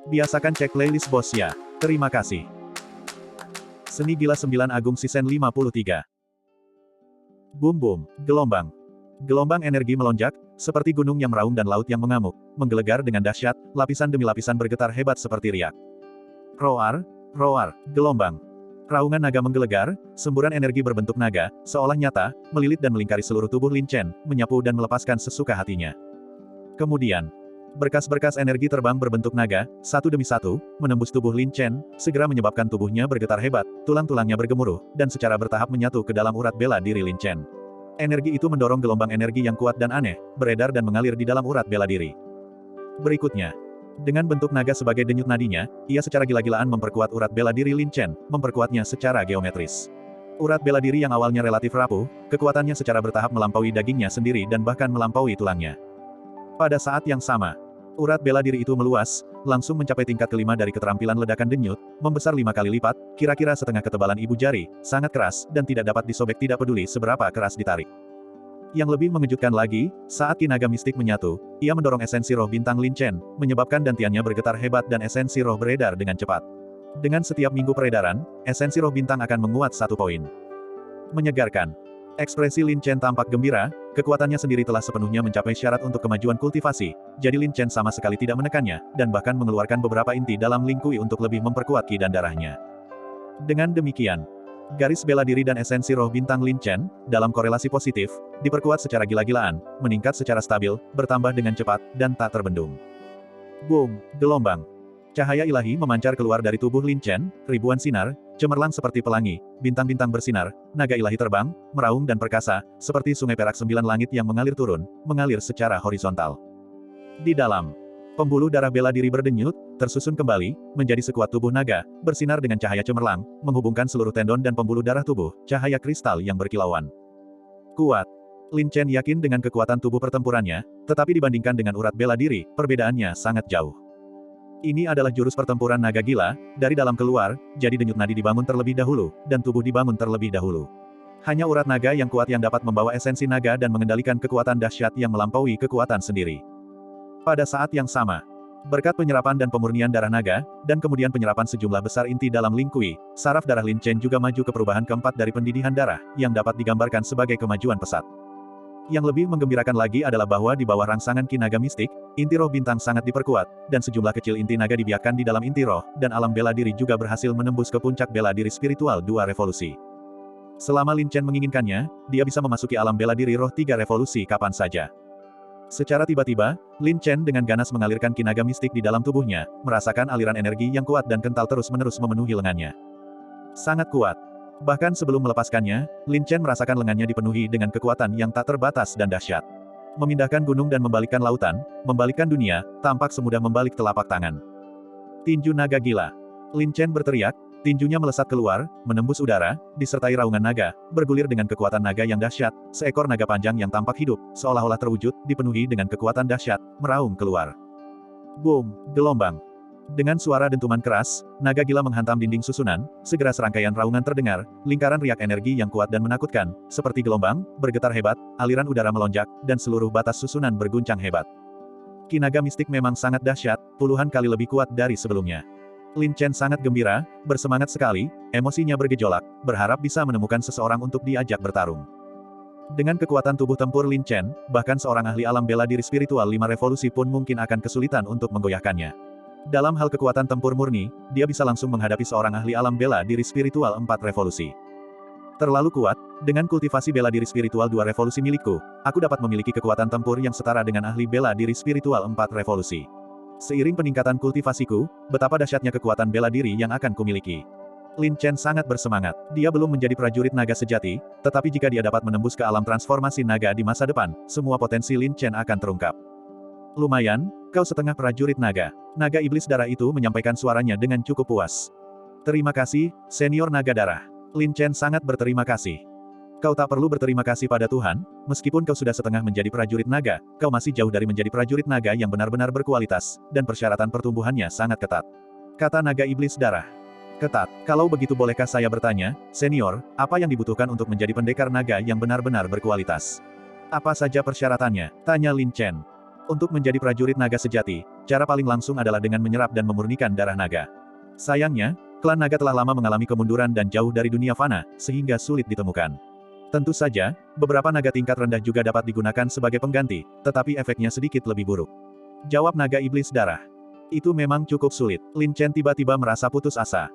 Biasakan cek playlist bos ya. Terima kasih. Seni Gila 9 Agung Season 53. Boom boom, gelombang. Gelombang energi melonjak, seperti gunung yang meraung dan laut yang mengamuk, menggelegar dengan dahsyat, lapisan demi lapisan bergetar hebat seperti riak. Roar, roar, gelombang. Raungan naga menggelegar, semburan energi berbentuk naga, seolah nyata, melilit dan melingkari seluruh tubuh Lin Chen, menyapu dan melepaskan sesuka hatinya. Kemudian, berkas-berkas energi terbang berbentuk naga, satu demi satu, menembus tubuh Lin Chen, segera menyebabkan tubuhnya bergetar hebat, tulang-tulangnya bergemuruh, dan secara bertahap menyatu ke dalam urat bela diri Lin Chen. Energi itu mendorong gelombang energi yang kuat dan aneh, beredar dan mengalir di dalam urat bela diri. Berikutnya, dengan bentuk naga sebagai denyut nadinya, ia secara gila-gilaan memperkuat urat bela diri Lin Chen, memperkuatnya secara geometris. Urat bela diri yang awalnya relatif rapuh, kekuatannya secara bertahap melampaui dagingnya sendiri dan bahkan melampaui tulangnya. Pada saat yang sama, urat bela diri itu meluas, langsung mencapai tingkat kelima dari keterampilan ledakan denyut, membesar 5 kali lipat, kira-kira setengah ketebalan ibu jari, sangat keras, dan tidak dapat disobek tidak peduli seberapa keras ditarik. Yang lebih mengejutkan lagi, saat ki naga mistik menyatu, ia mendorong esensi roh bintang Lin Chen, menyebabkan dantiannya bergetar hebat dan esensi roh beredar dengan cepat. Dengan setiap minggu peredaran, esensi roh bintang akan menguat 1 poin. Menyegarkan. Ekspresi Lin Chen tampak gembira, kekuatannya sendiri telah sepenuhnya mencapai syarat untuk kemajuan kultivasi, jadi Lin Chen sama sekali tidak menekannya, dan bahkan mengeluarkan beberapa inti dalam Ling Kui untuk lebih memperkuat ki dan darahnya. Dengan demikian, garis bela diri dan esensi roh bintang Lin Chen, dalam korelasi positif, diperkuat secara gila-gilaan, meningkat secara stabil, bertambah dengan cepat, dan tak terbendung. Boom, gelombang. Cahaya ilahi memancar keluar dari tubuh Lin Chen, ribuan sinar, cemerlang seperti pelangi, bintang-bintang bersinar, naga ilahi terbang, meraung dan perkasa, seperti sungai perak 9 langit yang mengalir turun, mengalir secara horizontal. Di dalam, pembuluh darah bela diri berdenyut, tersusun kembali, menjadi sekuat tubuh naga, bersinar dengan cahaya cemerlang, menghubungkan seluruh tendon dan pembuluh darah tubuh, cahaya kristal yang berkilauan. Kuat. Lin Chen yakin dengan kekuatan tubuh pertempurannya, tetapi dibandingkan dengan urat bela diri, perbedaannya sangat jauh. Ini adalah jurus pertempuran naga gila, dari dalam keluar, jadi denyut nadi dibangun terlebih dahulu, dan tubuh dibangun terlebih dahulu. Hanya urat naga yang kuat yang dapat membawa esensi naga dan mengendalikan kekuatan dahsyat yang melampaui kekuatan sendiri. Pada saat yang sama, berkat penyerapan dan pemurnian darah naga, dan kemudian penyerapan sejumlah besar inti dalam Ling Kui, saraf darah Lin Chen juga maju ke perubahan keempat dari pendidihan darah, yang dapat digambarkan sebagai kemajuan pesat. Yang lebih menggembirakan lagi adalah bahwa di bawah rangsangan ki naga mistik, inti roh bintang sangat diperkuat, dan sejumlah kecil inti naga dibiakkan di dalam inti roh, dan alam bela diri juga berhasil menembus ke puncak bela diri spiritual 2 revolusi. Selama Lin Chen menginginkannya, dia bisa memasuki alam bela diri roh 3 revolusi kapan saja. Secara tiba-tiba, Lin Chen dengan ganas mengalirkan ki naga mistik di dalam tubuhnya, merasakan aliran energi yang kuat dan kental terus-menerus memenuhi lengannya. Sangat kuat. Bahkan sebelum melepaskannya, Lin Chen merasakan lengannya dipenuhi dengan kekuatan yang tak terbatas dan dahsyat. Memindahkan gunung dan membalikkan lautan, membalikkan dunia, tampak semudah membalik telapak tangan. Tinju naga gila. Lin Chen berteriak, tinjunya melesat keluar, menembus udara, disertai raungan naga, bergulir dengan kekuatan naga yang dahsyat, seekor naga panjang yang tampak hidup, seolah-olah terwujud, dipenuhi dengan kekuatan dahsyat, meraung keluar. Boom, gelombang. Dengan suara dentuman keras, naga gila menghantam dinding susunan, segera serangkaian raungan terdengar, lingkaran riak energi yang kuat dan menakutkan, seperti gelombang, bergetar hebat, aliran udara melonjak, dan seluruh batas susunan berguncang hebat. Ki naga mistik memang sangat dahsyat, puluhan kali lebih kuat dari sebelumnya. Lin Chen sangat gembira, bersemangat sekali, emosinya bergejolak, berharap bisa menemukan seseorang untuk diajak bertarung. Dengan kekuatan tubuh tempur Lin Chen, bahkan seorang ahli alam bela diri spiritual 5 revolusi pun mungkin akan kesulitan untuk menggoyahkannya. Dalam hal kekuatan tempur murni, dia bisa langsung menghadapi seorang ahli alam bela diri spiritual 4 revolusi. Terlalu kuat, dengan kultivasi bela diri spiritual 2 revolusi milikku, aku dapat memiliki kekuatan tempur yang setara dengan ahli bela diri spiritual 4 revolusi. Seiring peningkatan kultivasiku, betapa dahsyatnya kekuatan bela diri yang akan kumiliki. Lin Chen sangat bersemangat. Dia belum menjadi prajurit naga sejati, tetapi jika dia dapat menembus ke alam transformasi naga di masa depan, semua potensi Lin Chen akan terungkap. Lumayan, kau setengah prajurit naga. Naga iblis darah itu menyampaikan suaranya dengan cukup puas. Terima kasih, senior naga darah. Lin Chen sangat berterima kasih. Kau tak perlu berterima kasih pada Tuhan, meskipun kau sudah setengah menjadi prajurit naga, kau masih jauh dari menjadi prajurit naga yang benar-benar berkualitas, dan persyaratan pertumbuhannya sangat ketat. Kata naga iblis darah. Ketat. Kalau begitu bolehkah saya bertanya, senior, apa yang dibutuhkan untuk menjadi pendekar naga yang benar-benar berkualitas? Apa saja persyaratannya? Tanya Lin Chen. Untuk menjadi prajurit naga sejati, cara paling langsung adalah dengan menyerap dan memurnikan darah naga. Sayangnya, klan naga telah lama mengalami kemunduran dan jauh dari dunia fana, sehingga sulit ditemukan. Tentu saja, beberapa naga tingkat rendah juga dapat digunakan sebagai pengganti, tetapi efeknya sedikit lebih buruk. Jawab naga iblis darah. Itu memang cukup sulit. Lin Chen tiba-tiba merasa putus asa.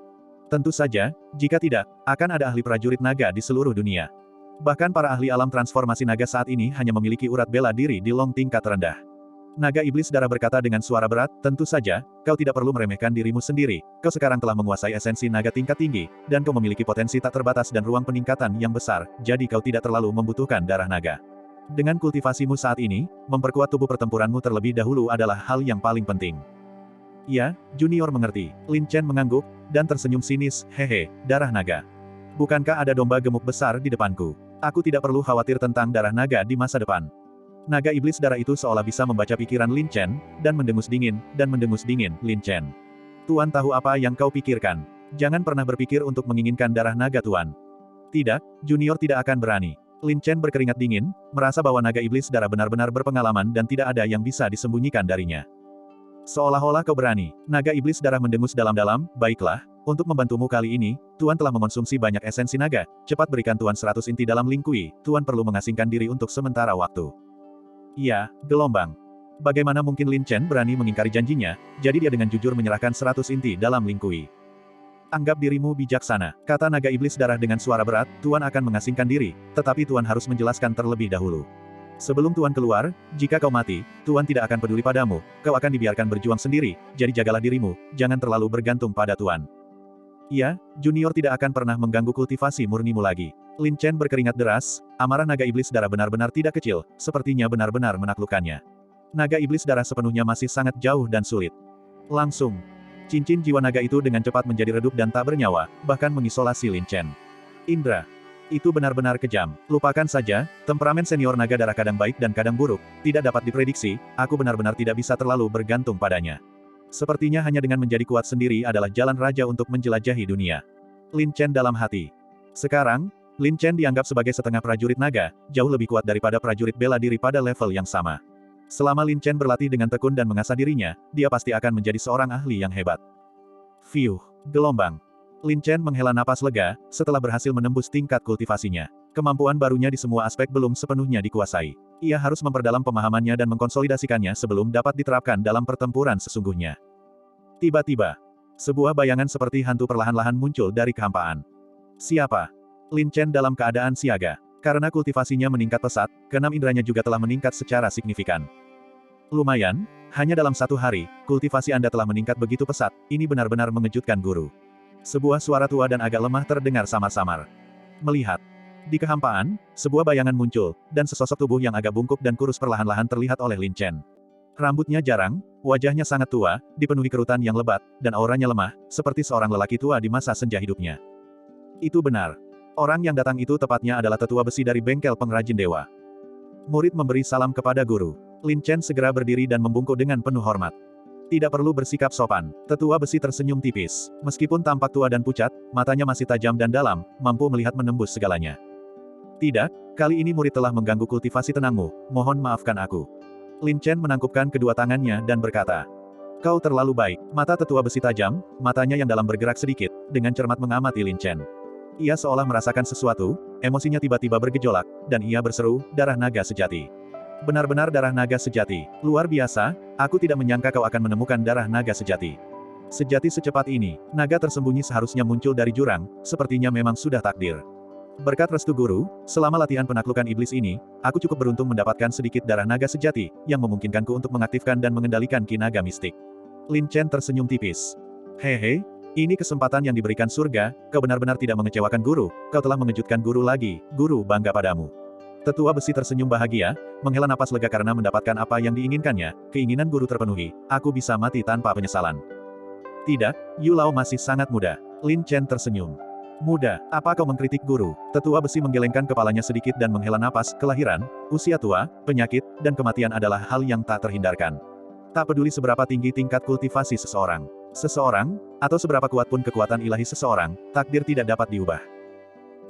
Tentu saja, jika tidak, akan ada ahli prajurit naga di seluruh dunia. Bahkan para ahli alam transformasi naga saat ini hanya memiliki urat bela diri di long tingkat rendah. Naga iblis darah berkata dengan suara berat, tentu saja, kau tidak perlu meremehkan dirimu sendiri, kau sekarang telah menguasai esensi naga tingkat tinggi, dan kau memiliki potensi tak terbatas dan ruang peningkatan yang besar, jadi kau tidak terlalu membutuhkan darah naga. Dengan kultivasimu saat ini, memperkuat tubuh pertempuranmu terlebih dahulu adalah hal yang paling penting. Ya, junior mengerti. Lin Chen mengangguk, dan tersenyum sinis, hehe, darah naga. Bukankah ada domba gemuk besar di depanku? Aku tidak perlu khawatir tentang darah naga di masa depan. Naga iblis darah itu seolah bisa membaca pikiran Lin Chen, dan mendengus dingin, Lin Chen. Tuan tahu apa yang kau pikirkan. Jangan pernah berpikir untuk menginginkan darah naga Tuan. Tidak, junior tidak akan berani. Lin Chen berkeringat dingin, merasa bahwa naga iblis darah benar-benar berpengalaman dan tidak ada yang bisa disembunyikan darinya. Seolah-olah kau berani. Naga iblis darah mendengus dalam-dalam, baiklah, untuk membantumu kali ini, Tuan telah mengonsumsi banyak esensi naga, cepat berikan Tuan 100 inti dalam Ling Kui, Tuan perlu mengasingkan diri untuk sementara waktu. Iya, gelombang. Bagaimana mungkin Lin Chen berani mengingkari janjinya, jadi dia dengan jujur menyerahkan 100 inti dalam Ling Kui. Anggap dirimu bijaksana, kata naga iblis darah dengan suara berat, Tuan akan mengasingkan diri, tetapi Tuan harus menjelaskan terlebih dahulu. Sebelum Tuan keluar, jika kau mati, Tuan tidak akan peduli padamu, kau akan dibiarkan berjuang sendiri, jadi jagalah dirimu, jangan terlalu bergantung pada Tuan. Iya, junior tidak akan pernah mengganggu kultivasi murnimu lagi. Lin Chen berkeringat deras, amarah naga iblis darah benar-benar tidak kecil, sepertinya benar-benar menaklukkannya. Naga iblis darah sepenuhnya masih sangat jauh dan sulit. Langsung, cincin jiwa naga itu dengan cepat menjadi redup dan tak bernyawa, bahkan mengisolasi Lin Chen. Indra. Itu benar-benar kejam. Lupakan saja, temperamen senior naga darah kadang baik dan kadang buruk, tidak dapat diprediksi, aku benar-benar tidak bisa terlalu bergantung padanya. Sepertinya hanya dengan menjadi kuat sendiri adalah jalan raja untuk menjelajahi dunia. Lin Chen dalam hati. Sekarang, Lin Chen dianggap sebagai setengah prajurit naga, jauh lebih kuat daripada prajurit bela diri pada level yang sama. Selama Lin Chen berlatih dengan tekun dan mengasah dirinya, dia pasti akan menjadi seorang ahli yang hebat. Fiuh, gelombang. Lin Chen menghela napas lega, setelah berhasil menembus tingkat kultivasinya. Kemampuan barunya di semua aspek belum sepenuhnya dikuasai. Ia harus memperdalam pemahamannya dan mengkonsolidasikannya sebelum dapat diterapkan dalam pertempuran sesungguhnya. Tiba-tiba, sebuah bayangan seperti hantu perlahan-lahan muncul dari kehampaan. Siapa? Lin Chen dalam keadaan siaga. Karena kultivasinya meningkat pesat, keenam indranya juga telah meningkat secara signifikan. Lumayan, hanya dalam 1 hari, kultivasi Anda telah meningkat begitu pesat, ini benar-benar mengejutkan guru. Sebuah suara tua dan agak lemah terdengar samar-samar. Melihat. Di kehampaan, sebuah bayangan muncul, dan sesosok tubuh yang agak bungkuk dan kurus perlahan-lahan terlihat oleh Lin Chen. Rambutnya jarang, wajahnya sangat tua, dipenuhi kerutan yang lebat, dan auranya lemah, seperti seorang lelaki tua di masa senja hidupnya. Itu benar. Orang yang datang itu tepatnya adalah tetua besi dari bengkel pengrajin dewa. Murid memberi salam kepada guru. Lin Chen segera berdiri dan membungkuk dengan penuh hormat. Tidak perlu bersikap sopan. Tetua besi tersenyum tipis. Meskipun tampak tua dan pucat, matanya masih tajam dan dalam, mampu melihat menembus segalanya. Tidak, kali ini murid telah mengganggu kultivasi tenangmu, mohon maafkan aku. Lin Chen menangkupkan kedua tangannya dan berkata, kau terlalu baik. Mata tetua besi tajam, matanya yang dalam bergerak sedikit, dengan cermat mengamati Lin Chen. Ia seolah merasakan sesuatu, emosinya tiba-tiba bergejolak, dan ia berseru, darah naga sejati. Benar-benar darah naga sejati. Luar biasa, aku tidak menyangka kau akan menemukan darah naga sejati. Sejati secepat ini, naga tersembunyi seharusnya muncul dari jurang, sepertinya memang sudah takdir. Berkat restu guru, selama latihan penaklukan iblis ini, aku cukup beruntung mendapatkan sedikit darah naga sejati, yang memungkinkanku untuk mengaktifkan dan mengendalikan ki naga mistik. Lin Chen tersenyum tipis. Hehe. Ini kesempatan yang diberikan surga, kau benar-benar tidak mengecewakan guru, kau telah mengejutkan guru lagi, guru bangga padamu. Tetua besi tersenyum bahagia, menghela napas lega karena mendapatkan apa yang diinginkannya, keinginan guru terpenuhi, aku bisa mati tanpa penyesalan. Tidak, Yu Lao masih sangat muda. Lin Chen tersenyum. Muda, apa kau mengkritik guru? Tetua besi menggelengkan kepalanya sedikit dan menghela napas, kelahiran, usia tua, penyakit, dan kematian adalah hal yang tak terhindarkan. Tak peduli seberapa tinggi tingkat kultivasi seseorang. Seseorang, atau seberapa kuat pun kekuatan ilahi seseorang, takdir tidak dapat diubah.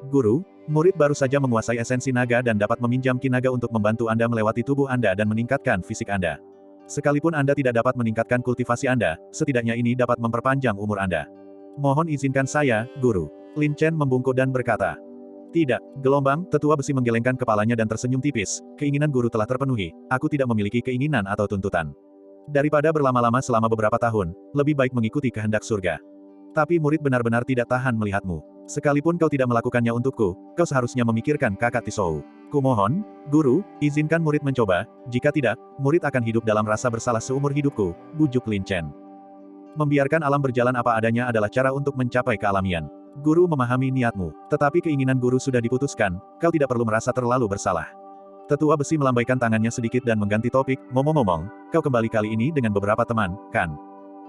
Guru, murid baru saja menguasai esensi naga dan dapat meminjam ki naga untuk membantu Anda melewati tubuh Anda dan meningkatkan fisik Anda. Sekalipun Anda tidak dapat meningkatkan kultivasi Anda, setidaknya ini dapat memperpanjang umur Anda. Mohon izinkan saya, Guru. Lin Chen membungkuk dan berkata. Tidak, gelombang, tetua besi menggelengkan kepalanya dan tersenyum tipis, keinginan guru telah terpenuhi, aku tidak memiliki keinginan atau tuntutan. Daripada berlama-lama selama beberapa tahun, lebih baik mengikuti kehendak surga. Tapi murid benar-benar tidak tahan melihatmu. Sekalipun kau tidak melakukannya untukku, kau seharusnya memikirkan kakak Tisou. Kumohon, guru, izinkan murid mencoba, jika tidak, murid akan hidup dalam rasa bersalah seumur hidupku, bujuk Lin Chen. Membiarkan alam berjalan apa adanya adalah cara untuk mencapai kealamian. Guru memahami niatmu, tetapi keinginan guru sudah diputuskan, kau tidak perlu merasa terlalu bersalah. Tetua besi melambaikan tangannya sedikit dan mengganti topik, ngomong-ngomong, kau kembali kali ini dengan beberapa teman, kan?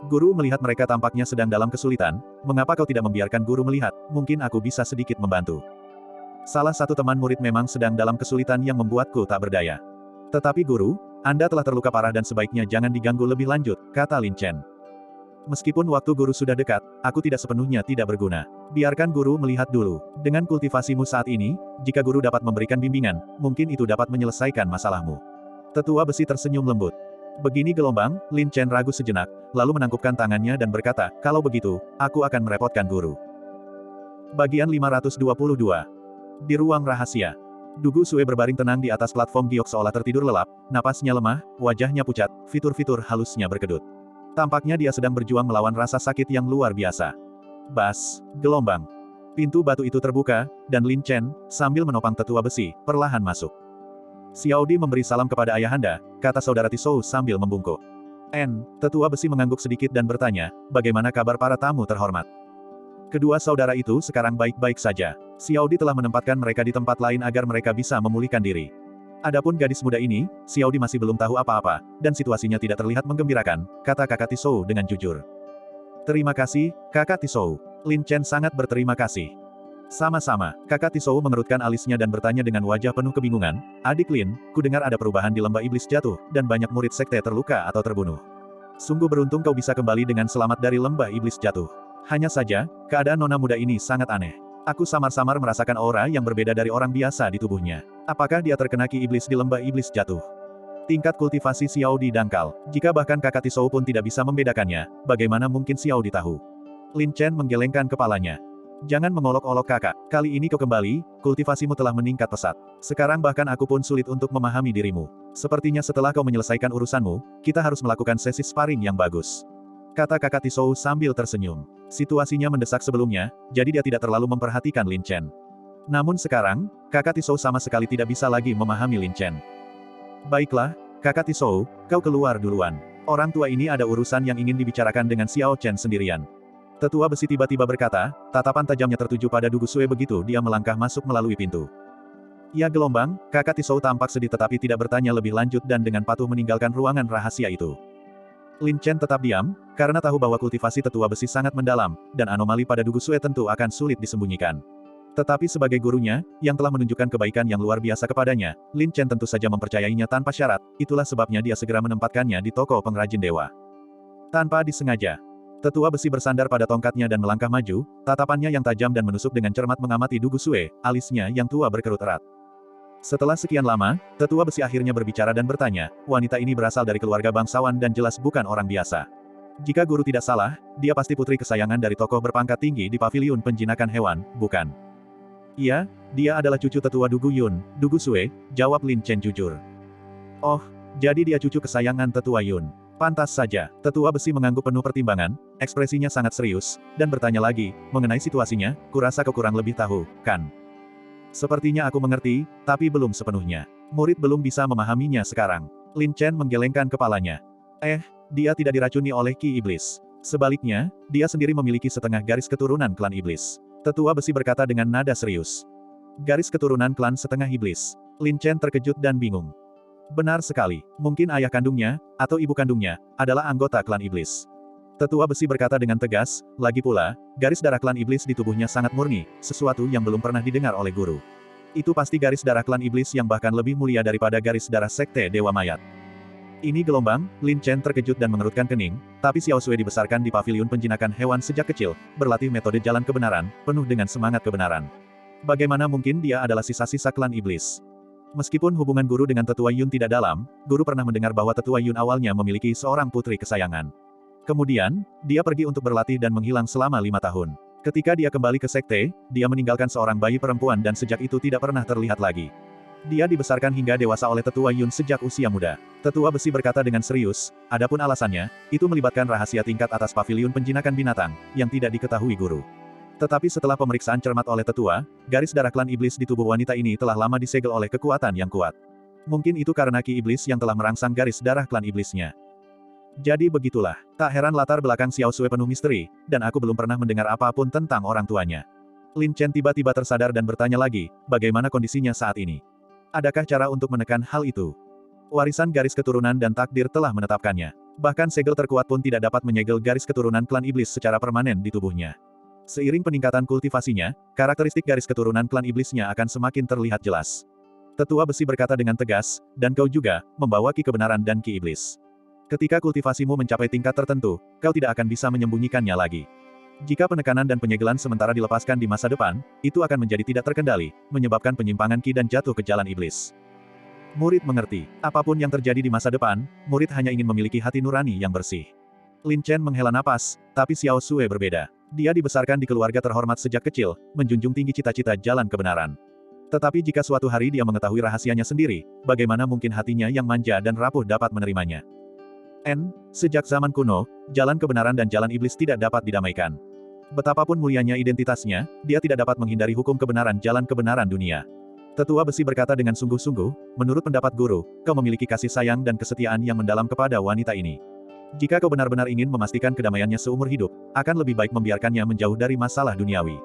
Guru melihat mereka tampaknya sedang dalam kesulitan, mengapa kau tidak membiarkan guru melihat, mungkin aku bisa sedikit membantu. Salah satu teman murid memang sedang dalam kesulitan yang membuatku tak berdaya. Tetapi guru, Anda telah terluka parah dan sebaiknya jangan diganggu lebih lanjut, kata Lin Chen. Meskipun waktu guru sudah dekat, aku tidak sepenuhnya tidak berguna. Biarkan guru melihat dulu. Dengan kultivasimu saat ini, jika guru dapat memberikan bimbingan, mungkin itu dapat menyelesaikan masalahmu. Tetua besi tersenyum lembut. Begini gelombang, Lin Chen ragu sejenak, lalu menangkupkan tangannya dan berkata, kalau begitu, aku akan merepotkan guru. Bagian 522. Di ruang rahasia. Dugu Sue berbaring tenang di atas platform giok seolah tertidur lelap, napasnya lemah, wajahnya pucat, fitur-fitur halusnya berkedut. Tampaknya dia sedang berjuang melawan rasa sakit yang luar biasa. Bas, gelombang. Pintu batu itu terbuka, dan Lin Chen, sambil menopang tetua besi, perlahan masuk. Xiaodi memberi salam kepada ayahanda, kata saudara Tisou sambil membungkuk. Tetua besi mengangguk sedikit dan bertanya, bagaimana kabar para tamu terhormat? Kedua saudara itu sekarang baik-baik saja. Xiaodi telah menempatkan mereka di tempat lain agar mereka bisa memulihkan diri. Adapun gadis muda ini, Xiaodi masih belum tahu apa-apa, dan situasinya tidak terlihat menggembirakan, kata kakak Tisou dengan jujur. Terima kasih, kakak Tisou. Lin Chen sangat berterima kasih. Sama-sama, kakak Tisou mengerutkan alisnya dan bertanya dengan wajah penuh kebingungan, adik Lin, ku dengar ada perubahan di lembah iblis jatuh, dan banyak murid sekte terluka atau terbunuh. Sungguh beruntung kau bisa kembali dengan selamat dari lembah iblis jatuh. Hanya saja, keadaan nona muda ini sangat aneh. Aku samar-samar merasakan aura yang berbeda dari orang biasa di tubuhnya. Apakah dia terkena ki iblis di lembah iblis jatuh? Tingkat kultivasi Xiaodi dangkal. Jika bahkan kakak Tisou pun tidak bisa membedakannya, bagaimana mungkin Xiaodi tahu? Lin Chen menggelengkan kepalanya. Jangan mengolok-olok kakak, kali ini kau kembali, kultivasimu telah meningkat pesat. Sekarang bahkan aku pun sulit untuk memahami dirimu. Sepertinya setelah kau menyelesaikan urusanmu, kita harus melakukan sesi sparring yang bagus. Kata kakak Tisou sambil tersenyum. Situasinya mendesak sebelumnya, jadi dia tidak terlalu memperhatikan Lin Chen. Namun sekarang, kakak Tisou sama sekali tidak bisa lagi memahami Lin Chen. Baiklah, kakak Tisou, kau keluar duluan. Orang tua ini ada urusan yang ingin dibicarakan dengan Xiao Chen sendirian. Tetua besi tiba-tiba berkata, tatapan tajamnya tertuju pada Dugu Sue begitu dia melangkah masuk melalui pintu. Ya gelombang, kakak Tisou tampak sedih tetapi tidak bertanya lebih lanjut dan dengan patuh meninggalkan ruangan rahasia itu. Lin Chen tetap diam, karena tahu bahwa kultivasi tetua besi sangat mendalam, dan anomali pada Dugu Sue tentu akan sulit disembunyikan. Tetapi sebagai gurunya, yang telah menunjukkan kebaikan yang luar biasa kepadanya, Lin Chen tentu saja mempercayainya tanpa syarat, itulah sebabnya dia segera menempatkannya di toko pengrajin dewa. Tanpa disengaja, tetua besi bersandar pada tongkatnya dan melangkah maju, tatapannya yang tajam dan menusuk dengan cermat mengamati Dugu Sue, alisnya yang tua berkerut erat. Setelah sekian lama, tetua besi akhirnya berbicara dan bertanya, wanita ini berasal dari keluarga bangsawan dan jelas bukan orang biasa. Jika guru tidak salah, dia pasti putri kesayangan dari tokoh berpangkat tinggi di paviliun penjinakan hewan, bukan? Iya, dia adalah cucu tetua Dugu Yun, Dugu Sue, jawab Lin Chen jujur. Oh, jadi dia cucu kesayangan tetua Yun. Pantas saja, tetua besi mengangguk penuh pertimbangan, ekspresinya sangat serius, dan bertanya lagi, mengenai situasinya, kurasa kau kurang lebih tahu, kan? Sepertinya aku mengerti, tapi belum sepenuhnya. Murid belum bisa memahaminya sekarang. Lin Chen menggelengkan kepalanya. Dia tidak diracuni oleh ki iblis. Sebaliknya, dia sendiri memiliki setengah garis keturunan klan iblis. Tetua besi berkata dengan nada serius. Garis keturunan klan setengah iblis. Lin Chen terkejut dan bingung. Benar sekali, mungkin ayah kandungnya, atau ibu kandungnya, adalah anggota klan iblis. Tetua besi berkata dengan tegas, lagi pula, garis darah klan iblis di tubuhnya sangat murni, sesuatu yang belum pernah didengar oleh guru. Itu pasti garis darah klan iblis yang bahkan lebih mulia daripada garis darah sekte Dewa Mayat. Ini gelombang, Lin Chen terkejut dan mengerutkan kening, tapi Xiao Sui dibesarkan di paviliun penjinakan hewan sejak kecil, berlatih metode jalan kebenaran, penuh dengan semangat kebenaran. Bagaimana mungkin dia adalah sisa-sisa klan iblis? Meskipun hubungan guru dengan Tetua Yun tidak dalam, guru pernah mendengar bahwa Tetua Yun awalnya memiliki seorang putri kesayangan. Kemudian, dia pergi untuk berlatih dan menghilang selama 5 tahun. Ketika dia kembali ke sekte, dia meninggalkan seorang bayi perempuan dan sejak itu tidak pernah terlihat lagi. Dia dibesarkan hingga dewasa oleh Tetua Yun sejak usia muda. Tetua Besi berkata dengan serius, adapun alasannya, itu melibatkan rahasia tingkat atas paviliun penjinakan binatang, yang tidak diketahui guru. Tetapi setelah pemeriksaan cermat oleh tetua, garis darah klan iblis di tubuh wanita ini telah lama disegel oleh kekuatan yang kuat. Mungkin itu karena ki iblis yang telah merangsang garis darah klan iblisnya. Jadi begitulah, tak heran latar belakang Xiao Sui penuh misteri, dan aku belum pernah mendengar apapun tentang orang tuanya. Lin Chen tiba-tiba tersadar dan bertanya lagi, bagaimana kondisinya saat ini? Adakah cara untuk menekan hal itu? Warisan garis keturunan dan takdir telah menetapkannya. Bahkan segel terkuat pun tidak dapat menyegel garis keturunan klan iblis secara permanen di tubuhnya. Seiring peningkatan kultivasinya, karakteristik garis keturunan klan iblisnya akan semakin terlihat jelas. Tetua Besi berkata dengan tegas, dan kau juga, membawa ki kebenaran dan ki iblis. Ketika kultivasimu mencapai tingkat tertentu, kau tidak akan bisa menyembunyikannya lagi. Jika penekanan dan penyegelan sementara dilepaskan di masa depan, itu akan menjadi tidak terkendali, menyebabkan penyimpangan ki dan jatuh ke jalan iblis. Murid mengerti, apapun yang terjadi di masa depan, murid hanya ingin memiliki hati nurani yang bersih. Lin Chen menghela napas, tapi Xiao Sui berbeda. Dia dibesarkan di keluarga terhormat sejak kecil, menjunjung tinggi cita-cita jalan kebenaran. Tetapi jika suatu hari dia mengetahui rahasianya sendiri, bagaimana mungkin hatinya yang manja dan rapuh dapat menerimanya? Sejak zaman kuno, jalan kebenaran dan jalan iblis tidak dapat didamaikan. Betapapun mulianya identitasnya, dia tidak dapat menghindari hukum kebenaran jalan kebenaran dunia. Tetua Besi berkata dengan sungguh-sungguh, menurut pendapat guru, kau memiliki kasih sayang dan kesetiaan yang mendalam kepada wanita ini. Jika kau benar-benar ingin memastikan kedamaiannya seumur hidup, akan lebih baik membiarkannya menjauh dari masalah duniawi.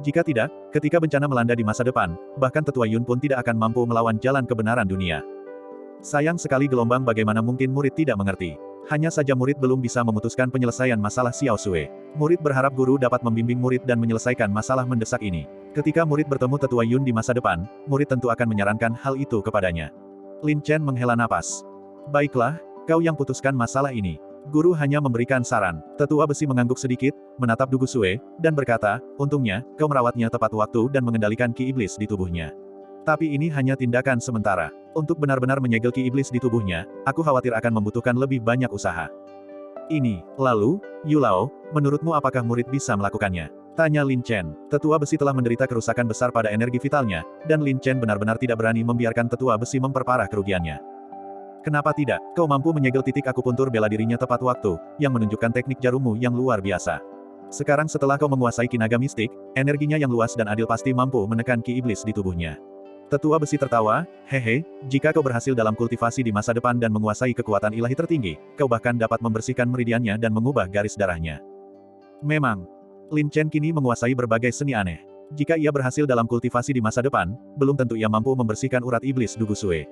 Jika tidak, ketika bencana melanda di masa depan, bahkan Tetua Yun pun tidak akan mampu melawan jalan kebenaran dunia. Sayang sekali gelombang bagaimana mungkin murid tidak mengerti. Hanya saja murid belum bisa memutuskan penyelesaian masalah Xiao Sui. Murid berharap guru dapat membimbing murid dan menyelesaikan masalah mendesak ini. Ketika murid bertemu Tetua Yun di masa depan, murid tentu akan menyarankan hal itu kepadanya. Lin Chen menghela napas. Baiklah, kau yang putuskan masalah ini. Guru hanya memberikan saran. Tetua Besi mengangguk sedikit, menatap Dugu Sue, dan berkata, untungnya, kau merawatnya tepat waktu dan mengendalikan ki iblis di tubuhnya. Tapi ini hanya tindakan sementara. Untuk benar-benar menyegel ki iblis di tubuhnya, aku khawatir akan membutuhkan lebih banyak usaha. Lalu, Yulao, menurutmu apakah murid bisa melakukannya? Tanya Lin Chen. Tetua Besi telah menderita kerusakan besar pada energi vitalnya, dan Lin Chen benar-benar tidak berani membiarkan Tetua Besi memperparah kerugiannya. Kenapa tidak? Kau mampu menyegel titik akupuntur bela dirinya tepat waktu, yang menunjukkan teknik jarummu yang luar biasa. Sekarang setelah kau menguasai ki naga mistik, energinya yang luas dan adil pasti mampu menekan ki iblis di tubuhnya. Tetua Besi tertawa, hehe, jika kau berhasil dalam kultivasi di masa depan dan menguasai kekuatan ilahi tertinggi, kau bahkan dapat membersihkan meridiannya dan mengubah garis darahnya. Memang, Lin Chen kini menguasai berbagai seni aneh. Jika ia berhasil dalam kultivasi di masa depan, belum tentu ia mampu membersihkan urat iblis Dugu Sue.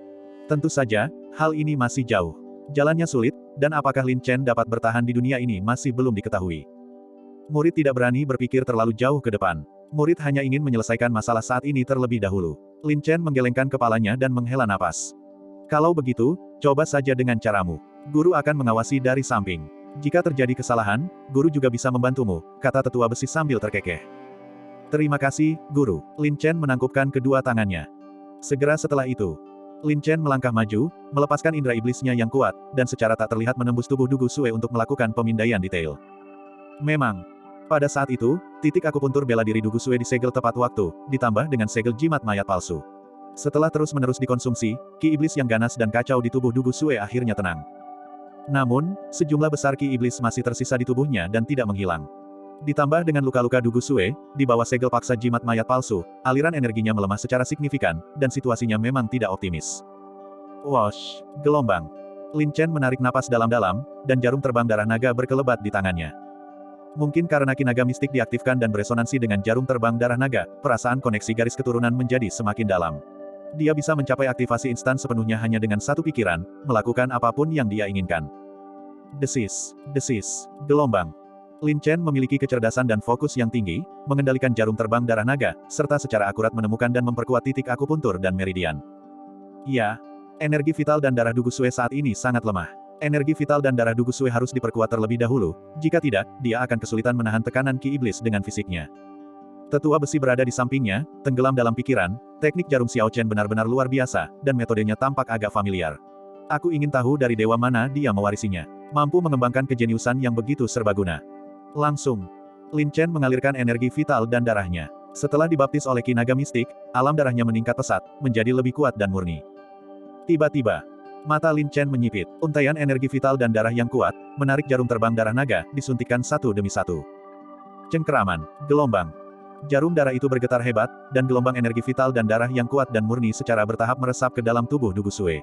Tentu saja, hal ini masih jauh. Jalannya sulit, dan apakah Lin Chen dapat bertahan di dunia ini masih belum diketahui. Murid tidak berani berpikir terlalu jauh ke depan. Murid hanya ingin menyelesaikan masalah saat ini terlebih dahulu. Lin Chen menggelengkan kepalanya dan menghela napas. Kalau begitu, coba saja dengan caramu. Guru akan mengawasi dari samping. Jika terjadi kesalahan, guru juga bisa membantumu, kata Tetua Besi sambil terkekeh. Terima kasih, Guru. Lin Chen menangkupkan kedua tangannya. Segera setelah itu, Lin Chen melangkah maju, melepaskan indera iblisnya yang kuat, dan secara tak terlihat menembus tubuh Dugu Sue untuk melakukan pemindaian detail. Memang, pada saat itu, titik akupuntur bela diri Dugu Sue disegel tepat waktu, ditambah dengan segel jimat mayat palsu. Setelah terus-menerus dikonsumsi, ki iblis yang ganas dan kacau di tubuh Dugu Sue akhirnya tenang. Namun, sejumlah besar ki iblis masih tersisa di tubuhnya dan tidak menghilang. Ditambah dengan luka-luka Dugu Sue, di bawah segel paksa jimat mayat palsu, aliran energinya melemah secara signifikan, dan situasinya memang tidak optimis. Wosh! Gelombang. Lin Chen menarik napas dalam-dalam, dan jarum terbang darah naga berkelebat di tangannya. Mungkin karena ki naga mistik diaktifkan dan beresonansi dengan jarum terbang darah naga, perasaan koneksi garis keturunan menjadi semakin dalam. Dia bisa mencapai aktivasi instan sepenuhnya hanya dengan satu pikiran, melakukan apapun yang dia inginkan. Desis, gelombang. Lin Chen memiliki kecerdasan dan fokus yang tinggi, mengendalikan jarum terbang darah naga, serta secara akurat menemukan dan memperkuat titik akupuntur dan meridian. Ya, energi vital dan darah Dugu Sue saat ini sangat lemah. Energi vital dan darah Dugu Sue harus diperkuat terlebih dahulu, jika tidak, dia akan kesulitan menahan tekanan ki iblis dengan fisiknya. Tetua besi berada di sampingnya, tenggelam dalam pikiran, teknik jarum Xiao Chen benar-benar luar biasa, dan metodenya tampak agak familiar. Aku ingin tahu dari dewa mana dia mewarisinya. Mampu mengembangkan kejeniusan yang begitu serbaguna. Langsung, Lin Chen mengalirkan energi vital dan darahnya. Setelah dibaptis oleh Ki Naga Mistik, alam darahnya meningkat pesat, menjadi lebih kuat dan murni. Tiba-tiba, mata Lin Chen menyipit. Untaian energi vital dan darah yang kuat, menarik jarum terbang darah naga, disuntikkan satu demi satu. Cengkeraman, gelombang. Jarum darah itu bergetar hebat, dan gelombang energi vital dan darah yang kuat dan murni secara bertahap meresap ke dalam tubuh Du Gusue.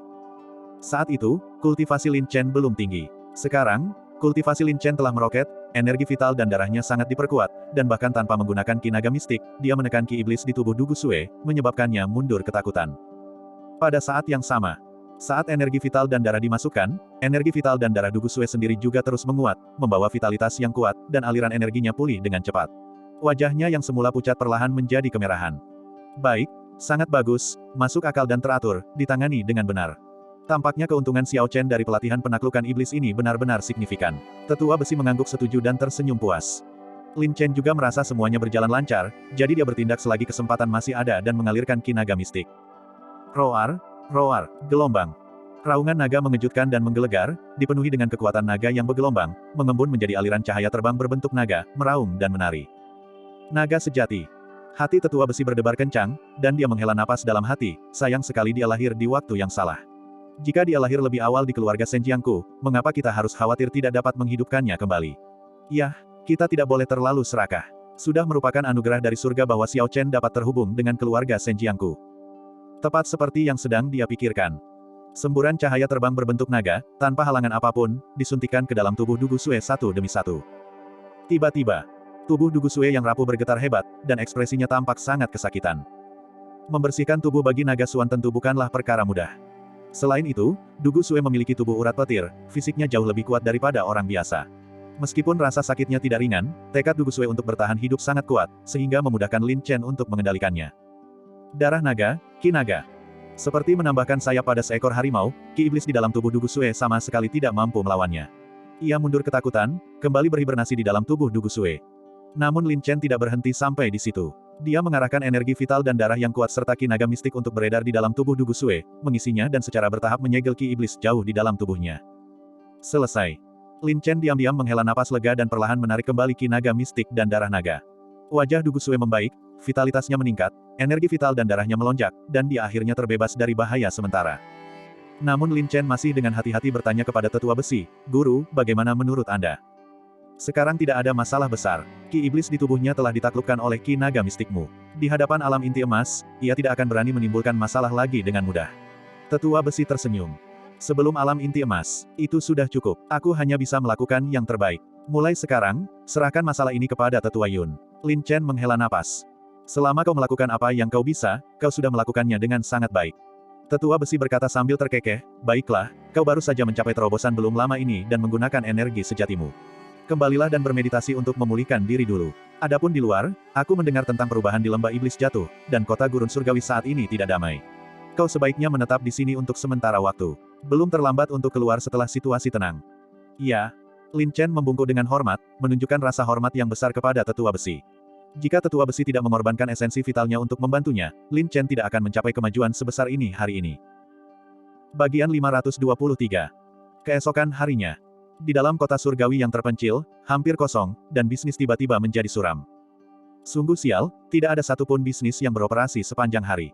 Saat itu, kultivasi Lin Chen belum tinggi. Sekarang, kultivasi Lin Chen telah meroket, energi vital dan darahnya sangat diperkuat, dan bahkan tanpa menggunakan Ki Naga Mistik, dia menekan Ki Iblis di tubuh Du Gusue, menyebabkannya mundur ketakutan. Pada saat yang sama, saat energi vital dan darah dimasukkan, energi vital dan darah Du Gusue sendiri juga terus menguat, membawa vitalitas yang kuat, dan aliran energinya pulih dengan cepat. Wajahnya yang semula pucat perlahan menjadi kemerahan. Baik, sangat bagus, masuk akal dan teratur, ditangani dengan benar. Tampaknya keuntungan Xiao Chen dari pelatihan penaklukan iblis ini benar-benar signifikan. Tetua besi mengangguk setuju dan tersenyum puas. Lin Chen juga merasa semuanya berjalan lancar, jadi dia bertindak selagi kesempatan masih ada dan mengalirkan Ki Naga Mistik. Roar, roar, gelombang. Raungan naga mengejutkan dan menggelegar, dipenuhi dengan kekuatan naga yang bergelombang, mengembun menjadi aliran cahaya terbang berbentuk naga, meraung dan menari. Naga sejati. Hati tetua besi berdebar kencang, dan dia menghela napas dalam hati, sayang sekali dia lahir di waktu yang salah. Jika dia lahir lebih awal di keluarga Senjiangku, mengapa kita harus khawatir tidak dapat menghidupkannya kembali? Yah, kita tidak boleh terlalu serakah. Sudah merupakan anugerah dari surga bahwa Xiao Chen dapat terhubung dengan keluarga Senjiangku. Tepat seperti yang sedang dia pikirkan. Semburan cahaya terbang berbentuk naga, tanpa halangan apapun, disuntikkan ke dalam tubuh Du Gusue satu demi satu. Tiba-tiba, tubuh Du Gusue yang rapuh bergetar hebat, dan ekspresinya tampak sangat kesakitan. Membersihkan tubuh bagi naga Suan tentu bukanlah perkara mudah. Selain itu, Du Gusue memiliki tubuh urat petir, fisiknya jauh lebih kuat daripada orang biasa. Meskipun rasa sakitnya tidak ringan, tekad Du Gusue untuk bertahan hidup sangat kuat, sehingga memudahkan Lin Chen untuk mengendalikannya. Darah naga, Ki Naga. Seperti menambahkan sayap pada seekor harimau, Ki Iblis di dalam tubuh Du Gusue sama sekali tidak mampu melawannya. Ia mundur ketakutan, kembali berhibernasi di dalam tubuh Du Gusue. Namun Lin Chen tidak berhenti sampai di situ. Dia mengarahkan energi vital dan darah yang kuat serta Ki Naga Mistik untuk beredar di dalam tubuh Du Gusue, mengisinya dan secara bertahap menyegel Ki Iblis jauh di dalam tubuhnya. Selesai. Lin Chen diam-diam menghela napas lega dan perlahan menarik kembali Ki Naga Mistik dan darah naga. Wajah Du Gusue membaik, vitalitasnya meningkat, energi vital dan darahnya melonjak, dan dia akhirnya terbebas dari bahaya sementara. Namun Lin Chen masih dengan hati-hati bertanya kepada tetua besi, "Guru, bagaimana menurut Anda?" Sekarang tidak ada masalah besar. Ki Iblis di tubuhnya telah ditaklukkan oleh Ki Naga Mistikmu. Di hadapan alam inti emas, ia tidak akan berani menimbulkan masalah lagi dengan mudah. Tetua besi tersenyum. Sebelum alam inti emas, itu sudah cukup. Aku hanya bisa melakukan yang terbaik. Mulai sekarang, serahkan masalah ini kepada Tetua Yun. Lin Chen menghela napas. Selama kau melakukan apa yang kau bisa, kau sudah melakukannya dengan sangat baik. Tetua besi berkata sambil terkekeh, "Baiklah, kau baru saja mencapai terobosan belum lama ini dan menggunakan energi sejatimu. Kembalilah dan bermeditasi untuk memulihkan diri dulu. Adapun di luar, aku mendengar tentang perubahan di lembah iblis jatuh, dan kota gurun surgawi saat ini tidak damai. Kau sebaiknya menetap di sini untuk sementara waktu. Belum terlambat untuk keluar setelah situasi tenang." "Ya." Lin Chen membungkuk dengan hormat, menunjukkan rasa hormat yang besar kepada tetua besi. Jika tetua besi tidak mengorbankan esensi vitalnya untuk membantunya, Lin Chen tidak akan mencapai kemajuan sebesar ini hari ini. Bagian 523. Keesokan harinya. Di dalam kota surgawi yang terpencil, hampir kosong, dan bisnis tiba-tiba menjadi suram. Sungguh sial, tidak ada satupun bisnis yang beroperasi sepanjang hari.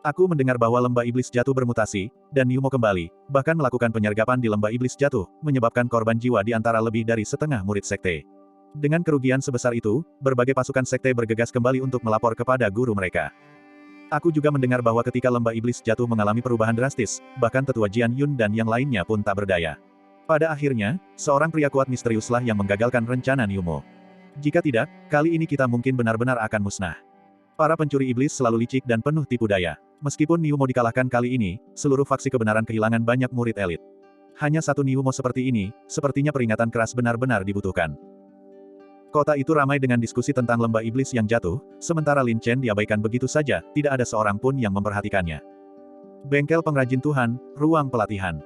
Aku mendengar bahwa lembah iblis jatuh bermutasi, dan Niumo kembali, bahkan melakukan penyergapan di lembah iblis jatuh, menyebabkan korban jiwa di antara lebih dari setengah murid sekte. Dengan kerugian sebesar itu, berbagai pasukan sekte bergegas kembali untuk melapor kepada guru mereka. Aku juga mendengar bahwa ketika lembah iblis jatuh mengalami perubahan drastis, bahkan tetua Jian Yun dan yang lainnya pun tak berdaya. Pada akhirnya, seorang pria kuat misteriuslah yang menggagalkan rencana Niumo. Jika tidak, kali ini kita mungkin benar-benar akan musnah. Para pencuri iblis selalu licik dan penuh tipu daya. Meskipun Niumo dikalahkan kali ini, seluruh faksi kebenaran kehilangan banyak murid elit. Hanya satu Niumo seperti ini, sepertinya peringatan keras benar-benar dibutuhkan. Kota itu ramai dengan diskusi tentang lembah iblis yang jatuh, sementara Lin Chen diabaikan begitu saja, tidak ada seorang pun yang memperhatikannya. Bengkel pengrajin Tuhan, ruang pelatihan.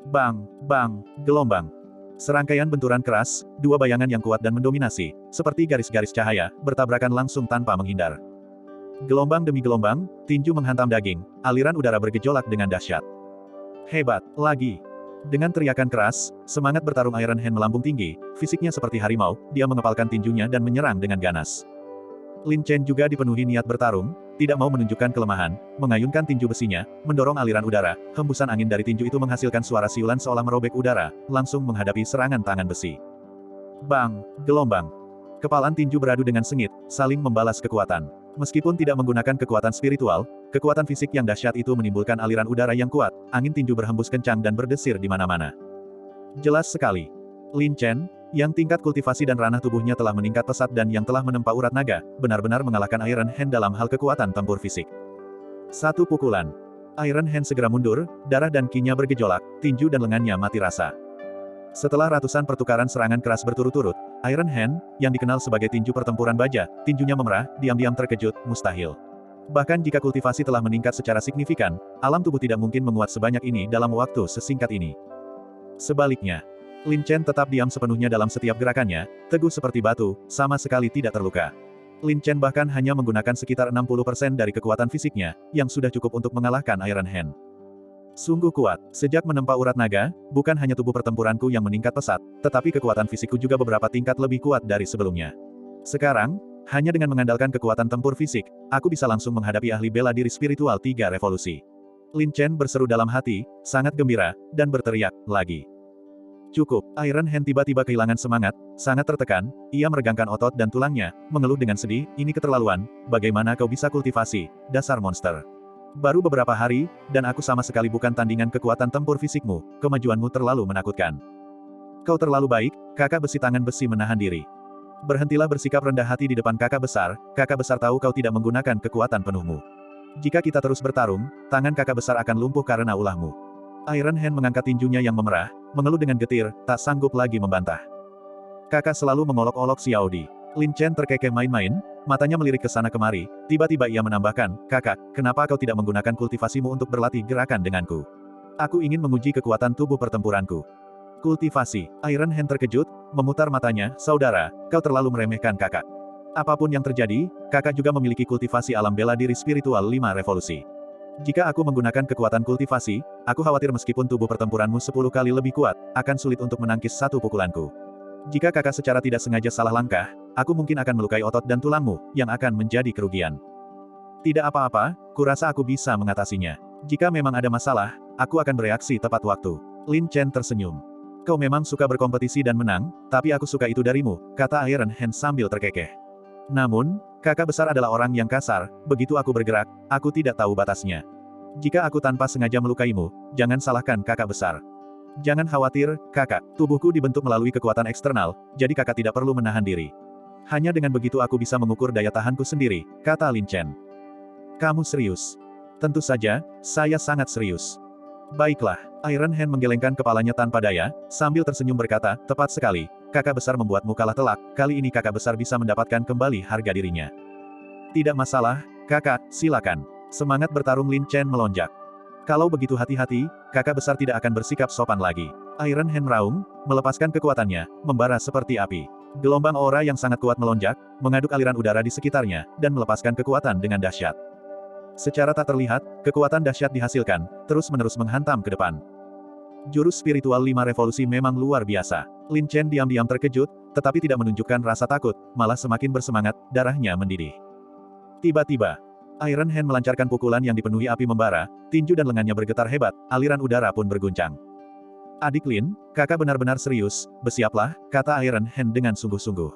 Bang, bang, gelombang. Serangkaian benturan keras, dua bayangan yang kuat dan mendominasi, seperti garis-garis cahaya, bertabrakan langsung tanpa menghindar. Gelombang demi gelombang, tinju menghantam daging, aliran udara bergejolak dengan dahsyat. Hebat, lagi. Dengan teriakan keras, semangat bertarung Iron Hand melambung tinggi, fisiknya seperti harimau, dia mengepalkan tinjunya dan menyerang dengan ganas. Lin Chen juga dipenuhi niat bertarung, tidak mau menunjukkan kelemahan, mengayunkan tinju besinya, mendorong aliran udara, hembusan angin dari tinju itu menghasilkan suara siulan seolah merobek udara, langsung menghadapi serangan tangan besi. Bang! Gelombang! Kepalan tinju beradu dengan sengit, saling membalas kekuatan. Meskipun tidak menggunakan kekuatan spiritual, kekuatan fisik yang dahsyat itu menimbulkan aliran udara yang kuat, angin tinju berhembus kencang dan berdesir di mana-mana. Jelas sekali. Lin Chen, yang tingkat kultivasi dan ranah tubuhnya telah meningkat pesat dan yang telah menempa urat naga, benar-benar mengalahkan Iron Hand dalam hal kekuatan tempur fisik. Satu pukulan. Iron Hand segera mundur, darah dan ki-nya bergejolak, tinju dan lengannya mati rasa. Setelah ratusan pertukaran serangan keras berturut-turut, Iron Hand, yang dikenal sebagai tinju pertempuran baja, tinjunya memerah, diam-diam terkejut, mustahil. Bahkan jika kultivasi telah meningkat secara signifikan, alam tubuh tidak mungkin menguat sebanyak ini dalam waktu sesingkat ini. Sebaliknya, Lin Chen tetap diam sepenuhnya dalam setiap gerakannya, teguh seperti batu, sama sekali tidak terluka. Lin Chen bahkan hanya menggunakan sekitar 60% dari kekuatan fisiknya, yang sudah cukup untuk mengalahkan Iron Hand. Sungguh kuat. Sejak menempa urat naga, bukan hanya tubuh pertempuranku yang meningkat pesat, tetapi kekuatan fisikku juga beberapa tingkat lebih kuat dari sebelumnya. Sekarang, hanya dengan mengandalkan kekuatan tempur fisik, aku bisa langsung menghadapi ahli bela diri spiritual 3 revolusi. Lin Chen berseru dalam hati, sangat gembira, dan berteriak, lagi. Cukup, Iron Hand tiba-tiba kehilangan semangat, sangat tertekan, ia meregangkan otot dan tulangnya, mengeluh dengan sedih, ini keterlaluan, bagaimana kau bisa kultivasi, dasar monster. Baru beberapa hari, dan aku sama sekali bukan tandingan kekuatan tempur fisikmu, kemajuanmu terlalu menakutkan. Kau terlalu baik, kakak besi tangan besi menahan diri. Berhentilah bersikap rendah hati di depan kakak besar tahu kau tidak menggunakan kekuatan penuhmu. Jika kita terus bertarung, tangan kakak besar akan lumpuh karena ulahmu. Iron Hand mengangkat tinjunya yang memerah, mengeluh dengan getir, tak sanggup lagi membantah. Kakak selalu mengolok-olok Xiao Di. Lin Chen terkekeh main-main, matanya melirik ke sana kemari, tiba-tiba ia menambahkan, kakak, kenapa kau tidak menggunakan kultivasimu untuk berlatih gerakan denganku? Aku ingin menguji kekuatan tubuh pertempuranku. Kultivasi. Iron Hand terkejut, memutar matanya, saudara, kau terlalu meremehkan kakak. Apapun yang terjadi, kakak juga memiliki kultivasi alam bela diri spiritual 5 revolusi. Jika aku menggunakan kekuatan kultivasi, aku khawatir meskipun tubuh pertempuranmu 10 kali lebih kuat, akan sulit untuk menangkis satu pukulanku. Jika kakak secara tidak sengaja salah langkah, aku mungkin akan melukai otot dan tulangmu, yang akan menjadi kerugian. Tidak apa-apa, kurasa aku bisa mengatasinya. Jika memang ada masalah, aku akan bereaksi tepat waktu. Lin Chen tersenyum. Kau memang suka berkompetisi dan menang, tapi aku suka itu darimu, kata Iron Hand sambil terkekeh. Namun, kakak besar adalah orang yang kasar, begitu aku bergerak, aku tidak tahu batasnya. Jika aku tanpa sengaja melukaimu, jangan salahkan kakak besar. Jangan khawatir, kakak, tubuhku dibentuk melalui kekuatan eksternal, jadi kakak tidak perlu menahan diri. Hanya dengan begitu aku bisa mengukur daya tahanku sendiri, kata Lin Chen. Kamu serius? Tentu saja, saya sangat serius. Baiklah, Iron Hand menggelengkan kepalanya tanpa daya, sambil tersenyum berkata, tepat sekali. Kakak besar membuatmu kalah telak, kali ini kakak besar bisa mendapatkan kembali harga dirinya. Tidak masalah, kakak, silakan. Semangat bertarung Lin Chen melonjak. Kalau begitu hati-hati, kakak besar tidak akan bersikap sopan lagi. Iron Hand meraung, melepaskan kekuatannya, membara seperti api. Gelombang aura yang sangat kuat melonjak, mengaduk aliran udara di sekitarnya, dan melepaskan kekuatan dengan dahsyat. Secara tak terlihat, kekuatan dahsyat dihasilkan, terus-menerus menghantam ke depan. Jurus spiritual 5 revolusi memang luar biasa. Lin Chen diam-diam terkejut, tetapi tidak menunjukkan rasa takut, malah semakin bersemangat, darahnya mendidih. Tiba-tiba, Iron Hand melancarkan pukulan yang dipenuhi api membara, tinju dan lengannya bergetar hebat, aliran udara pun berguncang. Adik Lin, kakak benar-benar serius, bersiaplah, kata Iron Hand dengan sungguh-sungguh.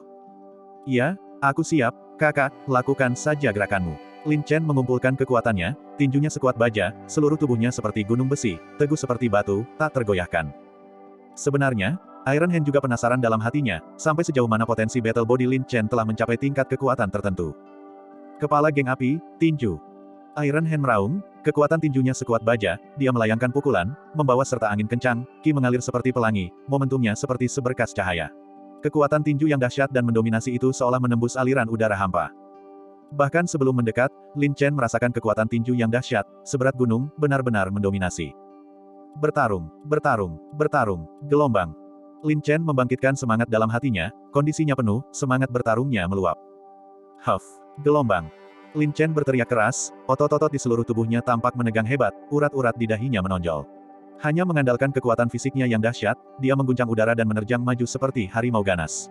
Iya, aku siap, kakak, lakukan saja gerakanmu. Lin Chen mengumpulkan kekuatannya, tinjunya sekuat baja, seluruh tubuhnya seperti gunung besi, teguh seperti batu, tak tergoyahkan. Sebenarnya, Iron Hand juga penasaran dalam hatinya, sampai sejauh mana potensi battle body Lin Chen telah mencapai tingkat kekuatan tertentu. Kepala geng api, tinju. Iron Hand meraung, kekuatan tinjunya sekuat baja, dia melayangkan pukulan, membawa serta angin kencang, ki mengalir seperti pelangi, momentumnya seperti seberkas cahaya. Kekuatan tinju yang dahsyat dan mendominasi itu seolah menembus aliran udara hampa. Bahkan sebelum mendekat, Lin Chen merasakan kekuatan tinju yang dahsyat, seberat gunung, benar-benar mendominasi. Bertarung, bertarung, bertarung, gelombang. Lin Chen membangkitkan semangat dalam hatinya, kondisinya penuh, semangat bertarungnya meluap. Huff, gelombang. Lin Chen berteriak keras, otot-otot di seluruh tubuhnya tampak menegang hebat, urat-urat di dahinya menonjol. Hanya mengandalkan kekuatan fisiknya yang dahsyat, dia mengguncang udara dan menerjang maju seperti harimau ganas.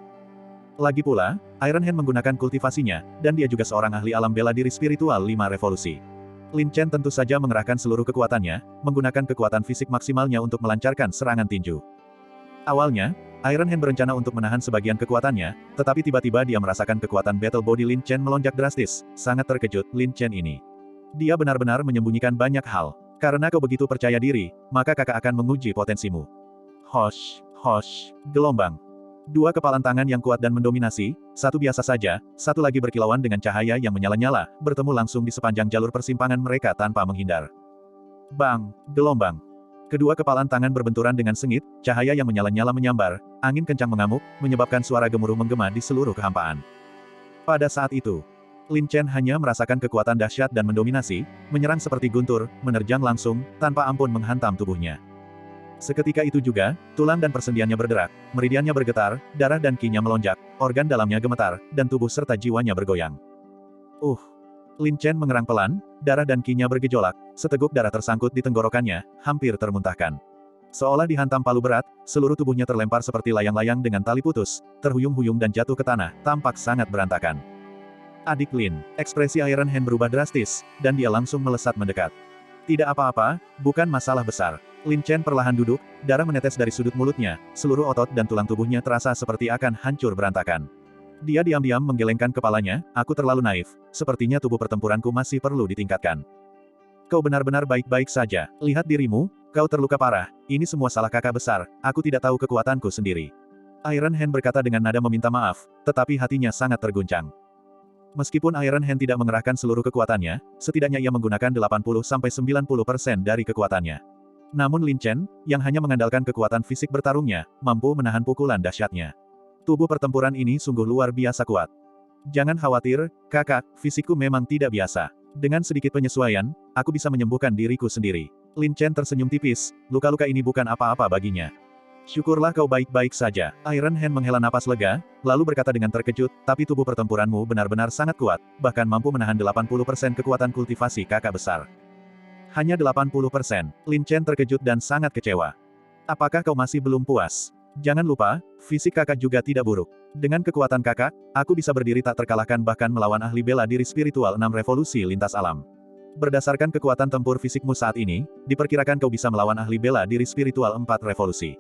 Lagi pula, Iron Hand menggunakan kultivasinya, dan dia juga seorang ahli alam bela diri spiritual 5 revolusi. Lin Chen tentu saja mengerahkan seluruh kekuatannya, menggunakan kekuatan fisik maksimalnya untuk melancarkan serangan tinju. Awalnya, Iron Hand berencana untuk menahan sebagian kekuatannya, tetapi tiba-tiba dia merasakan kekuatan battle body Lin Chen melonjak drastis. Sangat terkejut, Lin Chen ini. Dia benar-benar menyembunyikan banyak hal. Karena kau begitu percaya diri, maka kakak akan menguji potensimu. Hosh, hosh, gelombang. Dua kepalan tangan yang kuat dan mendominasi, satu biasa saja, satu lagi berkilauan dengan cahaya yang menyala-nyala, bertemu langsung di sepanjang jalur persimpangan mereka tanpa menghindar. Bang, gelombang. Kedua kepalan tangan berbenturan dengan sengit, cahaya yang menyala-nyala menyambar, angin kencang mengamuk, menyebabkan suara gemuruh menggema di seluruh kehampaan. Pada saat itu, Lin Chen hanya merasakan kekuatan dahsyat dan mendominasi, menyerang seperti guntur, menerjang langsung, tanpa ampun menghantam tubuhnya. Seketika itu juga, tulang dan persendiannya berderak, meridiannya bergetar, darah dan qi-nya melonjak, organ dalamnya gemetar, dan tubuh serta jiwanya bergoyang. Lin Chen mengerang pelan, darah dan qi-nya bergejolak, seteguk darah tersangkut di tenggorokannya, hampir termuntahkan. Seolah dihantam palu berat, seluruh tubuhnya terlempar seperti layang-layang dengan tali putus, terhuyung-huyung dan jatuh ke tanah, tampak sangat berantakan. Adik Lin, ekspresi Iron Hand berubah drastis, dan dia langsung melesat mendekat. Tidak apa-apa, bukan masalah besar. Lin Chen perlahan duduk, darah menetes dari sudut mulutnya, seluruh otot dan tulang tubuhnya terasa seperti akan hancur berantakan. Dia diam-diam menggelengkan kepalanya, aku terlalu naif, sepertinya tubuh pertempuranku masih perlu ditingkatkan. Kau benar-benar baik-baik saja, lihat dirimu, kau terluka parah, ini semua salah kakak besar, aku tidak tahu kekuatanku sendiri. Iron Hand berkata dengan nada meminta maaf, tetapi hatinya sangat terguncang. Meskipun Iron Hand tidak mengerahkan seluruh kekuatannya, setidaknya ia menggunakan 80–90% dari kekuatannya. Namun Lin Chen, yang hanya mengandalkan kekuatan fisik bertarungnya, mampu menahan pukulan dahsyatnya. Tubuh pertempuran ini sungguh luar biasa kuat. Jangan khawatir, kakak, fisikku memang tidak biasa. Dengan sedikit penyesuaian, aku bisa menyembuhkan diriku sendiri. Lin Chen tersenyum tipis, luka-luka ini bukan apa-apa baginya. Syukurlah kau baik-baik saja. Iron Hand menghela napas lega, lalu berkata dengan terkejut, tapi tubuh pertempuranmu benar-benar sangat kuat, bahkan mampu menahan 80% kekuatan kultivasi kakak besar. Hanya 80%. Lin Chen terkejut dan sangat kecewa. Apakah kau masih belum puas? Jangan lupa, fisik kakak juga tidak buruk. Dengan kekuatan kakak, aku bisa berdiri tak terkalahkan bahkan melawan ahli bela diri spiritual 6 revolusi lintas alam. Berdasarkan kekuatan tempur fisikmu saat ini, diperkirakan kau bisa melawan ahli bela diri spiritual 4 revolusi.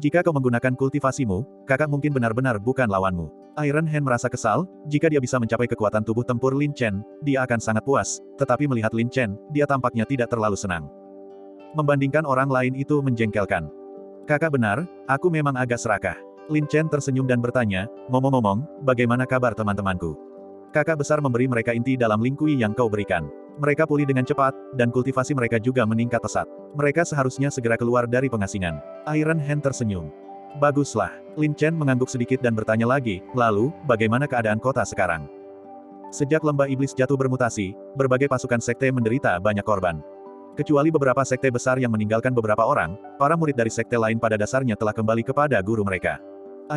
Jika kau menggunakan kultivasimu, kakak mungkin benar-benar bukan lawanmu. Iron Hand merasa kesal, jika dia bisa mencapai kekuatan tubuh tempur Lin Chen, dia akan sangat puas, tetapi melihat Lin Chen, dia tampaknya tidak terlalu senang. Membandingkan orang lain itu menjengkelkan. Kakak benar, aku memang agak serakah. Lin Chen tersenyum dan bertanya, ngomong-ngomong, bagaimana kabar teman-temanku? Kakak besar memberi mereka inti dalam Ling Kui yang kau berikan. Mereka pulih dengan cepat, dan kultivasi mereka juga meningkat pesat. Mereka seharusnya segera keluar dari pengasingan. Iron Hand tersenyum. Baguslah. Lin Chen mengangguk sedikit dan bertanya lagi, lalu, bagaimana keadaan kota sekarang? Sejak lembah iblis jatuh bermutasi, berbagai pasukan sekte menderita banyak korban. Kecuali beberapa sekte besar yang meninggalkan beberapa orang, para murid dari sekte lain pada dasarnya telah kembali kepada guru mereka.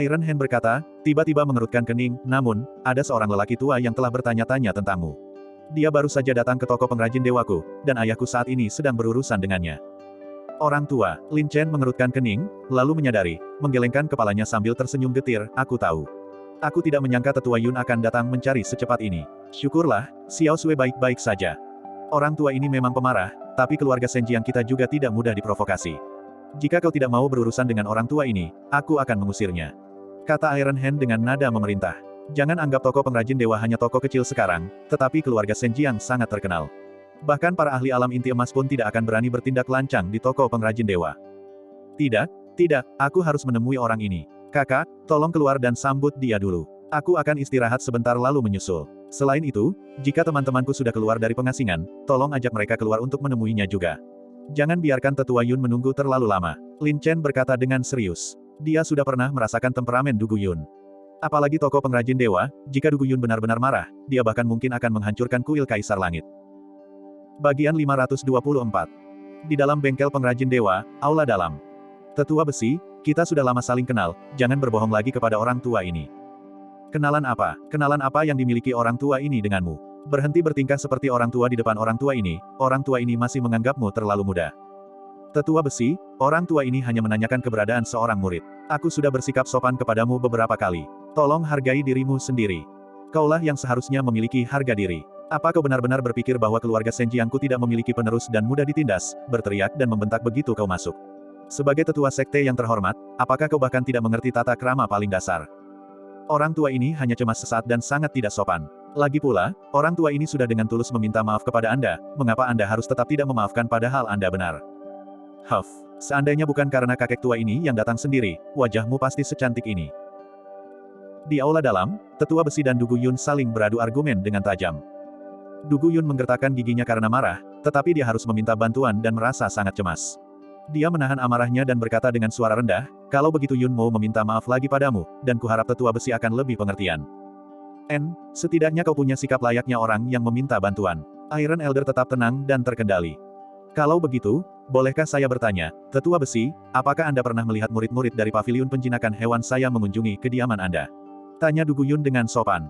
Iron Hand berkata, tiba-tiba mengerutkan kening, namun, ada seorang lelaki tua yang telah bertanya-tanya tentangmu. Dia baru saja datang ke toko pengrajin dewaku, dan ayahku saat ini sedang berurusan dengannya. Orang tua, Lin Chen mengerutkan kening, lalu menyadari, menggelengkan kepalanya sambil tersenyum getir, aku tahu. Aku tidak menyangka tetua Yun akan datang mencari secepat ini. Syukurlah, Xiao Sui baik-baik saja. Orang tua ini memang pemarah, tapi keluarga Senjiang kita juga tidak mudah diprovokasi. Jika kau tidak mau berurusan dengan orang tua ini, aku akan mengusirnya. Kata Iron Hand dengan nada memerintah. Jangan anggap toko pengrajin dewa hanya toko kecil sekarang, tetapi keluarga Senjiang sangat terkenal. Bahkan para ahli alam inti emas pun tidak akan berani bertindak lancang di toko pengrajin dewa. Tidak, aku harus menemui orang ini. Kakak, tolong keluar dan sambut dia dulu. Aku akan istirahat sebentar lalu menyusul. Selain itu, jika teman-temanku sudah keluar dari pengasingan, tolong ajak mereka keluar untuk menemuinya juga. Jangan biarkan tetua Yun menunggu terlalu lama. Lin Chen berkata dengan serius. Dia sudah pernah merasakan temperamen Dugu Yun. Apalagi toko pengrajin dewa, jika Dugu Yun benar-benar marah, dia bahkan mungkin akan menghancurkan kuil Kaisar Langit. Bagian 524. Di dalam bengkel pengrajin dewa, aula dalam. Tetua besi, Kita sudah lama saling kenal, jangan berbohong lagi kepada orang tua ini. Kenalan apa? Kenalan apa yang dimiliki orang tua ini denganmu? Berhenti bertingkah seperti orang tua di depan orang tua ini masih menganggapmu terlalu muda. Tetua besi, orang tua ini hanya menanyakan keberadaan seorang murid. Aku sudah bersikap sopan kepadamu beberapa kali. Tolong hargai dirimu sendiri. Kaulah yang seharusnya memiliki harga diri. Apa kau benar-benar berpikir bahwa keluarga Senjiangku tidak memiliki penerus dan mudah ditindas, berteriak dan membentak begitu kau masuk? Sebagai tetua sekte yang terhormat, apakah kau bahkan tidak mengerti tata krama paling dasar? Orang tua ini hanya cemas sesaat dan sangat tidak sopan. Lagi pula, orang tua ini sudah dengan tulus meminta maaf kepada Anda, mengapa Anda harus tetap tidak memaafkan padahal Anda benar? Huff, seandainya bukan karena kakek tua ini yang datang sendiri, wajahmu pasti secantik ini. Di aula dalam, tetua besi dan Du Guyun saling beradu argumen dengan tajam. Du Guyun menggertakkan giginya karena marah, tetapi dia harus meminta bantuan dan merasa sangat cemas. Dia menahan amarahnya dan berkata dengan suara rendah, kalau begitu Yun mau meminta maaf lagi padamu, dan kuharap tetua besi akan lebih pengertian. Setidaknya kau punya sikap layaknya orang yang meminta bantuan. Iron Elder tetap tenang dan terkendali. Kalau begitu, bolehkah saya bertanya, tetua besi, apakah Anda pernah melihat murid-murid dari paviliun penjinakan hewan saya mengunjungi kediaman Anda? Tanya Du Guyun dengan sopan.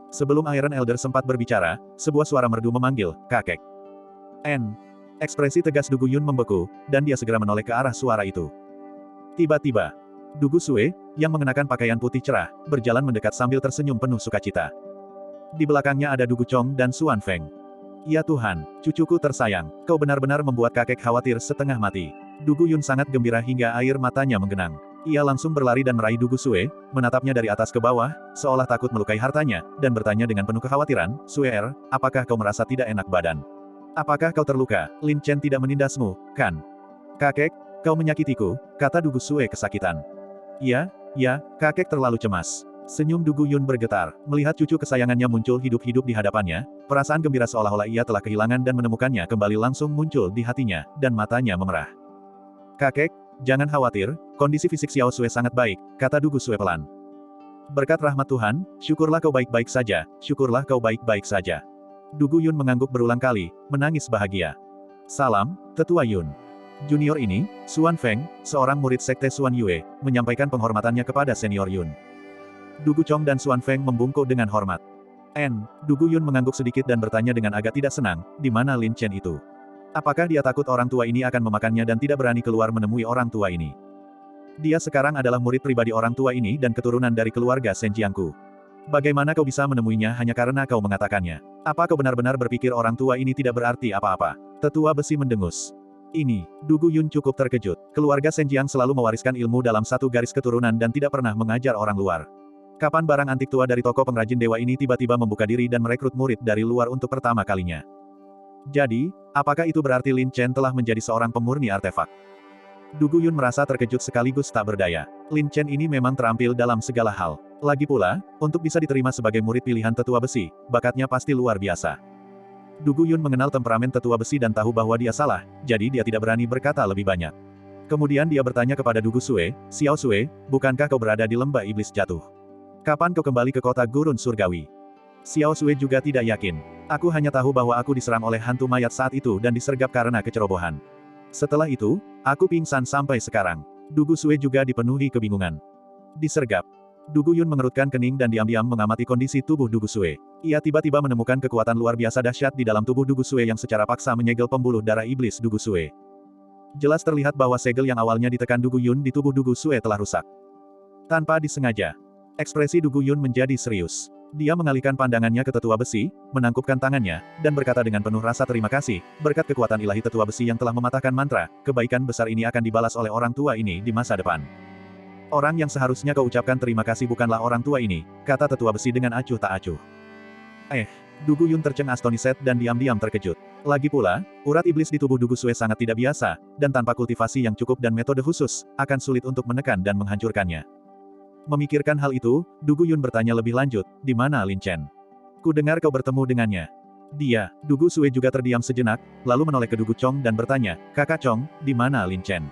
Sebelum Iron Elder sempat berbicara, sebuah suara merdu memanggil, kakek. Ekspresi tegas Du Guyun membeku, dan dia segera menoleh ke arah suara itu. Tiba-tiba, Du Gusue, yang mengenakan pakaian putih cerah, berjalan mendekat sambil tersenyum penuh sukacita. Di belakangnya ada Du Guchong dan Suan Feng. Ya Tuhan, cucuku tersayang, kau benar-benar membuat kakek khawatir setengah mati. Du Guyun sangat gembira hingga air matanya menggenang. Ia langsung berlari dan meraih Du Gusue, menatapnya dari atas ke bawah, seolah takut melukai hartanya, dan bertanya dengan penuh kekhawatiran, Suer, apakah kau merasa tidak enak badan? Apakah kau terluka? Lin Chen tidak menindasmu, kan? Kakek, kau menyakitiku, kata Du Gusue kesakitan. Ya, kakek terlalu cemas. Senyum Du Guyun bergetar, melihat cucu kesayangannya muncul hidup-hidup di hadapannya, perasaan gembira seolah-olah ia telah kehilangan dan menemukannya kembali langsung muncul di hatinya, dan matanya memerah. Kakek, jangan khawatir, kondisi fisik Xiao Sue sangat baik, kata Du Gusue pelan. Berkat rahmat Tuhan, syukurlah kau baik-baik saja, syukurlah kau baik-baik saja. Du Guyun mengangguk berulang kali, menangis bahagia. Salam, Tetua Yun. Junior ini, Suan Feng, seorang murid sekte Suan Yue, menyampaikan penghormatannya kepada senior Yun. Du Guchong dan Suan Feng membungkuk dengan hormat. Du Guyun mengangguk sedikit dan bertanya dengan agak tidak senang, di mana Lin Chen itu? Apakah dia takut orang tua ini akan memakannya dan tidak berani keluar menemui orang tua ini? Dia sekarang adalah murid pribadi orang tua ini dan keturunan dari keluarga Senjiangku. Bagaimana kau bisa menemuinya hanya karena kau mengatakannya? Apa kau benar-benar berpikir orang tua ini tidak berarti apa-apa? Tetua besi mendengus. Du Guyun cukup terkejut. Keluarga Senjiang selalu mewariskan ilmu dalam satu garis keturunan dan tidak pernah mengajar orang luar. Kapan barang antik tua dari toko pengrajin dewa ini tiba-tiba membuka diri dan merekrut murid dari luar untuk pertama kalinya? Jadi, apakah itu berarti Lin Chen telah menjadi seorang pemurni artefak? Du Guyun merasa terkejut sekaligus tak berdaya. Lin Chen ini memang terampil dalam segala hal. Lagi pula, untuk bisa diterima sebagai murid pilihan tetua besi, bakatnya pasti luar biasa. Du Guyun mengenal temperamen tetua besi dan tahu bahwa dia salah, jadi dia tidak berani berkata lebih banyak. Kemudian dia bertanya kepada Du Gusue, Xiao Sue, bukankah kau berada di lembah iblis jatuh? Kapan kau kembali ke kota gurun surgawi? Xiao Sue juga tidak yakin. Aku hanya tahu bahwa aku diserang oleh hantu mayat saat itu dan disergap karena kecerobohan. Setelah itu, aku pingsan sampai sekarang. Du Gusue juga dipenuhi kebingungan. Disergap. Du Guyun mengerutkan kening dan diam-diam mengamati kondisi tubuh Du Gusue. Ia tiba-tiba menemukan kekuatan luar biasa dahsyat di dalam tubuh Du Gusue yang secara paksa menyegel pembuluh darah iblis Du Gusue. Jelas terlihat bahwa segel yang awalnya ditekan Du Guyun di tubuh Du Gusue telah rusak. Tanpa disengaja, ekspresi Du Guyun menjadi serius. Dia mengalihkan pandangannya ke tetua besi, menangkupkan tangannya, dan berkata dengan penuh rasa terima kasih, berkat kekuatan ilahi tetua besi yang telah mematahkan mantra, kebaikan besar ini akan dibalas oleh orang tua ini di masa depan. Orang yang seharusnya kau ucapkan terima kasih bukanlah orang tua ini, kata tetua besi dengan acuh tak acuh. Du Guyun tercengang astoniset dan diam-diam terkejut. Lagi pula, urat iblis di tubuh Du Gusue sangat tidak biasa, dan tanpa kultivasi yang cukup dan metode khusus, akan sulit untuk menekan dan menghancurkannya. Memikirkan hal itu, Du Guyun bertanya lebih lanjut, di mana Lin Chen? Ku dengar kau bertemu dengannya. Dia, Du Gusue juga terdiam sejenak, lalu menoleh ke Du Guchong dan bertanya, Kakak Chong, di mana Lin Chen?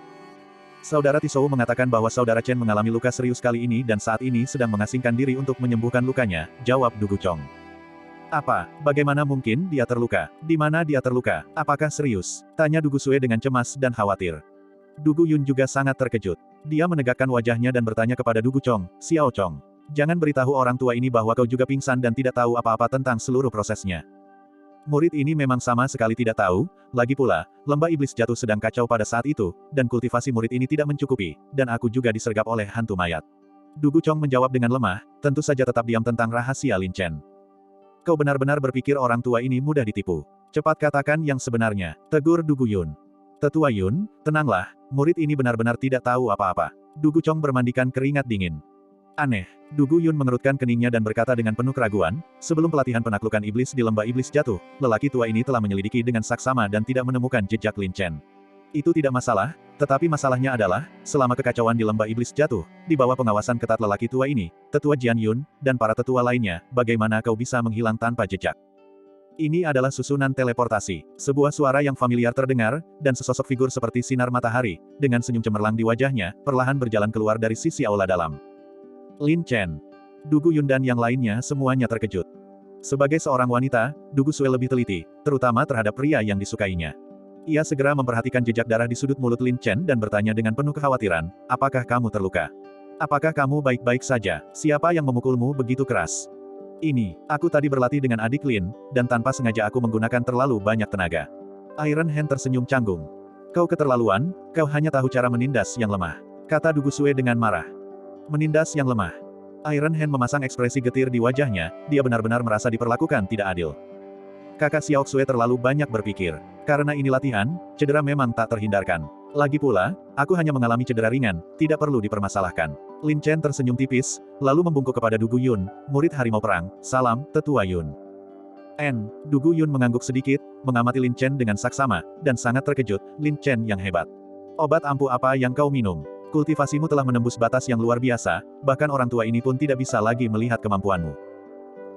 Saudara Tisou mengatakan bahwa saudara Chen mengalami luka serius kali ini dan saat ini sedang mengasingkan diri untuk menyembuhkan lukanya, jawab Du Guchong. Apa? Bagaimana mungkin dia terluka? Di mana dia terluka? Apakah serius? Tanya Du Gusue dengan cemas dan khawatir. Du Guyun juga sangat terkejut. Dia menegakkan wajahnya dan bertanya kepada Dugu Chong, Xiao Chong. Jangan beritahu orang tua ini bahwa kau juga pingsan dan tidak tahu apa-apa tentang seluruh prosesnya. Murid ini memang sama sekali tidak tahu, lagi pula, lembah iblis jatuh sedang kacau pada saat itu, dan kultivasi murid ini tidak mencukupi, dan aku juga disergap oleh hantu mayat. Dugu Chong menjawab dengan lemah, tentu saja tetap diam tentang rahasia Lin Chen. Kau benar-benar berpikir orang tua ini mudah ditipu. Cepat katakan yang sebenarnya, tegur Dugu Yun. Tetua Yun, tenanglah, murid ini benar-benar tidak tahu apa-apa. Dugu Chong bermandikan keringat dingin. Aneh, Dugu Yun mengerutkan keningnya dan berkata dengan penuh keraguan, sebelum pelatihan penaklukan iblis di lembah iblis jatuh, lelaki tua ini telah menyelidiki dengan saksama dan tidak menemukan jejak Lin Chen. Itu tidak masalah, tetapi masalahnya adalah, selama kekacauan di lembah iblis jatuh, di bawah pengawasan ketat lelaki tua ini, tetua Jian Yun, dan para tetua lainnya, bagaimana kau bisa menghilang tanpa jejak? Ini adalah susunan teleportasi. Sebuah suara yang familiar terdengar, dan sesosok figur seperti sinar matahari, dengan senyum cemerlang di wajahnya, perlahan berjalan keluar dari sisi aula dalam. Lin Chen, Dugu Yun dan yang lainnya semuanya terkejut. Sebagai seorang wanita, Dugu Sue lebih teliti, terutama terhadap pria yang disukainya. Ia segera memperhatikan jejak darah di sudut mulut Lin Chen dan bertanya dengan penuh kekhawatiran, apakah kamu terluka? Apakah kamu baik-baik saja? Siapa yang memukulmu begitu keras? Ini, aku tadi berlatih dengan adik Lin, dan tanpa sengaja aku menggunakan terlalu banyak tenaga. Iron Hand tersenyum canggung. Kau keterlaluan, kau hanya tahu cara menindas yang lemah. Kata Dugu Sue dengan marah. Menindas yang lemah. Iron Hand memasang ekspresi getir di wajahnya, dia benar-benar merasa diperlakukan tidak adil. Kakak Xiao Sue terlalu banyak berpikir. Karena ini latihan, cedera memang tak terhindarkan. Lagi pula, aku hanya mengalami cedera ringan, tidak perlu dipermasalahkan. Lin Chen tersenyum tipis, lalu membungkuk kepada Dugu Yun, murid harimau perang, salam, tetua Yun. Dugu Yun mengangguk sedikit, mengamati Lin Chen dengan saksama, dan sangat terkejut, Lin Chen yang hebat. Obat ampuh apa yang kau minum? Kultivasimu telah menembus batas yang luar biasa, bahkan orang tua ini pun tidak bisa lagi melihat kemampuanmu.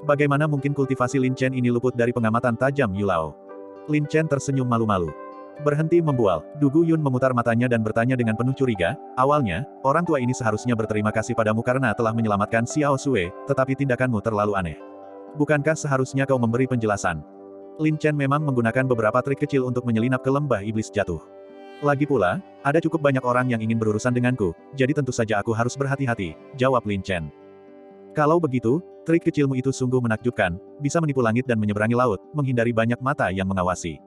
Bagaimana mungkin kultivasi Lin Chen ini luput dari pengamatan tajam Yulao? Lin Chen tersenyum malu-malu. Berhenti membual, Dugu Yun memutar matanya dan bertanya dengan penuh curiga, awalnya, orang tua ini seharusnya berterima kasih padamu karena telah menyelamatkan Xiao Sue, tetapi tindakanmu terlalu aneh. Bukankah seharusnya kau memberi penjelasan? Lin Chen memang menggunakan beberapa trik kecil untuk menyelinap ke lembah iblis jatuh. Lagi pula, ada cukup banyak orang yang ingin berurusan denganku, jadi tentu saja aku harus berhati-hati, jawab Lin Chen. Kalau begitu, trik kecilmu itu sungguh menakjubkan, bisa menipu langit dan menyeberangi laut, menghindari banyak mata yang mengawasi.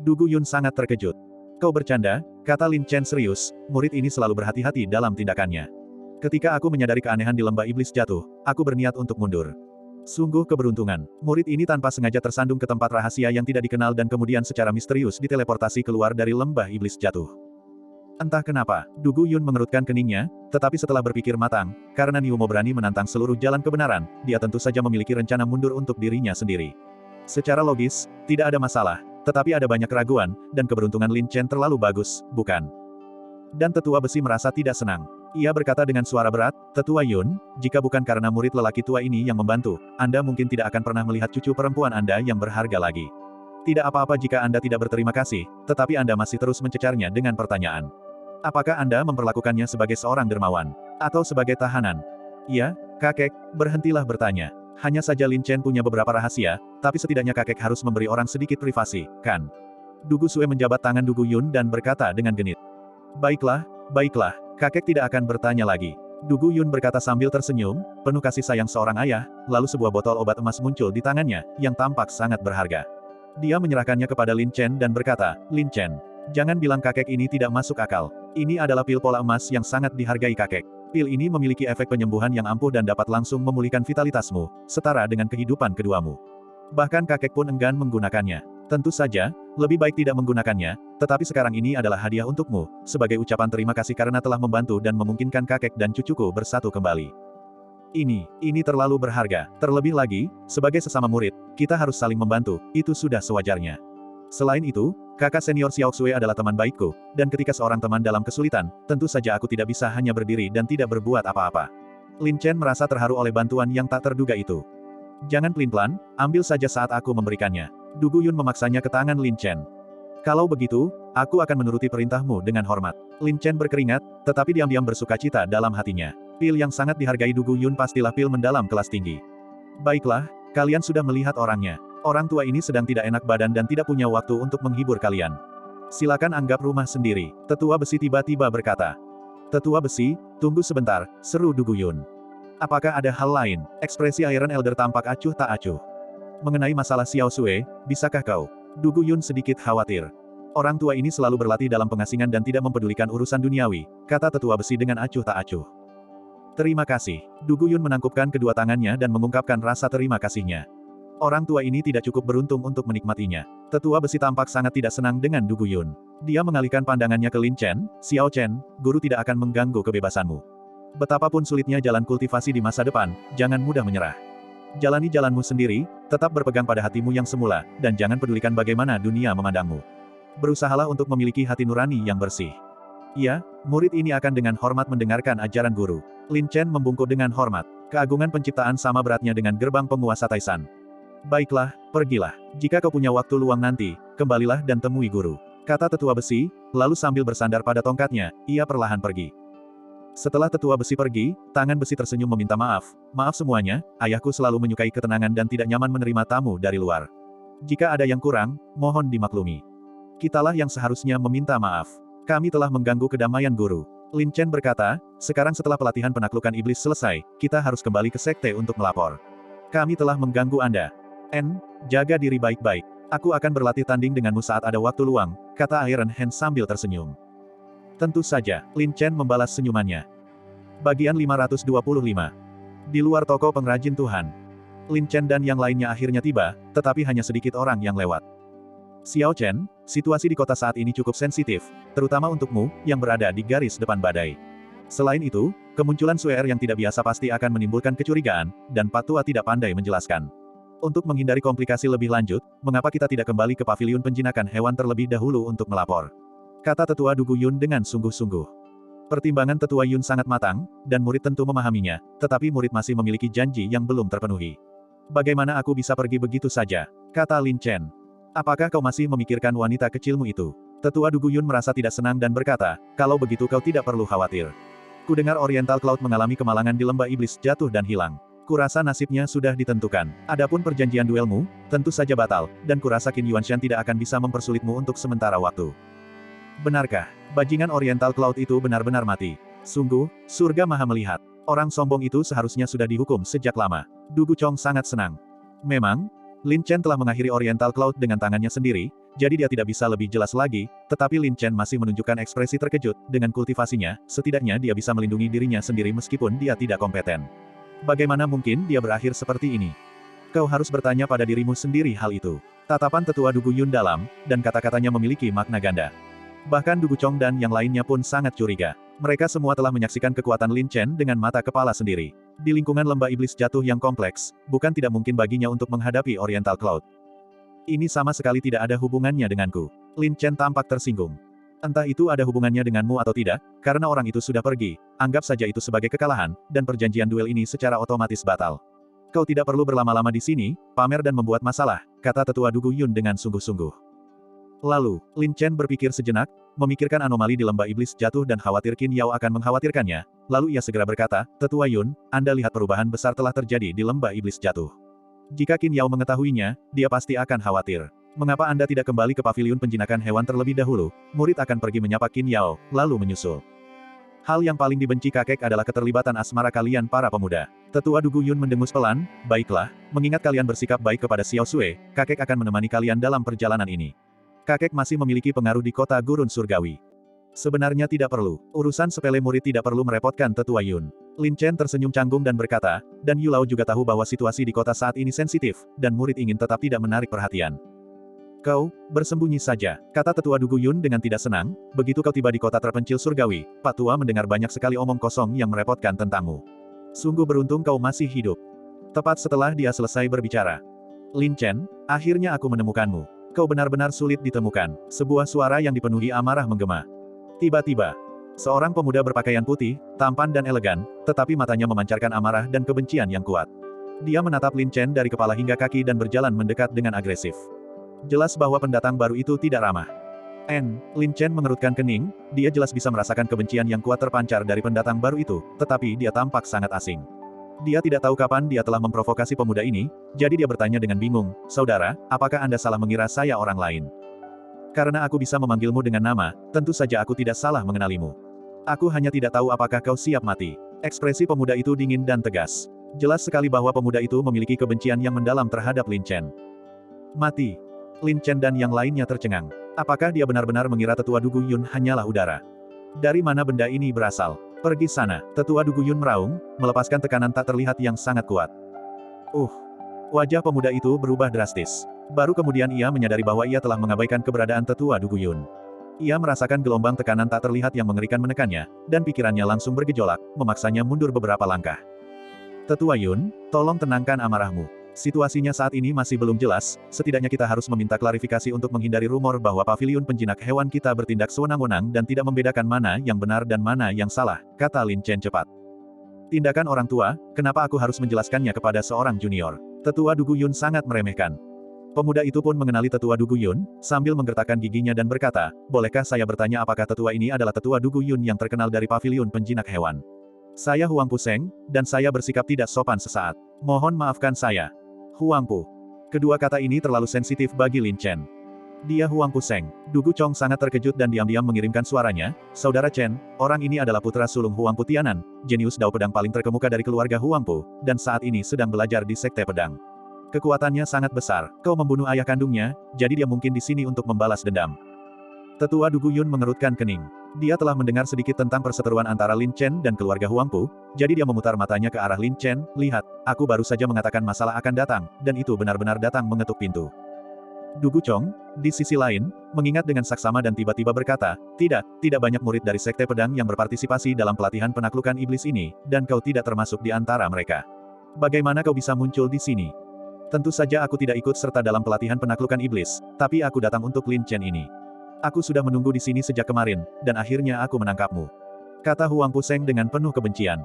Dugu Yun sangat terkejut. Kau bercanda, kata Lin Chen serius, murid ini selalu berhati-hati dalam tindakannya. Ketika aku menyadari keanehan di lembah iblis jatuh, aku berniat untuk mundur. Sungguh keberuntungan, murid ini tanpa sengaja tersandung ke tempat rahasia yang tidak dikenal dan kemudian secara misterius diteleportasi keluar dari lembah iblis jatuh. Entah kenapa, Dugu Yun mengerutkan keningnya, tetapi setelah berpikir matang, karena Niumo berani menantang seluruh jalan kebenaran, dia tentu saja memiliki rencana mundur untuk dirinya sendiri. Secara logis, tidak ada masalah, tetapi ada banyak keraguan, dan keberuntungan Lin Chen terlalu bagus, bukan? Dan tetua besi merasa tidak senang. Ia berkata dengan suara berat, Tetua Yun, jika bukan karena murid lelaki tua ini yang membantu, Anda mungkin tidak akan pernah melihat cucu perempuan Anda yang berharga lagi. Tidak apa-apa jika Anda tidak berterima kasih, tetapi Anda masih terus mencecarnya dengan pertanyaan. Apakah Anda memperlakukannya sebagai seorang dermawan? Atau sebagai tahanan? Ya, kakek, berhentilah bertanya. Hanya saja Lin Chen punya beberapa rahasia, tapi setidaknya kakek harus memberi orang sedikit privasi, kan? Dugu Sue menjabat tangan Dugu Yun dan berkata dengan genit. Baiklah, baiklah, kakek tidak akan bertanya lagi. Dugu Yun berkata sambil tersenyum, penuh kasih sayang seorang ayah, lalu sebuah botol obat emas muncul di tangannya, yang tampak sangat berharga. Dia menyerahkannya kepada Lin Chen dan berkata, Lin Chen, jangan bilang kakek ini tidak masuk akal. Ini adalah pil pola emas yang sangat dihargai kakek. Pil ini memiliki efek penyembuhan yang ampuh dan dapat langsung memulihkan vitalitasmu, setara dengan kehidupan keduamu. Bahkan kakek pun enggan menggunakannya. Tentu saja, lebih baik tidak menggunakannya, tetapi sekarang ini adalah hadiah untukmu, sebagai ucapan terima kasih karena telah membantu dan memungkinkan kakek dan cucuku bersatu kembali. Ini terlalu berharga. Terlebih lagi, sebagai sesama murid, kita harus saling membantu, itu sudah sewajarnya. Selain itu, kakak senior Xiao Sue adalah teman baikku, dan ketika seorang teman dalam kesulitan, tentu saja aku tidak bisa hanya berdiri dan tidak berbuat apa-apa. Lin Chen merasa terharu oleh bantuan yang tak terduga itu. Jangan pelin-pelan, ambil saja saat aku memberikannya. Dugu Yun memaksanya ke tangan Lin Chen. Kalau begitu, aku akan menuruti perintahmu dengan hormat. Lin Chen berkeringat, tetapi diam-diam bersukacita dalam hatinya. Pil yang sangat dihargai Dugu Yun pastilah pil mendalam kelas tinggi. Baiklah, kalian sudah melihat orangnya. Orang tua ini sedang tidak enak badan dan tidak punya waktu untuk menghibur kalian. Silakan anggap rumah sendiri. Tetua besi tiba-tiba berkata. Tetua besi, tunggu sebentar, seru Du Guyun. Apakah ada hal lain? Ekspresi Iron Elder tampak acuh tak acuh. Mengenai masalah Xiao Sui, bisakah kau? Du Guyun sedikit khawatir. Orang tua ini selalu berlatih dalam pengasingan dan tidak mempedulikan urusan duniawi, kata tetua besi dengan acuh tak acuh. Terima kasih. Du Guyun menangkupkan kedua tangannya dan mengungkapkan rasa terima kasihnya. Orang tua ini tidak cukup beruntung untuk menikmatinya. Tetua besi tampak sangat tidak senang dengan Du Guyun. Dia mengalihkan pandangannya ke Lin Chen, Xiao Chen, guru tidak akan mengganggu kebebasanmu. Betapapun sulitnya jalan kultivasi di masa depan, jangan mudah menyerah. Jalani jalanmu sendiri, tetap berpegang pada hatimu yang semula, dan jangan pedulikan bagaimana dunia memandangmu. Berusahalah untuk memiliki hati nurani yang bersih. Ya, murid ini akan dengan hormat mendengarkan ajaran guru. Lin Chen membungkuk dengan hormat. Keagungan penciptaan sama beratnya dengan gerbang penguasa Taisan. Baiklah, pergilah. Jika kau punya waktu luang nanti, kembalilah dan temui guru. Kata tetua besi, lalu sambil bersandar pada tongkatnya, ia perlahan pergi. Setelah tetua besi pergi, tangan besi tersenyum meminta maaf. Maaf semuanya, ayahku selalu menyukai ketenangan dan tidak nyaman menerima tamu dari luar. Jika ada yang kurang, mohon dimaklumi. Kitalah yang seharusnya meminta maaf. Kami telah mengganggu kedamaian guru. Lin Chen berkata, sekarang setelah pelatihan penaklukan iblis selesai, kita harus kembali ke sekte untuk melapor. Kami telah mengganggu Anda. Jaga diri baik-baik. Aku akan berlatih tanding denganmu saat ada waktu luang, kata Iron Hand sambil tersenyum. Tentu saja, Lin Chen membalas senyumannya. Bagian 525. Di luar toko pengrajin Tuhan. Lin Chen dan yang lainnya akhirnya tiba, tetapi hanya sedikit orang yang lewat. Xiao Chen, situasi di kota saat ini cukup sensitif, terutama untukmu, yang berada di garis depan badai. Selain itu, kemunculan Suer yang tidak biasa pasti akan menimbulkan kecurigaan, dan Patua tidak pandai menjelaskan. Untuk menghindari komplikasi lebih lanjut, mengapa kita tidak kembali ke paviliun penjinakan hewan terlebih dahulu untuk melapor? Kata tetua Du Guyun dengan sungguh-sungguh. Pertimbangan tetua Yun sangat matang, dan murid tentu memahaminya, tetapi murid masih memiliki janji yang belum terpenuhi. Bagaimana aku bisa pergi begitu saja? Kata Lin Chen. Apakah kau masih memikirkan wanita kecilmu itu? Tetua Du Guyun merasa tidak senang dan berkata, kalau begitu kau tidak perlu khawatir. Kudengar Oriental Cloud mengalami kemalangan di lembah iblis jatuh dan hilang. Kurasa nasibnya sudah ditentukan. Adapun perjanjian duelmu, tentu saja batal, dan kurasa Qin Yuanshan tidak akan bisa mempersulitmu untuk sementara waktu. Benarkah? Bajingan Oriental Cloud itu benar-benar mati. Sungguh, surga maha melihat. Orang sombong itu seharusnya sudah dihukum sejak lama. Du Guchong sangat senang. Memang, Lin Chen telah mengakhiri Oriental Cloud dengan tangannya sendiri, jadi dia tidak bisa lebih jelas lagi, tetapi Lin Chen masih menunjukkan ekspresi terkejut, dengan kultivasinya, setidaknya dia bisa melindungi dirinya sendiri meskipun dia tidak kompeten. Bagaimana mungkin dia berakhir seperti ini? Kau harus bertanya pada dirimu sendiri hal itu. Tatapan tetua Du Guyun dalam, dan kata-katanya memiliki makna ganda. Bahkan Du Guchong dan yang lainnya pun sangat curiga. Mereka semua telah menyaksikan kekuatan Lin Chen dengan mata kepala sendiri. Di lingkungan lembah iblis jatuh yang kompleks, bukan tidak mungkin baginya untuk menghadapi Oriental Cloud. Ini sama sekali tidak ada hubungannya denganku. Lin Chen tampak tersinggung. Entah itu ada hubungannya denganmu atau tidak, karena orang itu sudah pergi, anggap saja itu sebagai kekalahan, dan perjanjian duel ini secara otomatis batal. Kau tidak perlu berlama-lama di sini, pamer dan membuat masalah, kata tetua Du Guyun dengan sungguh-sungguh. Lalu, Lin Chen berpikir sejenak, memikirkan anomali di lembah iblis jatuh dan khawatir Qin Yao akan mengkhawatirkannya, lalu ia segera berkata, Tetua Yun, Anda lihat perubahan besar telah terjadi di lembah iblis jatuh. Jika Qin Yao mengetahuinya, dia pasti akan khawatir. Mengapa Anda tidak kembali ke paviliun penjinakan hewan terlebih dahulu? Murid akan pergi menyapa Qin Yao, lalu menyusul. Hal yang paling dibenci kakek adalah keterlibatan asmara kalian para pemuda. Tetua Du Guyun mendengus pelan, baiklah, mengingat kalian bersikap baik kepada Xiao Sui, kakek akan menemani kalian dalam perjalanan ini. Kakek masih memiliki pengaruh di kota gurun surgawi. Sebenarnya tidak perlu. Urusan sepele murid tidak perlu merepotkan Tetua Yun. Lin Chen tersenyum canggung dan berkata, dan Yu Lao juga tahu bahwa situasi di kota saat ini sensitif, dan murid ingin tetap tidak menarik perhatian. Kau, bersembunyi saja, kata Tetua Du Guyun dengan tidak senang, begitu kau tiba di kota terpencil surgawi, Pak Tua mendengar banyak sekali omong kosong yang merepotkan tentangmu. Sungguh beruntung kau masih hidup. Tepat setelah dia selesai berbicara. Lin Chen, akhirnya aku menemukanmu. Kau benar-benar sulit ditemukan. Sebuah suara yang dipenuhi amarah menggema. Tiba-tiba, seorang pemuda berpakaian putih, tampan dan elegan, tetapi matanya memancarkan amarah dan kebencian yang kuat. Dia menatap Lin Chen dari kepala hingga kaki dan berjalan mendekat dengan agresif. Jelas bahwa pendatang baru itu tidak ramah. Lin Chen mengerutkan kening, dia jelas bisa merasakan kebencian yang kuat terpancar dari pendatang baru itu, tetapi dia tampak sangat asing. Dia tidak tahu kapan dia telah memprovokasi pemuda ini, jadi dia bertanya dengan bingung, Saudara, apakah Anda salah mengira saya orang lain? Karena aku bisa memanggilmu dengan nama, tentu saja aku tidak salah mengenalimu. Aku hanya tidak tahu apakah kau siap mati. Ekspresi pemuda itu dingin dan tegas. Jelas sekali bahwa pemuda itu memiliki kebencian yang mendalam terhadap Lin Chen. Mati. Lin Chen dan yang lainnya tercengang. Apakah dia benar-benar mengira Tetua Du Guyun hanyalah udara? Dari mana benda ini berasal? Pergi sana. Tetua Du Guyun meraung, melepaskan tekanan tak terlihat yang sangat kuat. Wajah pemuda itu berubah drastis. Baru kemudian ia menyadari bahwa ia telah mengabaikan keberadaan Tetua Du Guyun. Ia merasakan gelombang tekanan tak terlihat yang mengerikan menekannya, dan pikirannya langsung bergejolak, memaksanya mundur beberapa langkah. Tetua Yun, tolong tenangkan amarahmu. Situasinya saat ini masih belum jelas, setidaknya kita harus meminta klarifikasi untuk menghindari rumor bahwa paviliun penjinak hewan kita bertindak sewenang-wenang dan tidak membedakan mana yang benar dan mana yang salah, kata Lin Chen cepat. Tindakan orang tua, kenapa aku harus menjelaskannya kepada seorang junior? Tetua Du Guyun sangat meremehkan. Pemuda itu pun mengenali Tetua Du Guyun, sambil menggertakkan giginya dan berkata, bolehkah saya bertanya apakah tetua ini adalah Tetua Du Guyun yang terkenal dari paviliun penjinak hewan? Saya Huang Puseng, dan saya bersikap tidak sopan sesaat. Mohon maafkan saya. Huang Pu. Kedua kata ini terlalu sensitif bagi Lin Chen. Dia Huang Puseng. Du Guchong sangat terkejut dan diam-diam mengirimkan suaranya, Saudara Chen, orang ini adalah putra sulung Huang Pu Tianan, jenius dao pedang paling terkemuka dari keluarga Huang Pu, dan saat ini sedang belajar di sekte pedang. Kekuatannya sangat besar, kau membunuh ayah kandungnya, jadi dia mungkin di sini untuk membalas dendam. Tetua Du Guyun mengerutkan kening. Dia telah mendengar sedikit tentang perseteruan antara Lin Chen dan keluarga Huang Pu, jadi dia memutar matanya ke arah Lin Chen, lihat, aku baru saja mengatakan masalah akan datang, dan itu benar-benar datang mengetuk pintu. Du Guchong, di sisi lain, mengingat dengan saksama dan tiba-tiba berkata, tidak banyak murid dari sekte pedang yang berpartisipasi dalam pelatihan penaklukan iblis ini, dan kau tidak termasuk di antara mereka. Bagaimana kau bisa muncul di sini? Tentu saja aku tidak ikut serta dalam pelatihan penaklukan iblis, tapi aku datang untuk Lin Chen ini. Aku sudah menunggu di sini sejak kemarin, dan akhirnya aku menangkapmu. Kata Huang Puseng dengan penuh kebencian.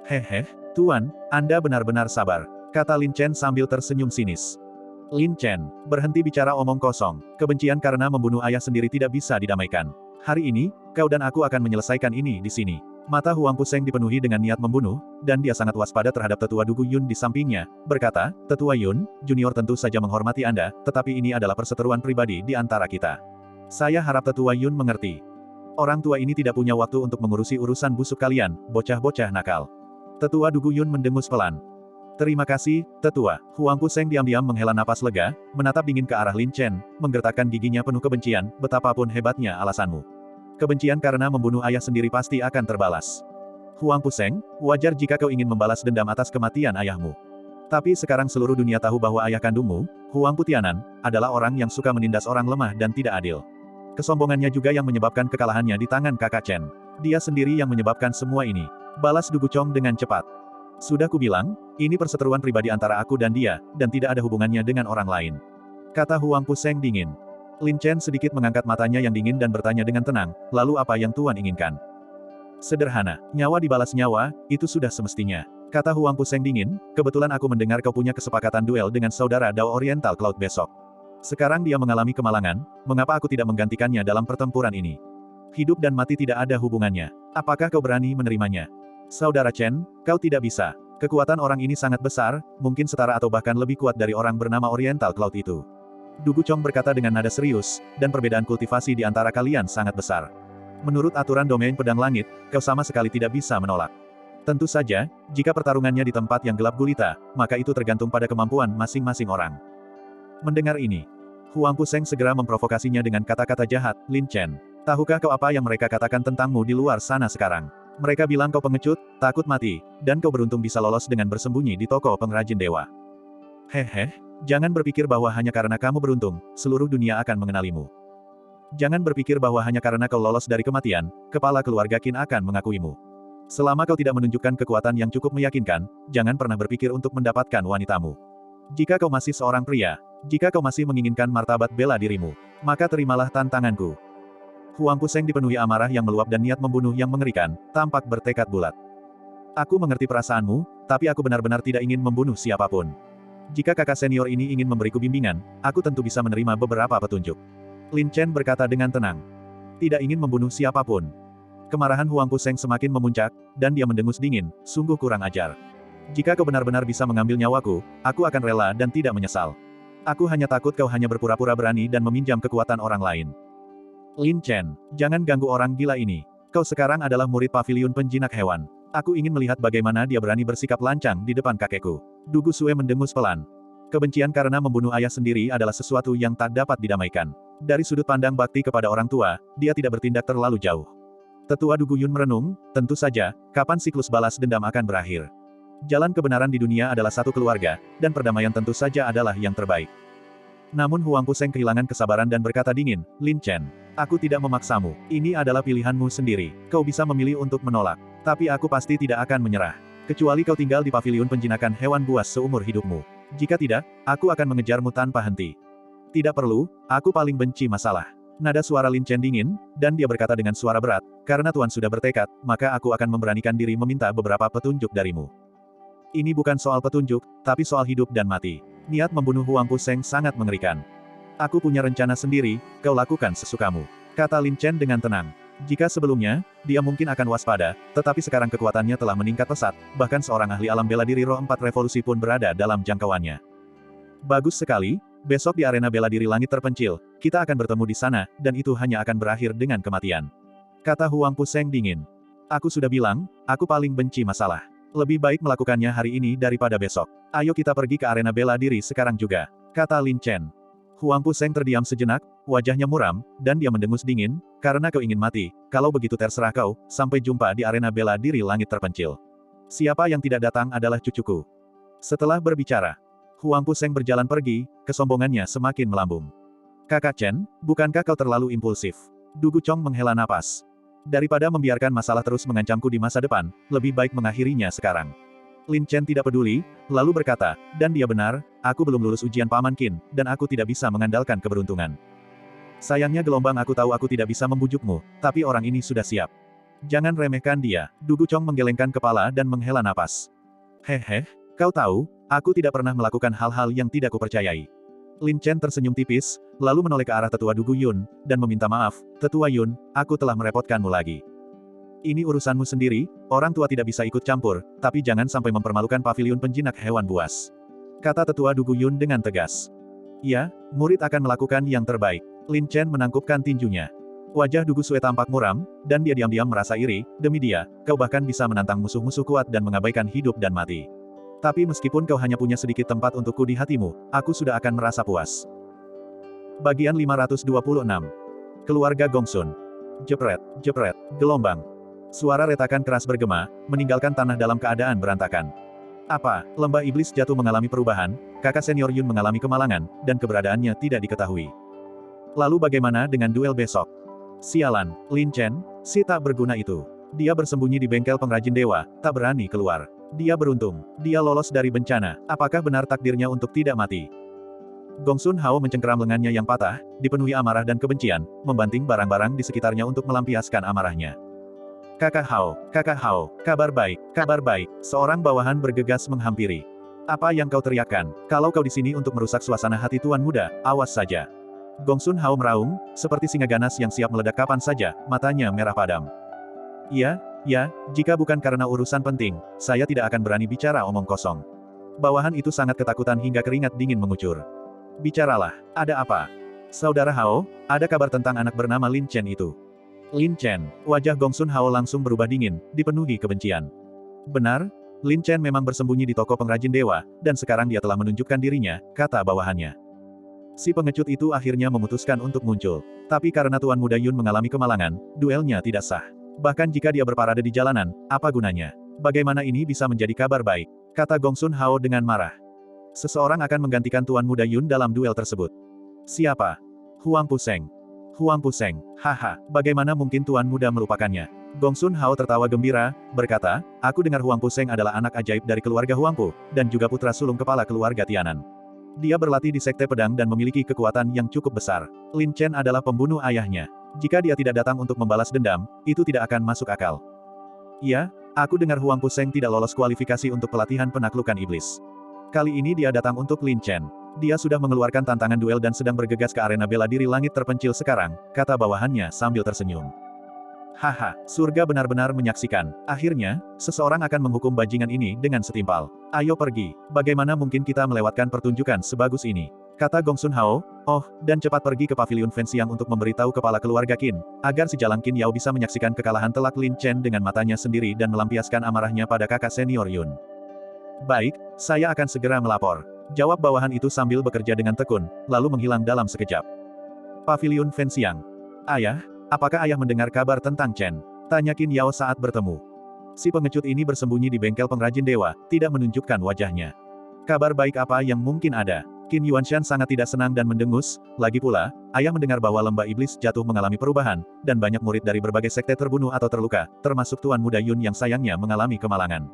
Hehe, Tuan, Anda benar-benar sabar, kata Lin Chen sambil tersenyum sinis. Lin Chen, berhenti bicara omong kosong, kebencian karena membunuh ayah sendiri tidak bisa didamaikan. Hari ini, kau dan aku akan menyelesaikan ini di sini. Mata Huang Puseng dipenuhi dengan niat membunuh, dan dia sangat waspada terhadap Tetua Du Guyun di sampingnya, berkata, Tetua Yun, junior tentu saja menghormati Anda, tetapi ini adalah perseteruan pribadi di antara kita. Saya harap Tetua Yun mengerti. Orang tua ini tidak punya waktu untuk mengurusi urusan busuk kalian, bocah-bocah nakal. Tetua Du Guyun mendengus pelan. Terima kasih, Tetua. Huang Puseng diam-diam menghela napas lega, menatap dingin ke arah Lin Chen, menggertakkan giginya penuh kebencian, betapapun hebatnya alasanmu. Kebencian karena membunuh ayah sendiri pasti akan terbalas. Huang Puseng, wajar jika kau ingin membalas dendam atas kematian ayahmu. Tapi sekarang seluruh dunia tahu bahwa ayah kandungmu, Huang Pu Tianan, adalah orang yang suka menindas orang lemah dan tidak adil. Kesombongannya juga yang menyebabkan kekalahannya di tangan kakak Chen. Dia sendiri yang menyebabkan semua ini. Balas Du Guchong dengan cepat. Sudah kubilang, ini perseteruan pribadi antara aku dan dia, dan tidak ada hubungannya dengan orang lain. Kata Huang Puseng dingin. Lin Chen sedikit mengangkat matanya yang dingin dan bertanya dengan tenang, lalu apa yang Tuan inginkan? Sederhana, nyawa dibalas nyawa, itu sudah semestinya. Kata Huang Puseng dingin, kebetulan aku mendengar kau punya kesepakatan duel dengan saudara Dao Oriental Cloud besok. Sekarang dia mengalami kemalangan, mengapa aku tidak menggantikannya dalam pertempuran ini? Hidup dan mati tidak ada hubungannya. Apakah kau berani menerimanya? Saudara Chen, kau tidak bisa. Kekuatan orang ini sangat besar, mungkin setara atau bahkan lebih kuat dari orang bernama Oriental Cloud itu. Du Guchong berkata dengan nada serius, dan perbedaan kultivasi di antara kalian sangat besar. Menurut aturan domain pedang langit, kau sama sekali tidak bisa menolak. Tentu saja, jika pertarungannya di tempat yang gelap gulita, maka itu tergantung pada kemampuan masing-masing orang. Mendengar ini, Huang Puseng segera memprovokasinya dengan kata-kata jahat, Lin Chen. Tahukah kau apa yang mereka katakan tentangmu di luar sana sekarang? Mereka bilang kau pengecut, takut mati, dan kau beruntung bisa lolos dengan bersembunyi di toko pengrajin dewa. Hehe. Jangan berpikir bahwa hanya karena kamu beruntung, seluruh dunia akan mengenalimu. Jangan berpikir bahwa hanya karena kau lolos dari kematian, kepala keluarga Qin akan mengakuimu. Selama kau tidak menunjukkan kekuatan yang cukup meyakinkan, jangan pernah berpikir untuk mendapatkan wanitamu. Jika kau masih seorang pria, jika kau masih menginginkan martabat bela dirimu, maka terimalah tantanganku. Huang Puseng dipenuhi amarah yang meluap dan niat membunuh yang mengerikan, tampak bertekad bulat. Aku mengerti perasaanmu, tapi aku benar-benar tidak ingin membunuh siapapun. Jika kakak senior ini ingin memberiku bimbingan, aku tentu bisa menerima beberapa petunjuk. Lin Chen berkata dengan tenang. Tidak ingin membunuh siapapun. Kemarahan Huang Puseng semakin memuncak, dan dia mendengus dingin, sungguh kurang ajar. Jika kau benar-benar bisa mengambil nyawaku, aku akan rela dan tidak menyesal. Aku hanya takut kau hanya berpura-pura berani dan meminjam kekuatan orang lain. Lin Chen, jangan ganggu orang gila ini. Kau sekarang adalah murid paviliun penjinak hewan. Aku ingin melihat bagaimana dia berani bersikap lancang di depan kakekku. Du Gusue mendengus pelan. Kebencian karena membunuh ayah sendiri adalah sesuatu yang tak dapat didamaikan. Dari sudut pandang bakti kepada orang tua, dia tidak bertindak terlalu jauh. Tetua Du Guyun merenung, tentu saja, kapan siklus balas dendam akan berakhir. Jalan kebenaran di dunia adalah satu keluarga, dan perdamaian tentu saja adalah yang terbaik. Namun Huang Puseng kehilangan kesabaran dan berkata dingin, Lin Chen, aku tidak memaksamu, ini adalah pilihanmu sendiri, kau bisa memilih untuk menolak. Tapi aku pasti tidak akan menyerah. Kecuali kau tinggal di paviliun penjinakan hewan buas seumur hidupmu. Jika tidak, aku akan mengejarmu tanpa henti. Tidak perlu, aku paling benci masalah. Nada suara Lin Chen dingin, dan dia berkata dengan suara berat, karena Tuan sudah bertekad, maka aku akan memberanikan diri meminta beberapa petunjuk darimu. Ini bukan soal petunjuk, tapi soal hidup dan mati. Niat membunuh Huang Puseng sangat mengerikan. Aku punya rencana sendiri, kau lakukan sesukamu. Kata Lin Chen dengan tenang. Jika sebelumnya, dia mungkin akan waspada, tetapi sekarang kekuatannya telah meningkat pesat, bahkan seorang ahli alam bela diri roh 4 revolusi pun berada dalam jangkauannya. Bagus sekali, besok di arena bela diri langit terpencil, kita akan bertemu di sana, dan itu hanya akan berakhir dengan kematian. Kata Huang Puseng dingin. Aku sudah bilang, aku paling benci masalah. Lebih baik melakukannya hari ini daripada besok. Ayo kita pergi ke arena bela diri sekarang juga. Kata Lin Chen. Huang Puseng terdiam sejenak, wajahnya muram, dan dia mendengus dingin, karena kau ingin mati, kalau begitu terserah kau, sampai jumpa di arena bela diri langit terpencil. Siapa yang tidak datang adalah cucuku. Setelah berbicara, Huang Puseng berjalan pergi, kesombongannya semakin melambung. Kakak Chen, bukankah kau terlalu impulsif? Du Guchong menghela napas. Daripada membiarkan masalah terus mengancamku di masa depan, lebih baik mengakhirinya sekarang. Lin Chen tidak peduli, lalu berkata, dan dia benar, aku belum lulus ujian Paman Qin, dan aku tidak bisa mengandalkan keberuntungan. Sayangnya gelombang aku tahu aku tidak bisa membujukmu, tapi orang ini sudah siap. Jangan remehkan dia. Du Guchong menggelengkan kepala dan menghela napas. Hehe, kau tahu, aku tidak pernah melakukan hal-hal yang tidak kupercayai. Lin Chen tersenyum tipis, lalu menoleh ke arah Tetua Du Guyun, dan meminta maaf, Tetua Yun, aku telah merepotkanmu lagi. Ini urusanmu sendiri, orang tua tidak bisa ikut campur, tapi jangan sampai mempermalukan paviliun penjinak hewan buas. Kata Tetua Du Guyun dengan tegas. Ya, murid akan melakukan yang terbaik. Lin Chen menangkupkan tinjunya. Wajah Du Gusue tampak muram, dan dia diam-diam merasa iri, demi dia, kau bahkan bisa menantang musuh-musuh kuat dan mengabaikan hidup dan mati. Tapi meskipun kau hanya punya sedikit tempat untukku di hatimu, aku sudah akan merasa puas. Bagian 526. Keluarga Gongsun. Jepret, jepret, gelombang. Suara retakan keras bergema, meninggalkan tanah dalam keadaan berantakan. Apa, lembah iblis jatuh mengalami perubahan, kakak senior Yun mengalami kemalangan, dan keberadaannya tidak diketahui. Lalu bagaimana dengan duel besok? Sialan, Lin Chen, si tak berguna itu. Dia bersembunyi di bengkel pengrajin dewa, tak berani keluar. Dia beruntung, dia lolos dari bencana, apakah benar takdirnya untuk tidak mati? Gongsun Hao mencengkeram lengannya yang patah, dipenuhi amarah dan kebencian, membanting barang-barang di sekitarnya untuk melampiaskan amarahnya. Kakak Hao, kabar baik, seorang bawahan bergegas menghampiri. Apa yang kau teriakkan? Kalau kau di sini untuk merusak suasana hati tuan muda, awas saja. Gongsun Hao meraung, seperti singa ganas yang siap meledak kapan saja, matanya merah padam. Ya, jika bukan karena urusan penting, saya tidak akan berani bicara omong kosong. Bawahan itu sangat ketakutan hingga keringat dingin mengucur. Bicaralah, ada apa? Saudara Hao, ada kabar tentang anak bernama Lin Chen itu. Lin Chen, wajah Gongsun Hao langsung berubah dingin, dipenuhi kebencian. Benar, Lin Chen memang bersembunyi di toko pengrajin dewa, dan sekarang dia telah menunjukkan dirinya, kata bawahannya. Si pengecut itu akhirnya memutuskan untuk muncul. Tapi karena Tuan Muda Yun mengalami kemalangan, duelnya tidak sah. Bahkan jika dia berparade di jalanan, apa gunanya? Bagaimana ini bisa menjadi kabar baik? Kata Gongsun Hao dengan marah. Seseorang akan menggantikan Tuan Muda Yun dalam duel tersebut. Siapa? Huang Puseng. Huang Puseng, haha, bagaimana mungkin Tuan Muda melupakannya? Gongsun Hao tertawa gembira, berkata, aku dengar Huang Puseng adalah anak ajaib dari keluarga Huangpu, dan juga putra sulung kepala keluarga Tianan. Dia berlatih di sekte pedang dan memiliki kekuatan yang cukup besar. Lin Chen adalah pembunuh ayahnya. Jika dia tidak datang untuk membalas dendam, itu tidak akan masuk akal. Iya, aku dengar Huang Puseng tidak lolos kualifikasi untuk pelatihan penaklukan iblis. Kali ini dia datang untuk Lin Chen. Dia sudah mengeluarkan tantangan duel dan sedang bergegas ke arena bela diri langit terpencil sekarang, kata bawahannya sambil tersenyum. Haha, surga benar-benar menyaksikan. Akhirnya, seseorang akan menghukum bajingan ini dengan setimpal. Ayo pergi, bagaimana mungkin kita melewatkan pertunjukan sebagus ini? Kata Gong Sun Hao, "Oh, dan cepat pergi ke paviliun Fenxiang untuk memberitahu kepala keluarga Qin, agar si Jalang Qin Yao bisa menyaksikan kekalahan telak Lin Chen dengan matanya sendiri dan melampiaskan amarahnya pada kakak senior Yun." "Baik, saya akan segera melapor," jawab bawahan itu sambil bekerja dengan tekun, lalu menghilang dalam sekejap. Paviliun Fenxiang. "Ayah, apakah ayah mendengar kabar tentang Chen?" tanya Qin Yao saat bertemu. Si pengecut ini bersembunyi di bengkel pengrajin dewa, tidak menunjukkan wajahnya. Kabar baik apa yang mungkin ada? Qin Yuanshan sangat tidak senang dan mendengus, lagi pula, ayah mendengar bahwa lembah iblis jatuh mengalami perubahan, dan banyak murid dari berbagai sekte terbunuh atau terluka, termasuk Tuan Muda Yun yang sayangnya mengalami kemalangan.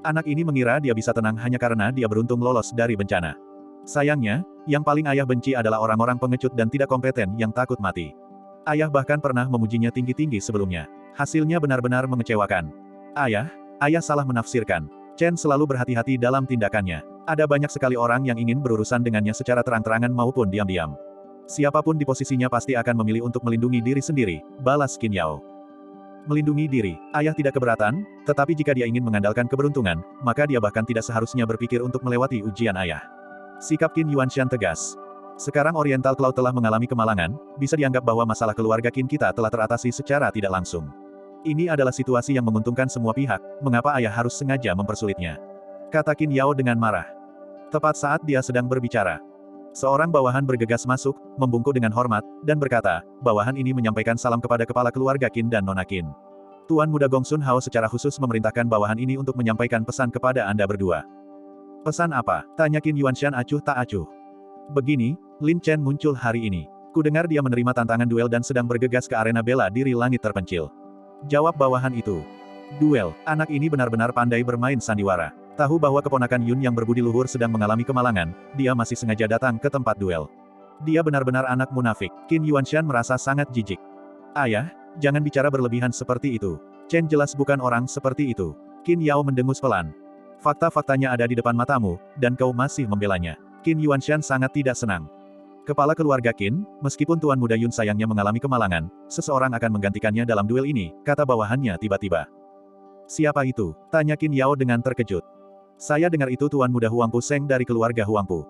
Anak ini mengira dia bisa tenang hanya karena dia beruntung lolos dari bencana. Sayangnya, yang paling ayah benci adalah orang-orang pengecut dan tidak kompeten yang takut mati. Ayah bahkan pernah memujinya tinggi-tinggi sebelumnya. Hasilnya benar-benar mengecewakan. Ayah salah menafsirkan. Chen selalu berhati-hati dalam tindakannya. Ada banyak sekali orang yang ingin berurusan dengannya secara terang-terangan maupun diam-diam. Siapapun di posisinya pasti akan memilih untuk melindungi diri sendiri, balas Qin Yao. Melindungi diri, ayah tidak keberatan, tetapi jika dia ingin mengandalkan keberuntungan, maka dia bahkan tidak seharusnya berpikir untuk melewati ujian ayah. Sikap Qin Yuanshan tegas. Sekarang Oriental Cloud telah mengalami kemalangan, bisa dianggap bahwa masalah keluarga Qin kita telah teratasi secara tidak langsung. Ini adalah situasi yang menguntungkan semua pihak, mengapa ayah harus sengaja mempersulitnya? Kata Qin Yao dengan marah. Tepat saat dia sedang berbicara, seorang bawahan bergegas masuk, membungkuk dengan hormat, dan berkata, bawahan ini menyampaikan salam kepada kepala keluarga Qin dan Nona Qin. Tuan Muda Gong Sun Hao secara khusus memerintahkan bawahan ini untuk menyampaikan pesan kepada Anda berdua. Pesan apa? Tanya Qin Yuanshan acuh tak acuh. Begini, Lin Chen muncul hari ini. Kudengar dia menerima tantangan duel dan sedang bergegas ke arena bela diri langit terpencil. Jawab bawahan itu. Duel, anak ini benar-benar pandai bermain sandiwara. Tahu bahwa keponakan Yun yang berbudi luhur sedang mengalami kemalangan, dia masih sengaja datang ke tempat duel. Dia benar-benar anak munafik. Qin Yuanshan merasa sangat jijik. Ayah, jangan bicara berlebihan seperti itu. Chen jelas bukan orang seperti itu. Qin Yao mendengus pelan. Fakta-faktanya ada di depan matamu, dan kau masih membelanya. Qin Yuanshan sangat tidak senang. Kepala keluarga Qin, meskipun Tuan Muda Yun sayangnya mengalami kemalangan, seseorang akan menggantikannya dalam duel ini, kata bawahannya tiba-tiba. Siapa itu? Tanya Qin Yao dengan terkejut. Saya dengar itu Tuan Muda Huang Pu Seng dari keluarga Huang Pu.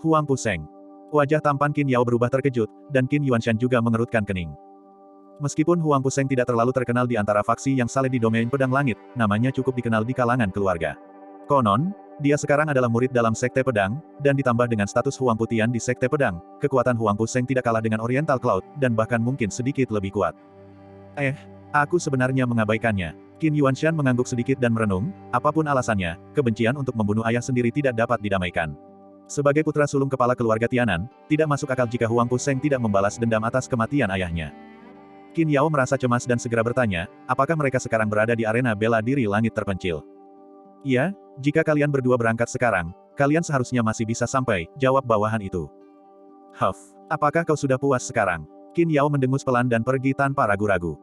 Huang Pu Seng. Wajah tampan Qin Yao berubah terkejut, dan Qin Yuanshan juga mengerutkan kening. Meskipun Huang Pu Seng tidak terlalu terkenal di antara faksi yang saleh di domain pedang langit, namanya cukup dikenal di kalangan keluarga. Konon, dia sekarang adalah murid dalam sekte pedang, dan ditambah dengan status Huang Pu Tian di sekte pedang, kekuatan Huang Pu Seng tidak kalah dengan Oriental Cloud, dan bahkan mungkin sedikit lebih kuat. Aku sebenarnya mengabaikannya. Qin Yuanshan mengangguk sedikit dan merenung, apapun alasannya, kebencian untuk membunuh ayah sendiri tidak dapat didamaikan. Sebagai putra sulung kepala keluarga Tianan, tidak masuk akal jika Huang Pu Seng tidak membalas dendam atas kematian ayahnya. Qin Yao merasa cemas dan segera bertanya, apakah mereka sekarang berada di arena bela diri langit terpencil? Iya, jika kalian berdua berangkat sekarang, kalian seharusnya masih bisa sampai, jawab bawahan itu. Apakah kau sudah puas sekarang? Qin Yao mendengus pelan dan pergi tanpa ragu-ragu.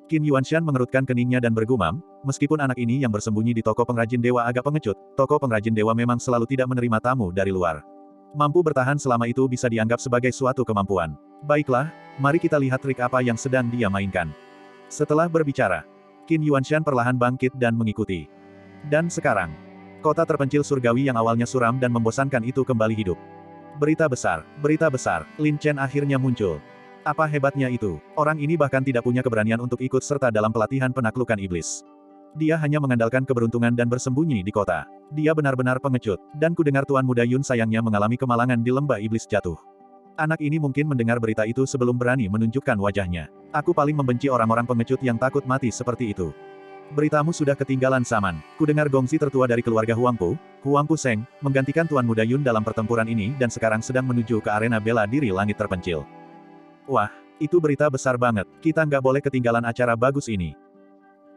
Qin Yuanshan mengerutkan keningnya dan bergumam, meskipun anak ini yang bersembunyi di toko pengrajin dewa agak pengecut, toko pengrajin dewa memang selalu tidak menerima tamu dari luar. Mampu bertahan selama itu bisa dianggap sebagai suatu kemampuan. Baiklah, mari kita lihat trik apa yang sedang dia mainkan. Setelah berbicara, Qin Yuanshan perlahan bangkit dan mengikuti. Dan sekarang, kota terpencil surgawi yang awalnya suram dan membosankan itu kembali hidup. Berita besar, Lin Chen akhirnya muncul. Apa hebatnya itu? Orang ini bahkan tidak punya keberanian untuk ikut serta dalam pelatihan penaklukan iblis. Dia hanya mengandalkan keberuntungan dan bersembunyi di kota. Dia benar-benar pengecut, dan kudengar Tuan Muda Yun sayangnya mengalami kemalangan di lembah iblis jatuh. Anak ini mungkin mendengar berita itu sebelum berani menunjukkan wajahnya. Aku paling membenci orang-orang pengecut yang takut mati seperti itu. Beritamu sudah ketinggalan zaman. Kudengar gongsi tertua dari keluarga Huang Pu Seng, menggantikan Tuan Muda Yun dalam pertempuran ini dan sekarang sedang menuju ke arena bela diri langit terpencil. Wah, itu berita besar banget, kita nggak boleh ketinggalan acara bagus ini.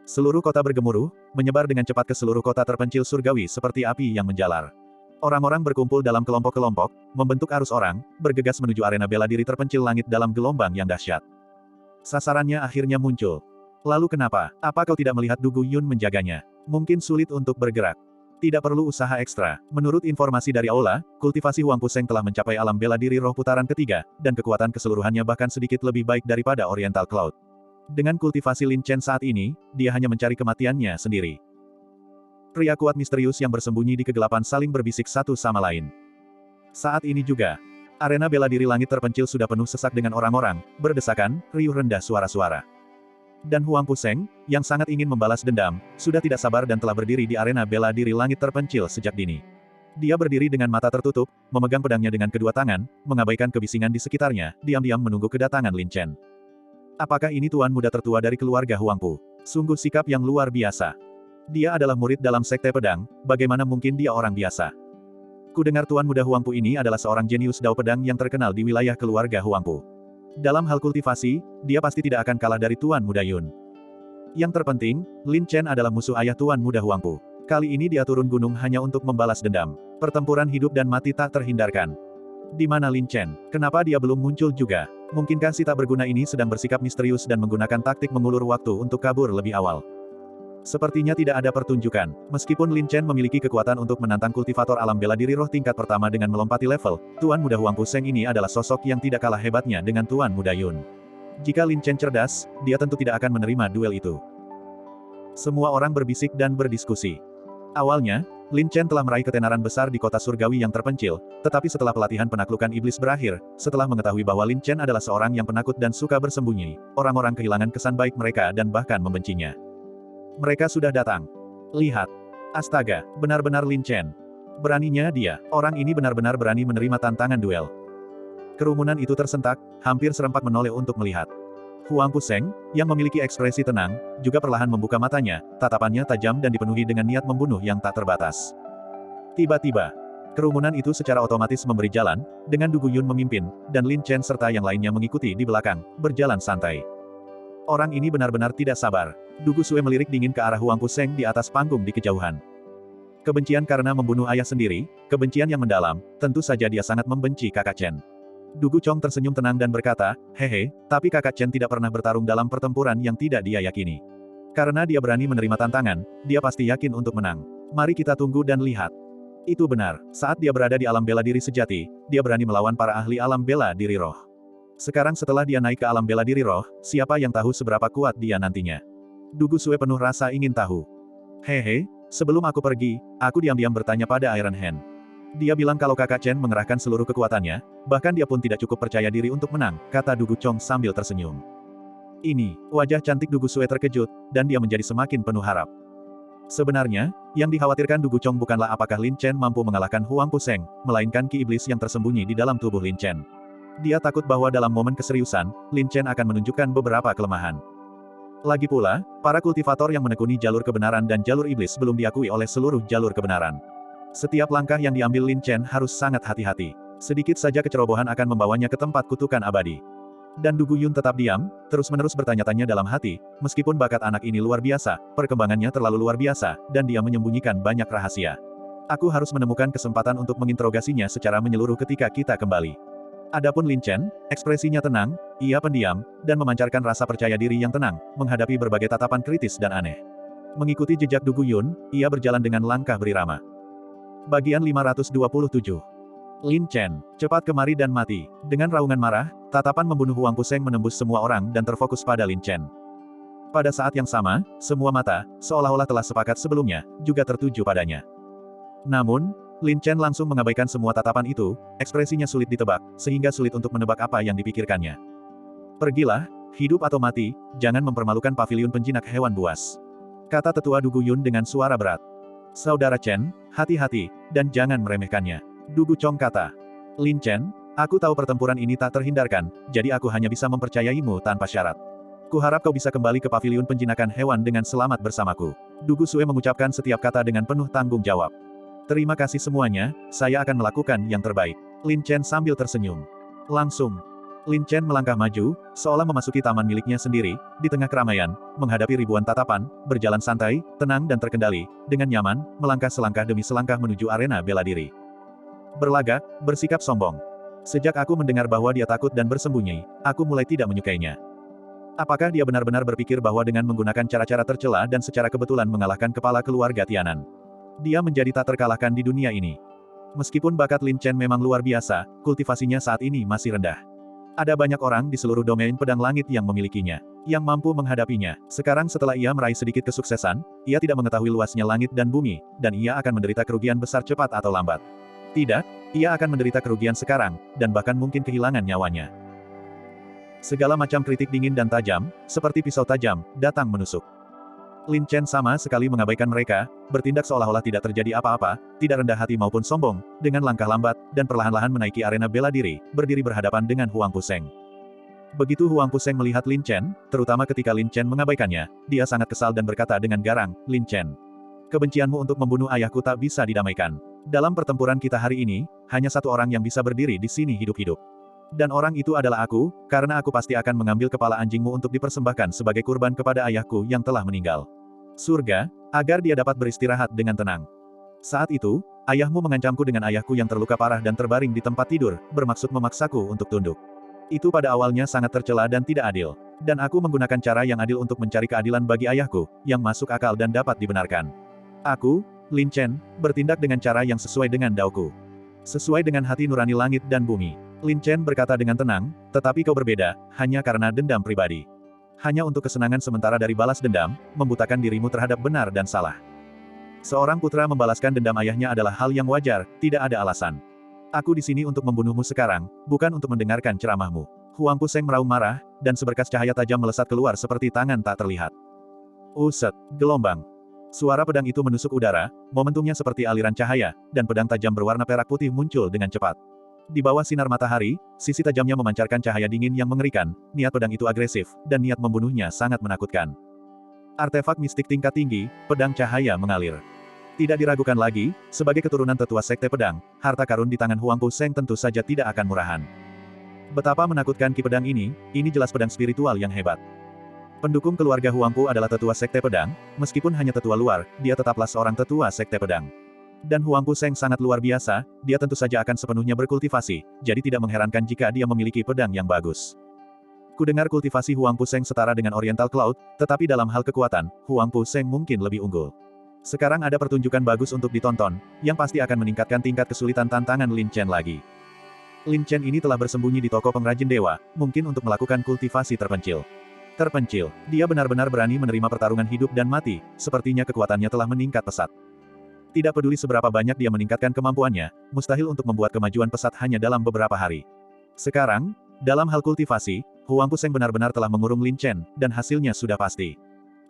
Seluruh kota bergemuruh, menyebar dengan cepat ke seluruh kota terpencil surgawi seperti api yang menjalar. Orang-orang berkumpul dalam kelompok-kelompok, membentuk arus orang, bergegas menuju arena bela diri terpencil langit dalam gelombang yang dahsyat. Sasarannya akhirnya muncul. Lalu kenapa? Apa kau tidak melihat Du Gu Yun menjaganya? Mungkin sulit untuk bergerak. Tidak perlu usaha ekstra. Menurut informasi dari Aula, kultivasi Huang Pu Seng telah mencapai alam bela diri roh putaran ketiga, dan kekuatan keseluruhannya bahkan sedikit lebih baik daripada Oriental Cloud. Dengan kultivasi Lin Chen saat ini, dia hanya mencari kematiannya sendiri. Pria kuat misterius yang bersembunyi di kegelapan saling berbisik satu sama lain. Saat ini juga, Arena bela diri langit terpencil sudah penuh sesak dengan orang-orang, berdesakan, riuh rendah suara-suara. Dan Huang Puseng, yang sangat ingin membalas dendam, sudah tidak sabar dan telah berdiri di arena bela diri langit terpencil sejak dini. Dia berdiri dengan mata tertutup, memegang pedangnya dengan kedua tangan, mengabaikan kebisingan di sekitarnya, diam-diam menunggu kedatangan Lin Chen. Apakah ini tuan muda tertua dari keluarga Huangpu? Sungguh sikap yang luar biasa. Dia adalah murid dalam sekte pedang, bagaimana mungkin dia orang biasa? Kudengar tuan muda Huangpu ini adalah seorang jenius dao pedang yang terkenal di wilayah keluarga Huangpu. Dalam hal kultivasi, dia pasti tidak akan kalah dari tuan muda Yun. Yang terpenting, Lin Chen adalah musuh ayah tuan muda Huangpu. Kali ini dia turun gunung hanya untuk membalas dendam. Pertempuran hidup dan mati tak terhindarkan. Di mana Lin Chen? Kenapa dia belum muncul juga? Mungkinkah si tak berguna ini sedang bersikap misterius dan menggunakan taktik mengulur waktu untuk kabur lebih awal? Sepertinya tidak ada pertunjukan. Meskipun Lin Chen memiliki kekuatan untuk menantang kultivator alam bela diri roh tingkat pertama dengan melompati level, tuan muda Huang Puseng ini adalah sosok yang tidak kalah hebatnya dengan tuan muda Yun. Jika Lin Chen cerdas, dia tentu tidak akan menerima duel itu. Semua orang berbisik dan berdiskusi. Awalnya, Lin Chen telah meraih ketenaran besar di kota surgawi yang terpencil, tetapi setelah pelatihan penaklukan iblis berakhir, setelah mengetahui bahwa Lin Chen adalah seorang yang penakut dan suka bersembunyi, orang-orang kehilangan kesan baik mereka dan bahkan membencinya. Mereka sudah datang. Lihat. Astaga, benar-benar Lin Chen. Beraninya dia, orang ini benar-benar berani menerima tantangan duel. Kerumunan itu tersentak, hampir serempak menoleh untuk melihat. Huang Puseng, yang memiliki ekspresi tenang, juga perlahan membuka matanya, tatapannya tajam dan dipenuhi dengan niat membunuh yang tak terbatas. Tiba-tiba, kerumunan itu secara otomatis memberi jalan, dengan Du Guyun memimpin, dan Lin Chen serta yang lainnya mengikuti di belakang, berjalan santai. Orang ini benar-benar tidak sabar. Du Gusue melirik dingin ke arah Huang Puseng di atas panggung di kejauhan. Kebencian karena membunuh ayah sendiri, kebencian yang mendalam, tentu saja dia sangat membenci kakak Chen. Du Guchong tersenyum tenang dan berkata, hehe, tapi kakak Chen tidak pernah bertarung dalam pertempuran yang tidak dia yakini. Karena dia berani menerima tantangan, dia pasti yakin untuk menang. Mari kita tunggu dan lihat. Itu benar, saat dia berada di alam bela diri sejati, dia berani melawan para ahli alam bela diri roh. Sekarang setelah dia naik ke alam bela diri roh, siapa yang tahu seberapa kuat dia nantinya? Du Gusue penuh rasa ingin tahu. Hehe, sebelum aku pergi, aku diam-diam bertanya pada Iron Hand. Dia bilang kalau kakak Chen mengerahkan seluruh kekuatannya, bahkan dia pun tidak cukup percaya diri untuk menang, kata Du Guchong sambil tersenyum. Ini, wajah cantik Du Gusue terkejut, dan dia menjadi semakin penuh harap. Sebenarnya, yang dikhawatirkan Du Guchong bukanlah apakah Lin Chen mampu mengalahkan Huang Puseng, melainkan ki iblis yang tersembunyi di dalam tubuh Lin Chen. Dia takut bahwa dalam momen keseriusan, Lin Chen akan menunjukkan beberapa kelemahan. Lagi pula, para kultivator yang menekuni jalur kebenaran dan jalur iblis belum diakui oleh seluruh jalur kebenaran. Setiap langkah yang diambil Lin Chen harus sangat hati-hati. Sedikit saja kecerobohan akan membawanya ke tempat kutukan abadi. Dan Du Guyun tetap diam, terus-menerus bertanya-tanya dalam hati, meskipun bakat anak ini luar biasa, perkembangannya terlalu luar biasa, dan dia menyembunyikan banyak rahasia. Aku harus menemukan kesempatan untuk menginterogasinya secara menyeluruh ketika kita kembali. Adapun Lin Chen, ekspresinya tenang, ia pendiam, dan memancarkan rasa percaya diri yang tenang, menghadapi berbagai tatapan kritis dan aneh. Mengikuti jejak Du Guyun, ia berjalan dengan langkah berirama. Bagian 527. Lin Chen, cepat kemari dan mati. Dengan raungan marah, tatapan membunuh Huang Puseng menembus semua orang dan terfokus pada Lin Chen. Pada saat yang sama, semua mata, seolah-olah telah sepakat sebelumnya, juga tertuju padanya. Namun, Lin Chen langsung mengabaikan semua tatapan itu, ekspresinya sulit ditebak, sehingga sulit untuk menebak apa yang dipikirkannya. Pergilah, hidup atau mati, jangan mempermalukan paviliun penjinak hewan buas. Kata tetua Du Guyun dengan suara berat. Saudara Chen, hati-hati, dan jangan meremehkannya. Du Guchong kata. Lin Chen, aku tahu pertempuran ini tak terhindarkan, jadi aku hanya bisa mempercayaimu tanpa syarat. Kuharap kau bisa kembali ke paviliun penjinakan hewan dengan selamat bersamaku. Du Gusue mengucapkan setiap kata dengan penuh tanggung jawab. Terima kasih semuanya, saya akan melakukan yang terbaik. Lin Chen sambil tersenyum. Langsung. Lin Chen melangkah maju, seolah memasuki taman miliknya sendiri, di tengah keramaian, menghadapi ribuan tatapan, berjalan santai, tenang dan terkendali, dengan nyaman, melangkah selangkah demi selangkah menuju arena bela diri. Berlagak, bersikap sombong. Sejak aku mendengar bahwa dia takut dan bersembunyi, aku mulai tidak menyukainya. Apakah dia benar-benar berpikir bahwa dengan menggunakan cara-cara tercela dan secara kebetulan mengalahkan kepala keluarga Tianan, dia menjadi tak terkalahkan di dunia ini? Meskipun bakat Lin Chen memang luar biasa, kultivasinya saat ini masih rendah. Ada banyak orang di seluruh domain pedang langit yang memilikinya, yang mampu menghadapinya. Sekarang setelah ia meraih sedikit kesuksesan, ia tidak mengetahui luasnya langit dan bumi, dan ia akan menderita kerugian besar cepat atau lambat. Tidak, Ia akan menderita kerugian sekarang, dan bahkan mungkin kehilangan nyawanya. Segala macam kritik dingin dan tajam, seperti pisau tajam, datang menusuk. Lin Chen sama sekali mengabaikan mereka, bertindak seolah-olah tidak terjadi apa-apa, tidak rendah hati maupun sombong, dengan langkah lambat, dan perlahan-lahan menaiki arena bela diri, berdiri berhadapan dengan Huang Puseng. Begitu Huang Puseng melihat Lin Chen, terutama ketika Lin Chen mengabaikannya, dia sangat kesal dan berkata dengan garang, "Lin Chen, kebencianmu untuk membunuh ayahku tak bisa didamaikan. Dalam pertempuran kita hari ini, hanya satu orang yang bisa berdiri di sini hidup-hidup. Dan orang itu adalah aku, karena aku pasti akan mengambil kepala anjingmu untuk dipersembahkan sebagai kurban kepada ayahku yang telah meninggal. Surga, agar dia dapat beristirahat dengan tenang. Saat itu, ayahmu mengancamku dengan ayahku yang terluka parah dan terbaring di tempat tidur, bermaksud memaksaku untuk tunduk. Itu pada awalnya sangat tercela dan tidak adil. Dan aku menggunakan cara yang adil untuk mencari keadilan bagi ayahku, yang masuk akal dan dapat dibenarkan. Aku, Lin Chen, bertindak dengan cara yang sesuai dengan dauku. Sesuai dengan hati nurani langit dan bumi." Lin Chen berkata dengan tenang, "Tetapi kau berbeda, hanya karena dendam pribadi. Hanya untuk kesenangan sementara dari balas dendam, membutakan dirimu terhadap benar dan salah. Seorang putra membalaskan dendam ayahnya adalah hal yang wajar, tidak ada alasan. Aku di sini untuk membunuhmu sekarang, bukan untuk mendengarkan ceramahmu." Huang Puseng meraung marah, dan seberkas cahaya tajam melesat keluar seperti tangan tak terlihat. Uset, gelombang. Suara pedang itu menusuk udara, momentumnya seperti aliran cahaya, dan pedang tajam berwarna perak putih muncul dengan cepat. Di bawah sinar matahari, sisi tajamnya memancarkan cahaya dingin yang mengerikan, niat pedang itu agresif, dan niat membunuhnya sangat menakutkan. Artefak mistik tingkat tinggi, pedang cahaya mengalir. Tidak diragukan lagi, sebagai keturunan tetua sekte pedang, harta karun di tangan Huang Puseng tentu saja tidak akan murahan. Betapa menakutkan ki pedang ini jelas pedang spiritual yang hebat. Pendukung keluarga Huangpu adalah tetua sekte pedang, meskipun hanya tetua luar, dia tetaplah seorang tetua sekte pedang. Dan Huang Puseng sangat luar biasa, dia tentu saja akan sepenuhnya berkultivasi, jadi tidak mengherankan jika dia memiliki pedang yang bagus. Kudengar kultivasi Huang Puseng setara dengan Oriental Cloud, tetapi dalam hal kekuatan, Huang Puseng mungkin lebih unggul. Sekarang ada pertunjukan bagus untuk ditonton, yang pasti akan meningkatkan tingkat kesulitan tantangan Lin Chen lagi. Lin Chen ini telah bersembunyi di toko pengrajin dewa, mungkin untuk melakukan kultivasi terpencil. Dia benar-benar berani menerima pertarungan hidup dan mati, sepertinya kekuatannya telah meningkat pesat. Tidak peduli seberapa banyak dia meningkatkan kemampuannya, mustahil untuk membuat kemajuan pesat hanya dalam beberapa hari. Sekarang, dalam hal kultivasi, Huang Puseng benar-benar telah mengurung Lin Chen, dan hasilnya sudah pasti.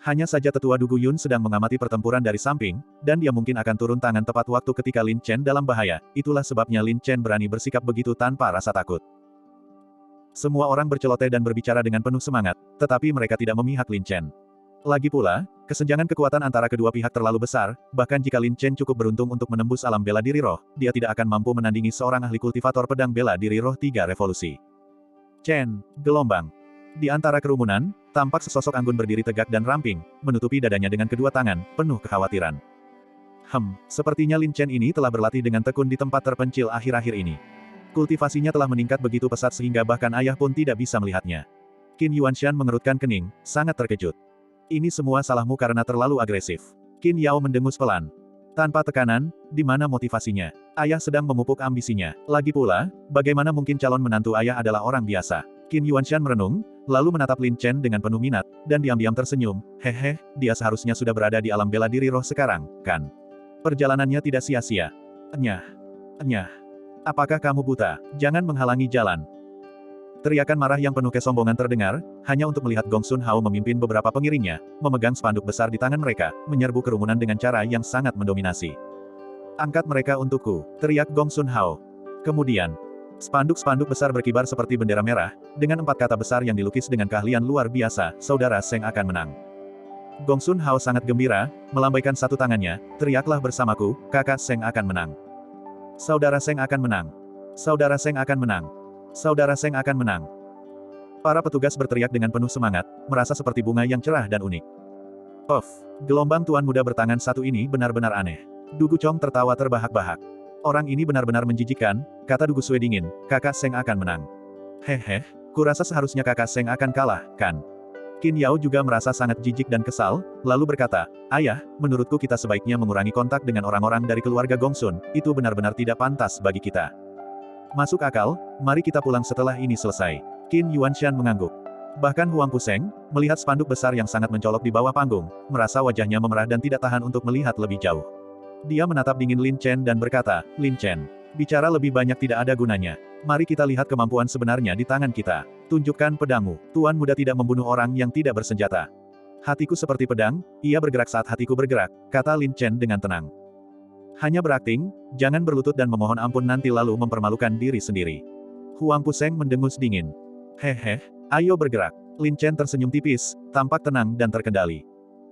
Hanya saja tetua Dugu Yun sedang mengamati pertempuran dari samping, dan dia mungkin akan turun tangan tepat waktu ketika Lin Chen dalam bahaya, itulah sebabnya Lin Chen berani bersikap begitu tanpa rasa takut. Semua orang berceloteh dan berbicara dengan penuh semangat, tetapi mereka tidak memihak Lin Chen. Lagi pula, kesenjangan kekuatan antara kedua pihak terlalu besar, bahkan jika Lin Chen cukup beruntung untuk menembus alam bela diri roh, dia tidak akan mampu menandingi seorang ahli kultivator pedang bela diri roh 3 revolusi. Chen, gelombang. Di antara kerumunan, tampak sesosok anggun berdiri tegak dan ramping, menutupi dadanya dengan kedua tangan, penuh kekhawatiran. Sepertinya Lin Chen ini telah berlatih dengan tekun di tempat terpencil akhir-akhir ini. Kultivasinya telah meningkat begitu pesat sehingga bahkan ayah pun tidak bisa melihatnya. Qin Yuanshan mengerutkan kening, sangat terkejut. Ini semua salahmu karena terlalu agresif. Qin Yao mendengus pelan. Tanpa tekanan, di mana motivasinya? Ayah sedang memupuk ambisinya. Lagi pula, bagaimana mungkin calon menantu ayah adalah orang biasa? Qin Yuanshan merenung, lalu menatap Lin Chen dengan penuh minat, dan diam-diam tersenyum. Hehe, dia seharusnya sudah berada di alam bela diri roh sekarang, kan? Perjalanannya tidak sia-sia. Enyah. Apakah kamu buta? Jangan menghalangi jalan. Teriakan marah yang penuh kesombongan terdengar, hanya untuk melihat Gong Sun Hao memimpin beberapa pengiringnya, memegang spanduk besar di tangan mereka, menyerbu kerumunan dengan cara yang sangat mendominasi. Angkat mereka untukku, teriak Gong Sun Hao. Kemudian, spanduk-spanduk besar berkibar seperti bendera merah, dengan 4 kata besar yang dilukis dengan keahlian luar biasa, saudara Seng akan menang. Gong Sun Hao sangat gembira, melambaikan satu tangannya, teriaklah bersamaku, kakak Seng akan menang. Saudara Seng akan menang. Saudara Seng akan menang. Saudara Seng akan menang. Para petugas berteriak dengan penuh semangat, merasa seperti bunga yang cerah dan unik. Gelombang tuan muda bertangan satu ini benar-benar aneh. Dugu Chong tertawa terbahak-bahak. Orang ini benar-benar menjijikan, kata Dugu Sue dingin, kakak Seng akan menang. Hehe, kurasa seharusnya kakak Seng akan kalah, kan? Qin Yao juga merasa sangat jijik dan kesal, lalu berkata, ayah, menurutku kita sebaiknya mengurangi kontak dengan orang-orang dari keluarga Gongsun, itu benar-benar tidak pantas bagi kita. Masuk akal, mari kita pulang setelah ini selesai. Qin Yuanshan mengangguk. Bahkan Huang Puseng, melihat spanduk besar yang sangat mencolok di bawah panggung, merasa wajahnya memerah dan tidak tahan untuk melihat lebih jauh. Dia menatap dingin Lin Chen dan berkata, Lin Chen, Bicara lebih banyak tidak ada gunanya. Mari kita lihat kemampuan sebenarnya di tangan kita. Tunjukkan pedangmu. Tuan muda tidak membunuh orang yang tidak bersenjata. Hatiku seperti pedang, ia bergerak saat hatiku bergerak, kata Lin Chen dengan tenang. Hanya berakting, jangan berlutut dan memohon ampun nanti lalu mempermalukan diri sendiri. Huang Puseng mendengus dingin. Hehe, ayo bergerak. Lin Chen tersenyum tipis, tampak tenang dan terkendali.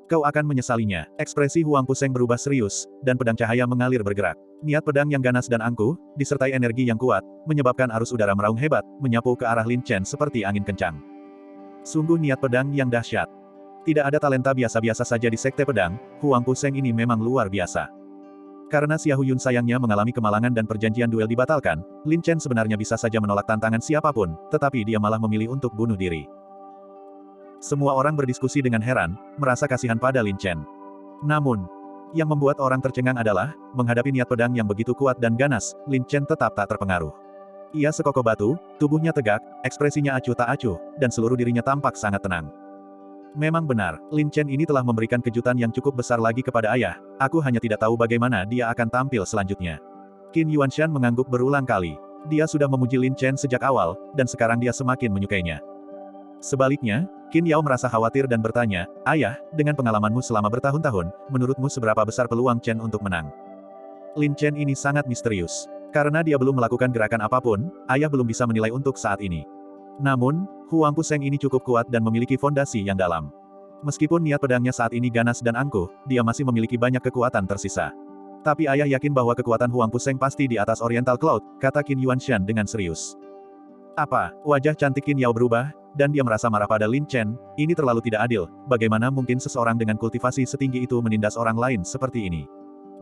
Kau akan menyesalinya. Ekspresi Huang Puseng berubah serius, dan pedang cahaya mengalir bergerak. Niat pedang yang ganas dan angkuh, disertai energi yang kuat, menyebabkan arus udara meraung hebat, menyapu ke arah Lin Chen seperti angin kencang. Sungguh niat pedang yang dahsyat. Tidak ada talenta biasa-biasa saja di sekte pedang, Huang Puseng ini memang luar biasa. Karena Xiao Yun sayangnya mengalami kemalangan dan perjanjian duel dibatalkan, Lin Chen sebenarnya bisa saja menolak tantangan siapapun, tetapi dia malah memilih untuk bunuh diri. Semua orang berdiskusi dengan heran, merasa kasihan pada Lin Chen. Namun, yang membuat orang tercengang adalah, menghadapi niat pedang yang begitu kuat dan ganas, Lin Chen tetap tak terpengaruh. Ia sekokoh batu, tubuhnya tegak, ekspresinya acuh tak acuh, dan seluruh dirinya tampak sangat tenang. Memang benar, Lin Chen ini telah memberikan kejutan yang cukup besar lagi kepada ayah, aku hanya tidak tahu bagaimana dia akan tampil selanjutnya. Qin Yuanshan mengangguk berulang kali. Dia sudah memuji Lin Chen sejak awal, dan sekarang dia semakin menyukainya. Sebaliknya, Qin Yao merasa khawatir dan bertanya, ayah, dengan pengalamanmu selama bertahun-tahun, menurutmu seberapa besar peluang Chen untuk menang? Lin Chen ini sangat misterius. Karena dia belum melakukan gerakan apapun, ayah belum bisa menilai untuk saat ini. Namun, Huang Puseng ini cukup kuat dan memiliki fondasi yang dalam. Meskipun niat pedangnya saat ini ganas dan angkuh, dia masih memiliki banyak kekuatan tersisa. Tapi ayah yakin bahwa kekuatan Huang Puseng pasti di atas Oriental Cloud, kata Qin Yuanshan dengan serius. Apa? Wajah cantik Qin Yao berubah, dan dia merasa marah pada Lin Chen, ini terlalu tidak adil, bagaimana mungkin seseorang dengan kultivasi setinggi itu menindas orang lain seperti ini.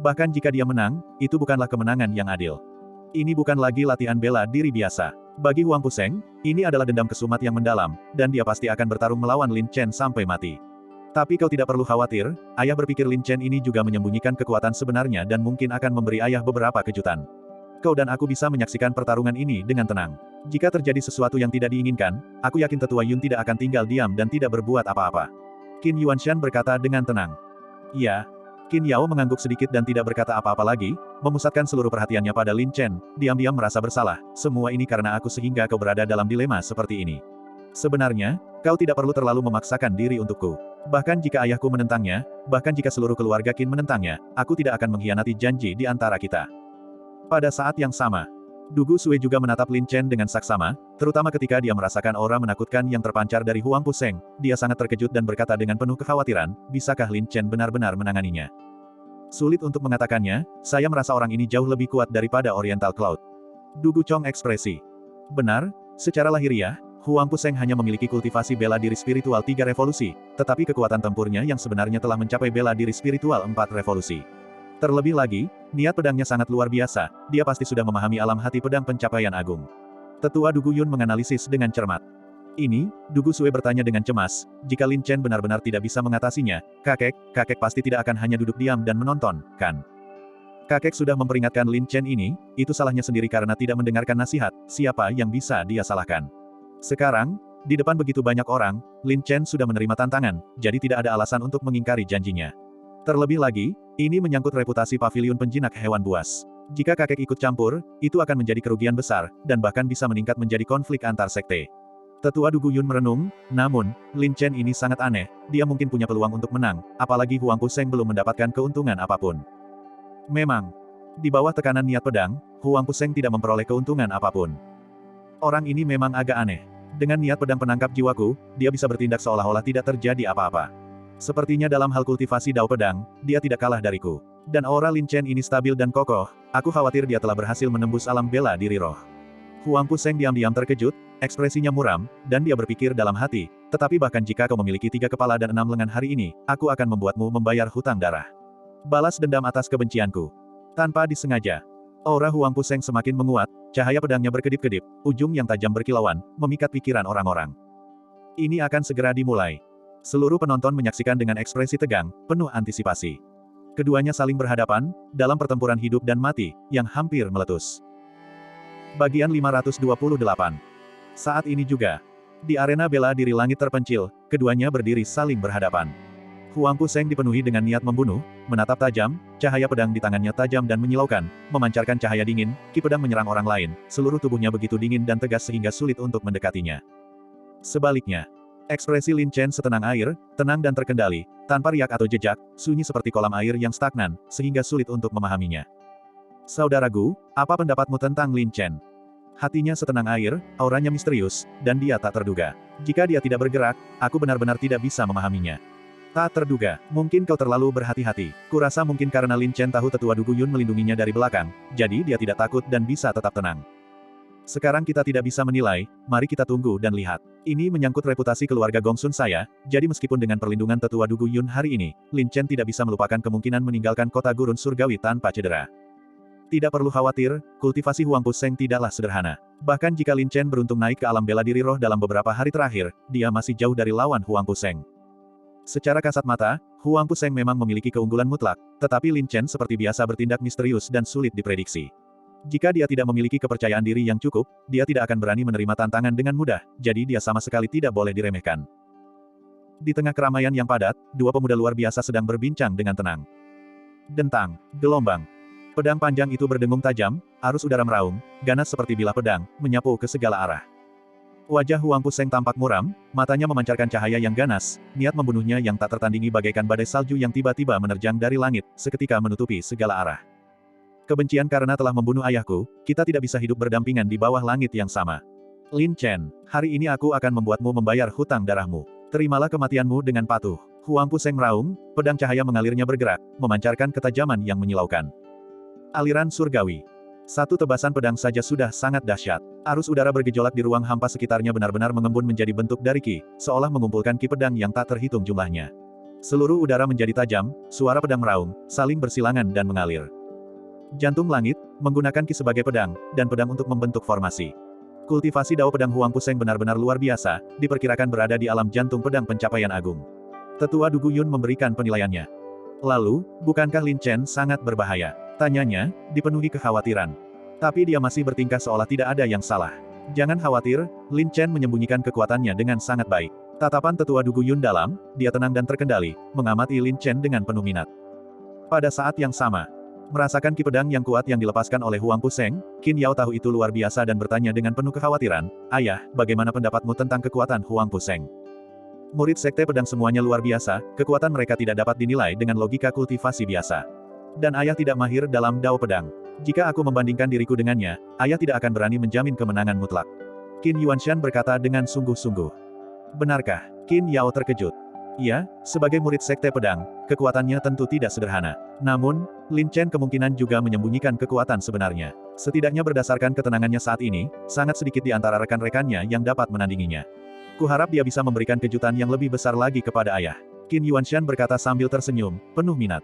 Bahkan jika dia menang, itu bukanlah kemenangan yang adil. Ini bukan lagi latihan bela diri biasa. Bagi Huang Puseng, ini adalah dendam kesumat yang mendalam, dan dia pasti akan bertarung melawan Lin Chen sampai mati. Tapi kau tidak perlu khawatir, ayah berpikir Lin Chen ini juga menyembunyikan kekuatan sebenarnya dan mungkin akan memberi ayah beberapa kejutan. Kau dan aku bisa menyaksikan pertarungan ini dengan tenang. Jika terjadi sesuatu yang tidak diinginkan, aku yakin Tetua Yun tidak akan tinggal diam dan tidak berbuat apa-apa. Qin Yuanshan berkata dengan tenang. Iya. Qin Yao mengangguk sedikit dan tidak berkata apa-apa lagi, memusatkan seluruh perhatiannya pada Lin Chen, diam-diam merasa bersalah, semua ini karena aku sehingga kau berada dalam dilema seperti ini. Sebenarnya, kau tidak perlu terlalu memaksakan diri untukku. Bahkan jika ayahku menentangnya, bahkan jika seluruh keluarga Qin menentangnya, aku tidak akan mengkhianati janji di antara kita. Pada saat yang sama, Dugu Sue juga menatap Lin Chen dengan saksama, terutama ketika dia merasakan aura menakutkan yang terpancar dari Huang Puseng, dia sangat terkejut dan berkata dengan penuh kekhawatiran, bisakah Lin Chen benar-benar menanganinya? Sulit untuk mengatakannya, saya merasa orang ini jauh lebih kuat daripada Oriental Cloud. Dugu Chong ekspresi. Benar, secara lahiriah, Huang Puseng hanya memiliki kultivasi bela diri spiritual 3 revolusi, tetapi kekuatan tempurnya yang sebenarnya telah mencapai bela diri spiritual 4 revolusi. Terlebih lagi, niat pedangnya sangat luar biasa, dia pasti sudah memahami alam hati pedang pencapaian agung. Tetua Dugu Yun menganalisis dengan cermat. Ini, Dugu Sue bertanya dengan cemas, jika Lin Chen benar-benar tidak bisa mengatasinya, kakek pasti tidak akan hanya duduk diam dan menonton, kan? Kakek sudah memperingatkan Lin Chen ini, itu salahnya sendiri karena tidak mendengarkan nasihat, siapa yang bisa dia salahkan? Sekarang, di depan begitu banyak orang, Lin Chen sudah menerima tantangan, jadi tidak ada alasan untuk mengingkari janjinya. Terlebih lagi, ini menyangkut reputasi paviliun penjinak hewan buas. Jika kakek ikut campur, itu akan menjadi kerugian besar, dan bahkan bisa meningkat menjadi konflik antar sekte. Tetua Dugu Yun merenung, namun, Lin Chen ini sangat aneh, dia mungkin punya peluang untuk menang, apalagi Huang Puseng belum mendapatkan keuntungan apapun. Memang, di bawah tekanan niat pedang, Huang Puseng tidak memperoleh keuntungan apapun. Orang ini memang agak aneh. Dengan niat pedang penangkap jiwaku, dia bisa bertindak seolah-olah tidak terjadi apa-apa. Sepertinya dalam hal kultivasi dao pedang, dia tidak kalah dariku. Dan aura Lin Chen ini stabil dan kokoh, aku khawatir dia telah berhasil menembus alam bela diri roh. Huang Puseng diam-diam terkejut, ekspresinya muram, dan dia berpikir dalam hati, tetapi bahkan jika kau memiliki 3 kepala dan 6 lengan hari ini, aku akan membuatmu membayar hutang darah. Balas dendam atas kebencianku. Tanpa disengaja, aura Huang Puseng semakin menguat, cahaya pedangnya berkedip-kedip, ujung yang tajam berkilauan, memikat pikiran orang-orang. Ini akan segera dimulai. Seluruh penonton menyaksikan dengan ekspresi tegang, penuh antisipasi. Keduanya saling berhadapan, dalam pertempuran hidup dan mati, yang hampir meletus. Bagian 528. Saat ini juga, di arena bela diri langit terpencil, keduanya berdiri saling berhadapan. Huang Puseng dipenuhi dengan niat membunuh, menatap tajam, cahaya pedang di tangannya tajam dan menyilaukan, memancarkan cahaya dingin, ki pedang menyerang orang lain, seluruh tubuhnya begitu dingin dan tegas sehingga sulit untuk mendekatinya. Sebaliknya, ekspresi Lin Chen setenang air, tenang dan terkendali, tanpa riak atau jejak, sunyi seperti kolam air yang stagnan, sehingga sulit untuk memahaminya. Saudaraku, apa pendapatmu tentang Lin Chen? Hatinya setenang air, auranya misterius, dan dia tak terduga. Jika dia tidak bergerak, aku benar-benar tidak bisa memahaminya. Tak terduga, mungkin kau terlalu berhati-hati. Kurasa mungkin karena Lin Chen tahu tetua Du Guyun melindunginya dari belakang, jadi dia tidak takut dan bisa tetap tenang. Sekarang kita tidak bisa menilai, mari kita tunggu dan lihat. Ini menyangkut reputasi keluarga Gongsun saya, jadi meskipun dengan perlindungan tetua Du Guyun hari ini, Lin Chen tidak bisa melupakan kemungkinan meninggalkan kota gurun surgawi tanpa cedera. Tidak perlu khawatir, kultivasi Huang Puseng tidaklah sederhana. Bahkan jika Lin Chen beruntung naik ke alam bela diri roh dalam beberapa hari terakhir, dia masih jauh dari lawan Huang Puseng. Secara kasat mata, Huang Puseng memang memiliki keunggulan mutlak, tetapi Lin Chen seperti biasa bertindak misterius dan sulit diprediksi. Jika dia tidak memiliki kepercayaan diri yang cukup, dia tidak akan berani menerima tantangan dengan mudah, jadi dia sama sekali tidak boleh diremehkan. Di tengah keramaian yang padat, dua pemuda luar biasa sedang berbincang dengan tenang. Dentang, gelombang. Pedang panjang itu berdengung tajam, arus udara meraung, ganas seperti bilah pedang, menyapu ke segala arah. Wajah Huang Puseng tampak muram, matanya memancarkan cahaya yang ganas, niat membunuhnya yang tak tertandingi bagaikan badai salju yang tiba-tiba menerjang dari langit, seketika menutupi segala arah. Kebencian karena telah membunuh ayahku, kita tidak bisa hidup berdampingan di bawah langit yang sama. Lin Chen, hari ini aku akan membuatmu membayar hutang darahmu. Terimalah kematianmu dengan patuh. Huang Puseng meraung, pedang cahaya mengalirnya bergerak, memancarkan ketajaman yang menyilaukan. Aliran surgawi. Satu tebasan pedang saja sudah sangat dahsyat. Arus udara bergejolak di ruang hampa sekitarnya benar-benar mengembun menjadi bentuk dari ki, seolah mengumpulkan ki pedang yang tak terhitung jumlahnya. Seluruh udara menjadi tajam, suara pedang meraung, saling bersilangan dan mengalir. Jantung langit, menggunakan ki sebagai pedang, dan pedang untuk membentuk formasi. Kultivasi dao pedang Huang Puseng benar-benar luar biasa, diperkirakan berada di alam jantung pedang pencapaian agung. Tetua Du Guyun memberikan penilaiannya. Lalu, bukankah Lin Chen sangat berbahaya? Tanyanya, dipenuhi kekhawatiran. Tapi dia masih bertingkah seolah tidak ada yang salah. Jangan khawatir, Lin Chen menyembunyikan kekuatannya dengan sangat baik. Tatapan tetua Du Guyun dalam, dia tenang dan terkendali, mengamati Lin Chen dengan penuh minat. Pada saat yang sama, merasakan ki pedang yang kuat yang dilepaskan oleh Huang Puseng, Qin Yao tahu itu luar biasa dan bertanya dengan penuh kekhawatiran, "Ayah, bagaimana pendapatmu tentang kekuatan Huang Puseng?" Murid sekte pedang semuanya luar biasa, kekuatan mereka tidak dapat dinilai dengan logika kultivasi biasa. Dan ayah tidak mahir dalam dao pedang. Jika aku membandingkan diriku dengannya, ayah tidak akan berani menjamin kemenangan mutlak. Qin Yuanshan berkata dengan sungguh-sungguh. Benarkah? Qin Yao terkejut. Iya, sebagai murid sekte pedang, kekuatannya tentu tidak sederhana. Namun, Lin Chen kemungkinan juga menyembunyikan kekuatan sebenarnya. Setidaknya berdasarkan ketenangannya saat ini, sangat sedikit di antara rekan-rekannya yang dapat menandinginya. Kuharap dia bisa memberikan kejutan yang lebih besar lagi kepada ayah. Qin Yuanshan berkata sambil tersenyum, penuh minat.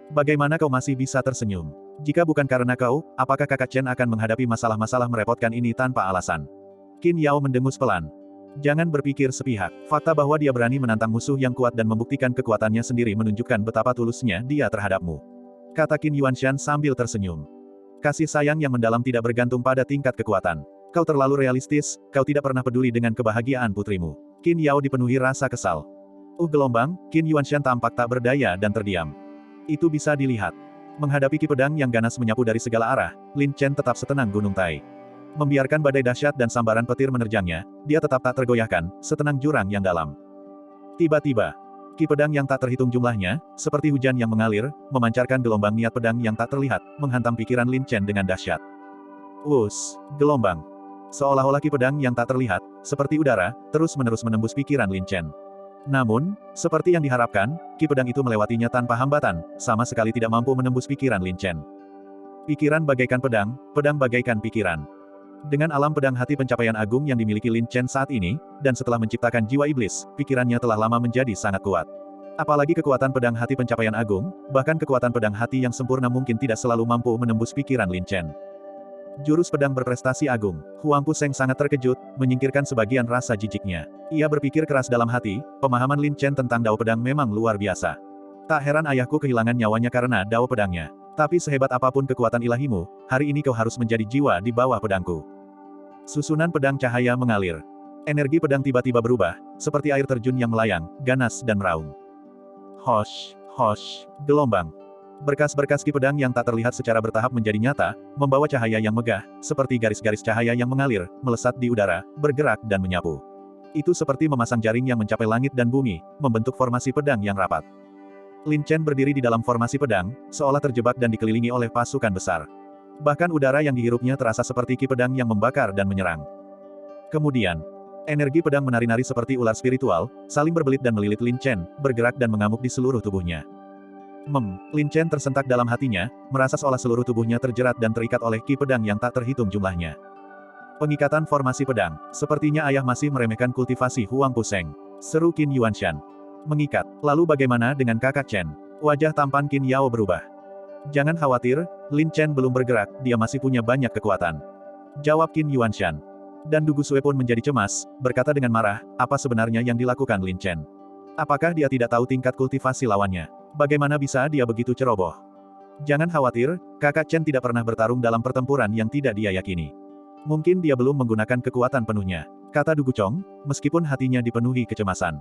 Bagaimana kau masih bisa tersenyum? Jika bukan karena kau, apakah kakak Chen akan menghadapi masalah-masalah merepotkan ini tanpa alasan? Qin Yao mendengus pelan. Jangan berpikir sepihak. Fakta bahwa dia berani menantang musuh yang kuat dan membuktikan kekuatannya sendiri menunjukkan betapa tulusnya dia terhadapmu. Kata Qin Yuanshan sambil tersenyum. Kasih sayang yang mendalam tidak bergantung pada tingkat kekuatan. Kau terlalu realistis, kau tidak pernah peduli dengan kebahagiaan putrimu. Qin Yao dipenuhi rasa kesal. Gelombang, Qin Yuanshan tampak tak berdaya dan terdiam. Itu bisa dilihat. Menghadapi ki pedang yang ganas menyapu dari segala arah, Lin Chen tetap setenang gunung Tai. Membiarkan badai dahsyat dan sambaran petir menerjangnya, dia tetap tak tergoyahkan, setenang jurang yang dalam. Tiba-tiba, ki pedang yang tak terhitung jumlahnya, seperti hujan yang mengalir, memancarkan gelombang niat pedang yang tak terlihat, menghantam pikiran Lin Chen dengan dahsyat. Gelombang. Seolah-olah ki pedang yang tak terlihat, seperti udara, terus-menerus menembus pikiran Lin Chen. Namun, seperti yang diharapkan, ki pedang itu melewatinya tanpa hambatan, sama sekali tidak mampu menembus pikiran Lin Chen. Pikiran bagaikan pedang, pedang bagaikan pikiran. Dengan alam pedang hati pencapaian agung yang dimiliki Lin Chen saat ini, dan setelah menciptakan jiwa iblis, pikirannya telah lama menjadi sangat kuat. Apalagi kekuatan pedang hati pencapaian agung, bahkan kekuatan pedang hati yang sempurna mungkin tidak selalu mampu menembus pikiran Lin Chen. Jurus pedang berprestasi agung. Huang Puseng sangat terkejut, menyingkirkan sebagian rasa jijiknya. Ia berpikir keras dalam hati, pemahaman Lin Chen tentang dao pedang memang luar biasa. Tak heran ayahku kehilangan nyawanya karena dao pedangnya. Tapi sehebat apapun kekuatan ilahimu, hari ini kau harus menjadi jiwa di bawah pedangku. Susunan pedang cahaya mengalir. Energi pedang tiba-tiba berubah, seperti air terjun yang melayang, ganas dan meraung. Hosh, hosh, gelombang. Berkas-berkas ki pedang yang tak terlihat secara bertahap menjadi nyata, membawa cahaya yang megah, seperti garis-garis cahaya yang mengalir, melesat di udara, bergerak dan menyapu. Itu seperti memasang jaring yang mencapai langit dan bumi, membentuk formasi pedang yang rapat. Lin Chen berdiri di dalam formasi pedang, seolah terjebak dan dikelilingi oleh pasukan besar. Bahkan udara yang dihirupnya terasa seperti ki pedang yang membakar dan menyerang. Kemudian, energi pedang menari-nari seperti ular spiritual, saling berbelit dan melilit Lin Chen, bergerak dan mengamuk di seluruh tubuhnya. Lin Chen tersentak dalam hatinya, merasa seolah seluruh tubuhnya terjerat dan terikat oleh ki pedang yang tak terhitung jumlahnya. Pengikatan formasi pedang, sepertinya ayah masih meremehkan kultivasi Huang Puseng. Seru Qin Yuanshan. Mengikat, lalu bagaimana dengan kakak Chen? Wajah tampan Qin Yao berubah. Jangan khawatir, Lin Chen belum bergerak, dia masih punya banyak kekuatan. Jawab Qin Yuanshan. Dan Du Gusue pun menjadi cemas, berkata dengan marah, apa sebenarnya yang dilakukan Lin Chen? Apakah dia tidak tahu tingkat kultivasi lawannya? Bagaimana bisa dia begitu ceroboh? Jangan khawatir, kakak Chen tidak pernah bertarung dalam pertempuran yang tidak dia yakini. Mungkin dia belum menggunakan kekuatan penuhnya, kata Du Guchong, meskipun hatinya dipenuhi kecemasan.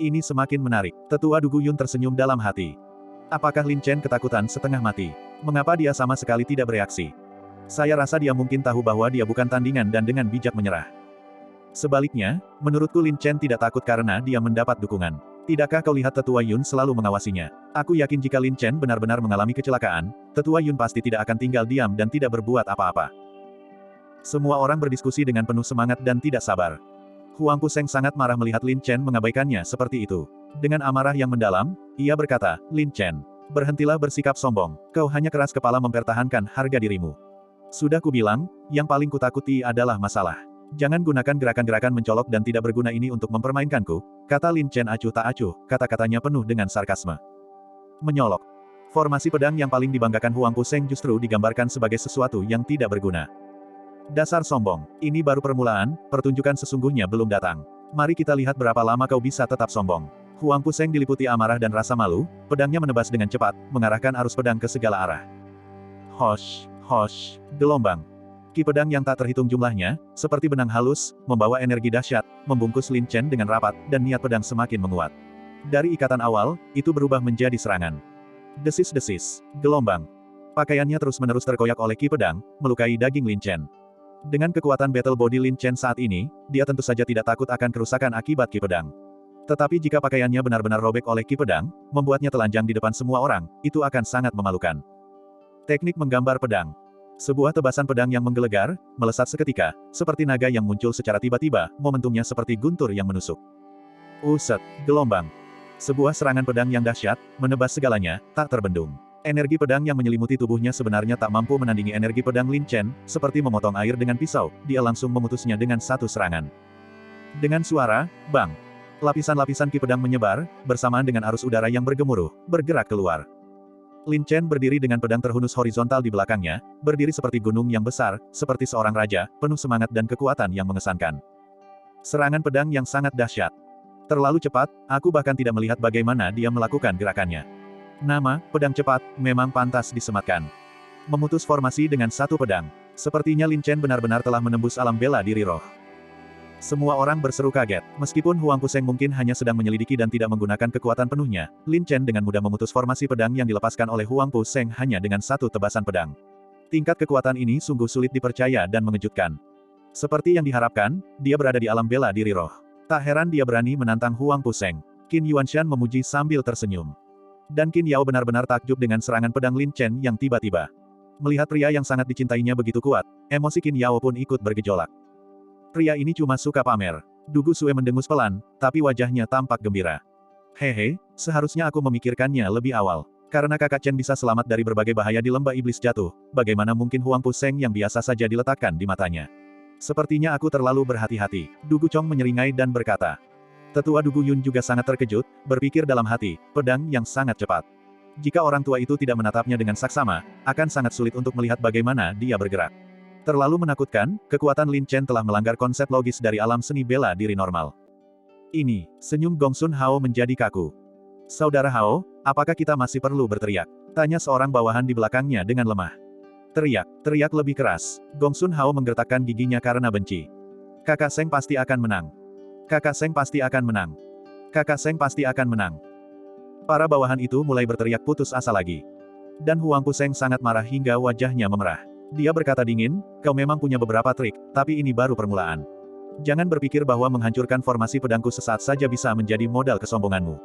Ini semakin menarik. Tetua Du Guyun tersenyum dalam hati. Apakah Lin Chen ketakutan setengah mati? Mengapa dia sama sekali tidak bereaksi? Saya rasa dia mungkin tahu bahwa dia bukan tandingan dan dengan bijak menyerah. Sebaliknya, menurutku Lin Chen tidak takut karena dia mendapat dukungan. Tidakkah kau lihat Tetua Yun selalu mengawasinya? Aku yakin jika Lin Chen benar-benar mengalami kecelakaan, Tetua Yun pasti tidak akan tinggal diam dan tidak berbuat apa-apa. Semua orang berdiskusi dengan penuh semangat dan tidak sabar. Huang Puseng sangat marah melihat Lin Chen mengabaikannya seperti itu. Dengan amarah yang mendalam, ia berkata, Lin Chen, berhentilah bersikap sombong, kau hanya keras kepala mempertahankan harga dirimu. Sudah kubilang, yang paling kutakuti adalah masalah. Jangan gunakan gerakan-gerakan mencolok dan tidak berguna ini untuk mempermainkanku, kata Lin Chen acuh tak acuh, kata-katanya penuh dengan sarkasme. Menyolok. Formasi pedang yang paling dibanggakan Huang Puseng justru digambarkan sebagai sesuatu yang tidak berguna. Dasar sombong, ini baru permulaan, pertunjukan sesungguhnya belum datang. Mari kita lihat berapa lama kau bisa tetap sombong. Huang Puseng diliputi amarah dan rasa malu, pedangnya menebas dengan cepat, mengarahkan arus pedang ke segala arah. Hosh, hosh, gelombang. Ki pedang yang tak terhitung jumlahnya, seperti benang halus, membawa energi dahsyat, membungkus Lin Chen dengan rapat, dan niat pedang semakin menguat. Dari ikatan awal, itu berubah menjadi serangan. Desis-desis, gelombang. Pakaiannya terus-menerus terkoyak oleh ki pedang, melukai daging Lin Chen. Dengan kekuatan battle body Lin Chen saat ini, dia tentu saja tidak takut akan kerusakan akibat ki pedang. Tetapi jika pakaiannya benar-benar robek oleh ki pedang, membuatnya telanjang di depan semua orang, itu akan sangat memalukan. Teknik menggambar pedang. Sebuah tebasan pedang yang menggelegar, melesat seketika, seperti naga yang muncul secara tiba-tiba, momentumnya seperti guntur yang menusuk. Uset, gelombang. Sebuah serangan pedang yang dahsyat, menebas segalanya, tak terbendung. Energi pedang yang menyelimuti tubuhnya sebenarnya tak mampu menandingi energi pedang Lin Chen, seperti memotong air dengan pisau, dia langsung memutusnya dengan satu serangan. Dengan suara, bang. Lapisan-lapisan ki pedang menyebar, bersamaan dengan arus udara yang bergemuruh, bergerak keluar. Lin Chen berdiri dengan pedang terhunus horizontal di belakangnya, berdiri seperti gunung yang besar, seperti seorang raja, penuh semangat dan kekuatan yang mengesankan. Serangan pedang yang sangat dahsyat. Terlalu cepat, aku bahkan tidak melihat bagaimana dia melakukan gerakannya. Nama, pedang cepat, memang pantas disematkan. Memutus formasi dengan satu pedang. Sepertinya Lin Chen benar-benar telah menembus alam bela diri roh. Semua orang berseru kaget. Meskipun Huang Puseng mungkin hanya sedang menyelidiki dan tidak menggunakan kekuatan penuhnya, Lin Chen dengan mudah memutus formasi pedang yang dilepaskan oleh Huang Puseng hanya dengan satu tebasan pedang. Tingkat kekuatan ini sungguh sulit dipercaya dan mengejutkan. Seperti yang diharapkan, dia berada di alam bela diri roh. Tak heran dia berani menantang Huang Puseng. Qin Yuanshan memuji sambil tersenyum. Dan Qin Yao benar-benar takjub dengan serangan pedang Lin Chen yang tiba-tiba. Melihat pria yang sangat dicintainya begitu kuat, emosi Qin Yao pun ikut bergejolak. Pria ini cuma suka pamer. Du Gusue mendengus pelan, tapi wajahnya tampak gembira. Hehe, seharusnya aku memikirkannya lebih awal. Karena kakak Chen bisa selamat dari berbagai bahaya di lembah iblis jatuh, bagaimana mungkin Huang Puseng yang biasa saja diletakkan di matanya? Sepertinya aku terlalu berhati-hati. Du Guchong menyeringai dan berkata. Tetua Du Guyun juga sangat terkejut, berpikir dalam hati, pedang yang sangat cepat. Jika orang tua itu tidak menatapnya dengan saksama, akan sangat sulit untuk melihat bagaimana dia bergerak. Terlalu menakutkan, kekuatan Lin Chen telah melanggar konsep logis dari alam seni bela diri normal. Ini, senyum Gongsun Hao menjadi kaku. Saudara Hao, apakah kita masih perlu berteriak? Tanya seorang bawahan di belakangnya dengan lemah. Teriak lebih keras. Gongsun Hao menggertakkan giginya karena benci. Kakak Seng pasti akan menang. Kakak Seng pasti akan menang. Kakak Seng pasti akan menang. Para bawahan itu mulai berteriak putus asa lagi. Dan Huang Puseng sangat marah hingga wajahnya memerah. Dia berkata dingin, kau memang punya beberapa trik, tapi ini baru permulaan. Jangan berpikir bahwa menghancurkan formasi pedangku sesaat saja bisa menjadi modal kesombonganmu.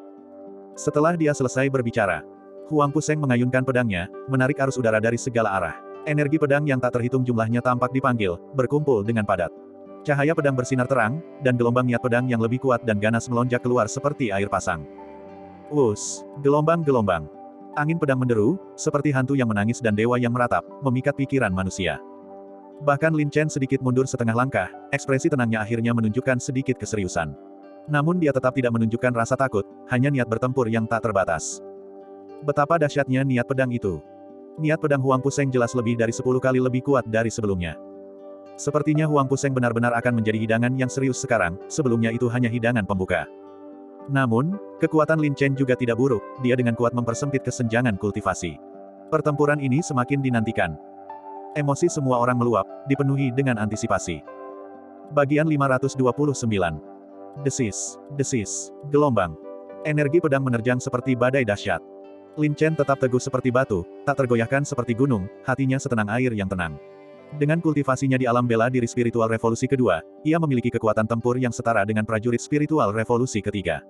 Setelah dia selesai berbicara, Huang Puseng mengayunkan pedangnya, menarik arus udara dari segala arah. Energi pedang yang tak terhitung jumlahnya tampak dipanggil, berkumpul dengan padat. Cahaya pedang bersinar terang, dan gelombang niat pedang yang lebih kuat dan ganas melonjak keluar seperti air pasang. Wus, gelombang-gelombang. Angin pedang menderu, seperti hantu yang menangis dan dewa yang meratap, memikat pikiran manusia. Bahkan Lin Chen sedikit mundur setengah langkah, ekspresi tenangnya akhirnya menunjukkan sedikit keseriusan. Namun dia tetap tidak menunjukkan rasa takut, hanya niat bertempur yang tak terbatas. Betapa dahsyatnya niat pedang itu. Niat pedang Huang Puseng jelas lebih dari 10 kali lebih kuat dari sebelumnya. Sepertinya Huang Puseng benar-benar akan menjadi hidangan yang serius sekarang, sebelumnya itu hanya hidangan pembuka. Namun, kekuatan Lin Chen juga tidak buruk, dia dengan kuat mempersempit kesenjangan kultivasi. Pertempuran ini semakin dinantikan. Emosi semua orang meluap, dipenuhi dengan antisipasi. Bagian 529. Desis, gelombang. Energi pedang menerjang seperti badai dahsyat. Lin Chen tetap teguh seperti batu, tak tergoyahkan seperti gunung, hatinya setenang air yang tenang. Dengan kultivasinya di alam bela diri spiritual revolusi kedua, ia memiliki kekuatan tempur yang setara dengan prajurit spiritual revolusi ketiga.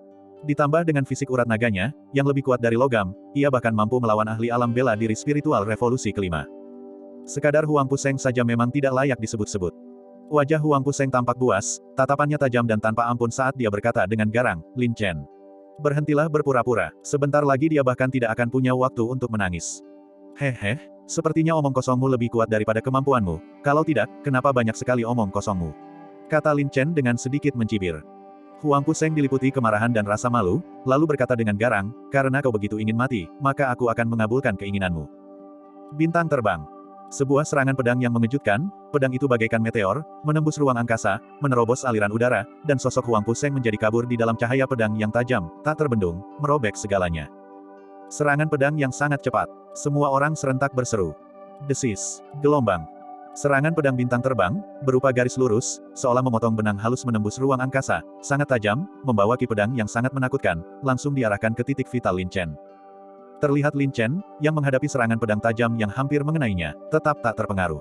Ditambah dengan fisik urat naganya, yang lebih kuat dari logam, ia bahkan mampu melawan ahli alam bela diri spiritual revolusi kelima. Sekadar Huang Puseng saja memang tidak layak disebut-sebut. Wajah Huang Puseng tampak buas, tatapannya tajam dan tanpa ampun saat dia berkata dengan garang, Lin Chen. Berhentilah berpura-pura, sebentar lagi dia bahkan tidak akan punya waktu untuk menangis. Hehe, sepertinya omong kosongmu lebih kuat daripada kemampuanmu, kalau tidak, kenapa banyak sekali omong kosongmu? Kata Lin Chen dengan sedikit mencibir. Huang Puseng diliputi kemarahan dan rasa malu, lalu berkata dengan garang, karena kau begitu ingin mati, maka aku akan mengabulkan keinginanmu. Bintang terbang. Sebuah serangan pedang yang mengejutkan, pedang itu bagaikan meteor, menembus ruang angkasa, menerobos aliran udara, dan sosok Huang Puseng menjadi kabur di dalam cahaya pedang yang tajam, tak terbendung, merobek segalanya. Serangan pedang yang sangat cepat. Semua orang serentak berseru. Desis, gelombang. Serangan pedang bintang terbang, berupa garis lurus, seolah memotong benang halus menembus ruang angkasa, sangat tajam, membawa ki pedang yang sangat menakutkan, langsung diarahkan ke titik vital Lin Chen. Terlihat Lin Chen, yang menghadapi serangan pedang tajam yang hampir mengenainya, tetap tak terpengaruh.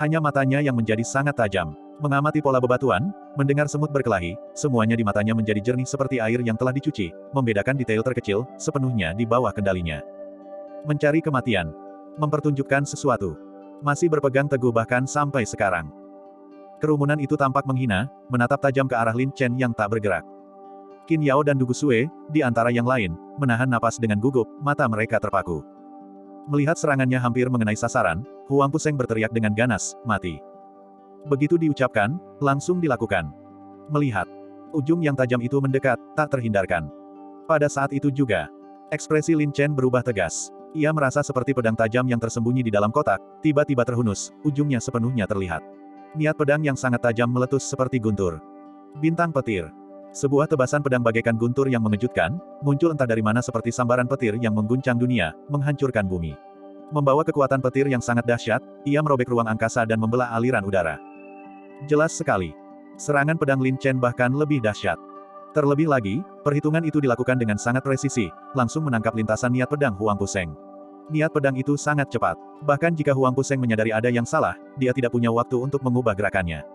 Hanya matanya yang menjadi sangat tajam. Mengamati pola bebatuan, mendengar semut berkelahi, semuanya di matanya menjadi jernih seperti air yang telah dicuci, membedakan detail terkecil, sepenuhnya di bawah kendalinya. Mencari kematian. Mempertunjukkan sesuatu. Masih berpegang teguh bahkan sampai sekarang. Kerumunan itu tampak menghina, menatap tajam ke arah Lin Chen yang tak bergerak. Qin Yao dan Du Gusue, di antara yang lain, menahan napas dengan gugup, mata mereka terpaku. Melihat serangannya hampir mengenai sasaran, Huang Puseng berteriak dengan ganas, mati. Begitu diucapkan, langsung dilakukan. Melihat ujung yang tajam itu mendekat, tak terhindarkan. Pada saat itu juga, ekspresi Lin Chen berubah tegas. Ia merasa seperti pedang tajam yang tersembunyi di dalam kotak, tiba-tiba terhunus, ujungnya sepenuhnya terlihat. Niat pedang yang sangat tajam meletus seperti guntur. Bintang petir. Sebuah tebasan pedang bagaikan guntur yang mengejutkan, muncul entah dari mana seperti sambaran petir yang mengguncang dunia, menghancurkan bumi. Membawa kekuatan petir yang sangat dahsyat, ia merobek ruang angkasa dan membelah aliran udara. Jelas sekali. Serangan pedang Lin Chen bahkan lebih dahsyat. Terlebih lagi, perhitungan itu dilakukan dengan sangat presisi, langsung menangkap lintasan niat pedang Huang Puseng. Niat pedang itu sangat cepat. Bahkan jika Huang Puseng menyadari ada yang salah, dia tidak punya waktu untuk mengubah gerakannya.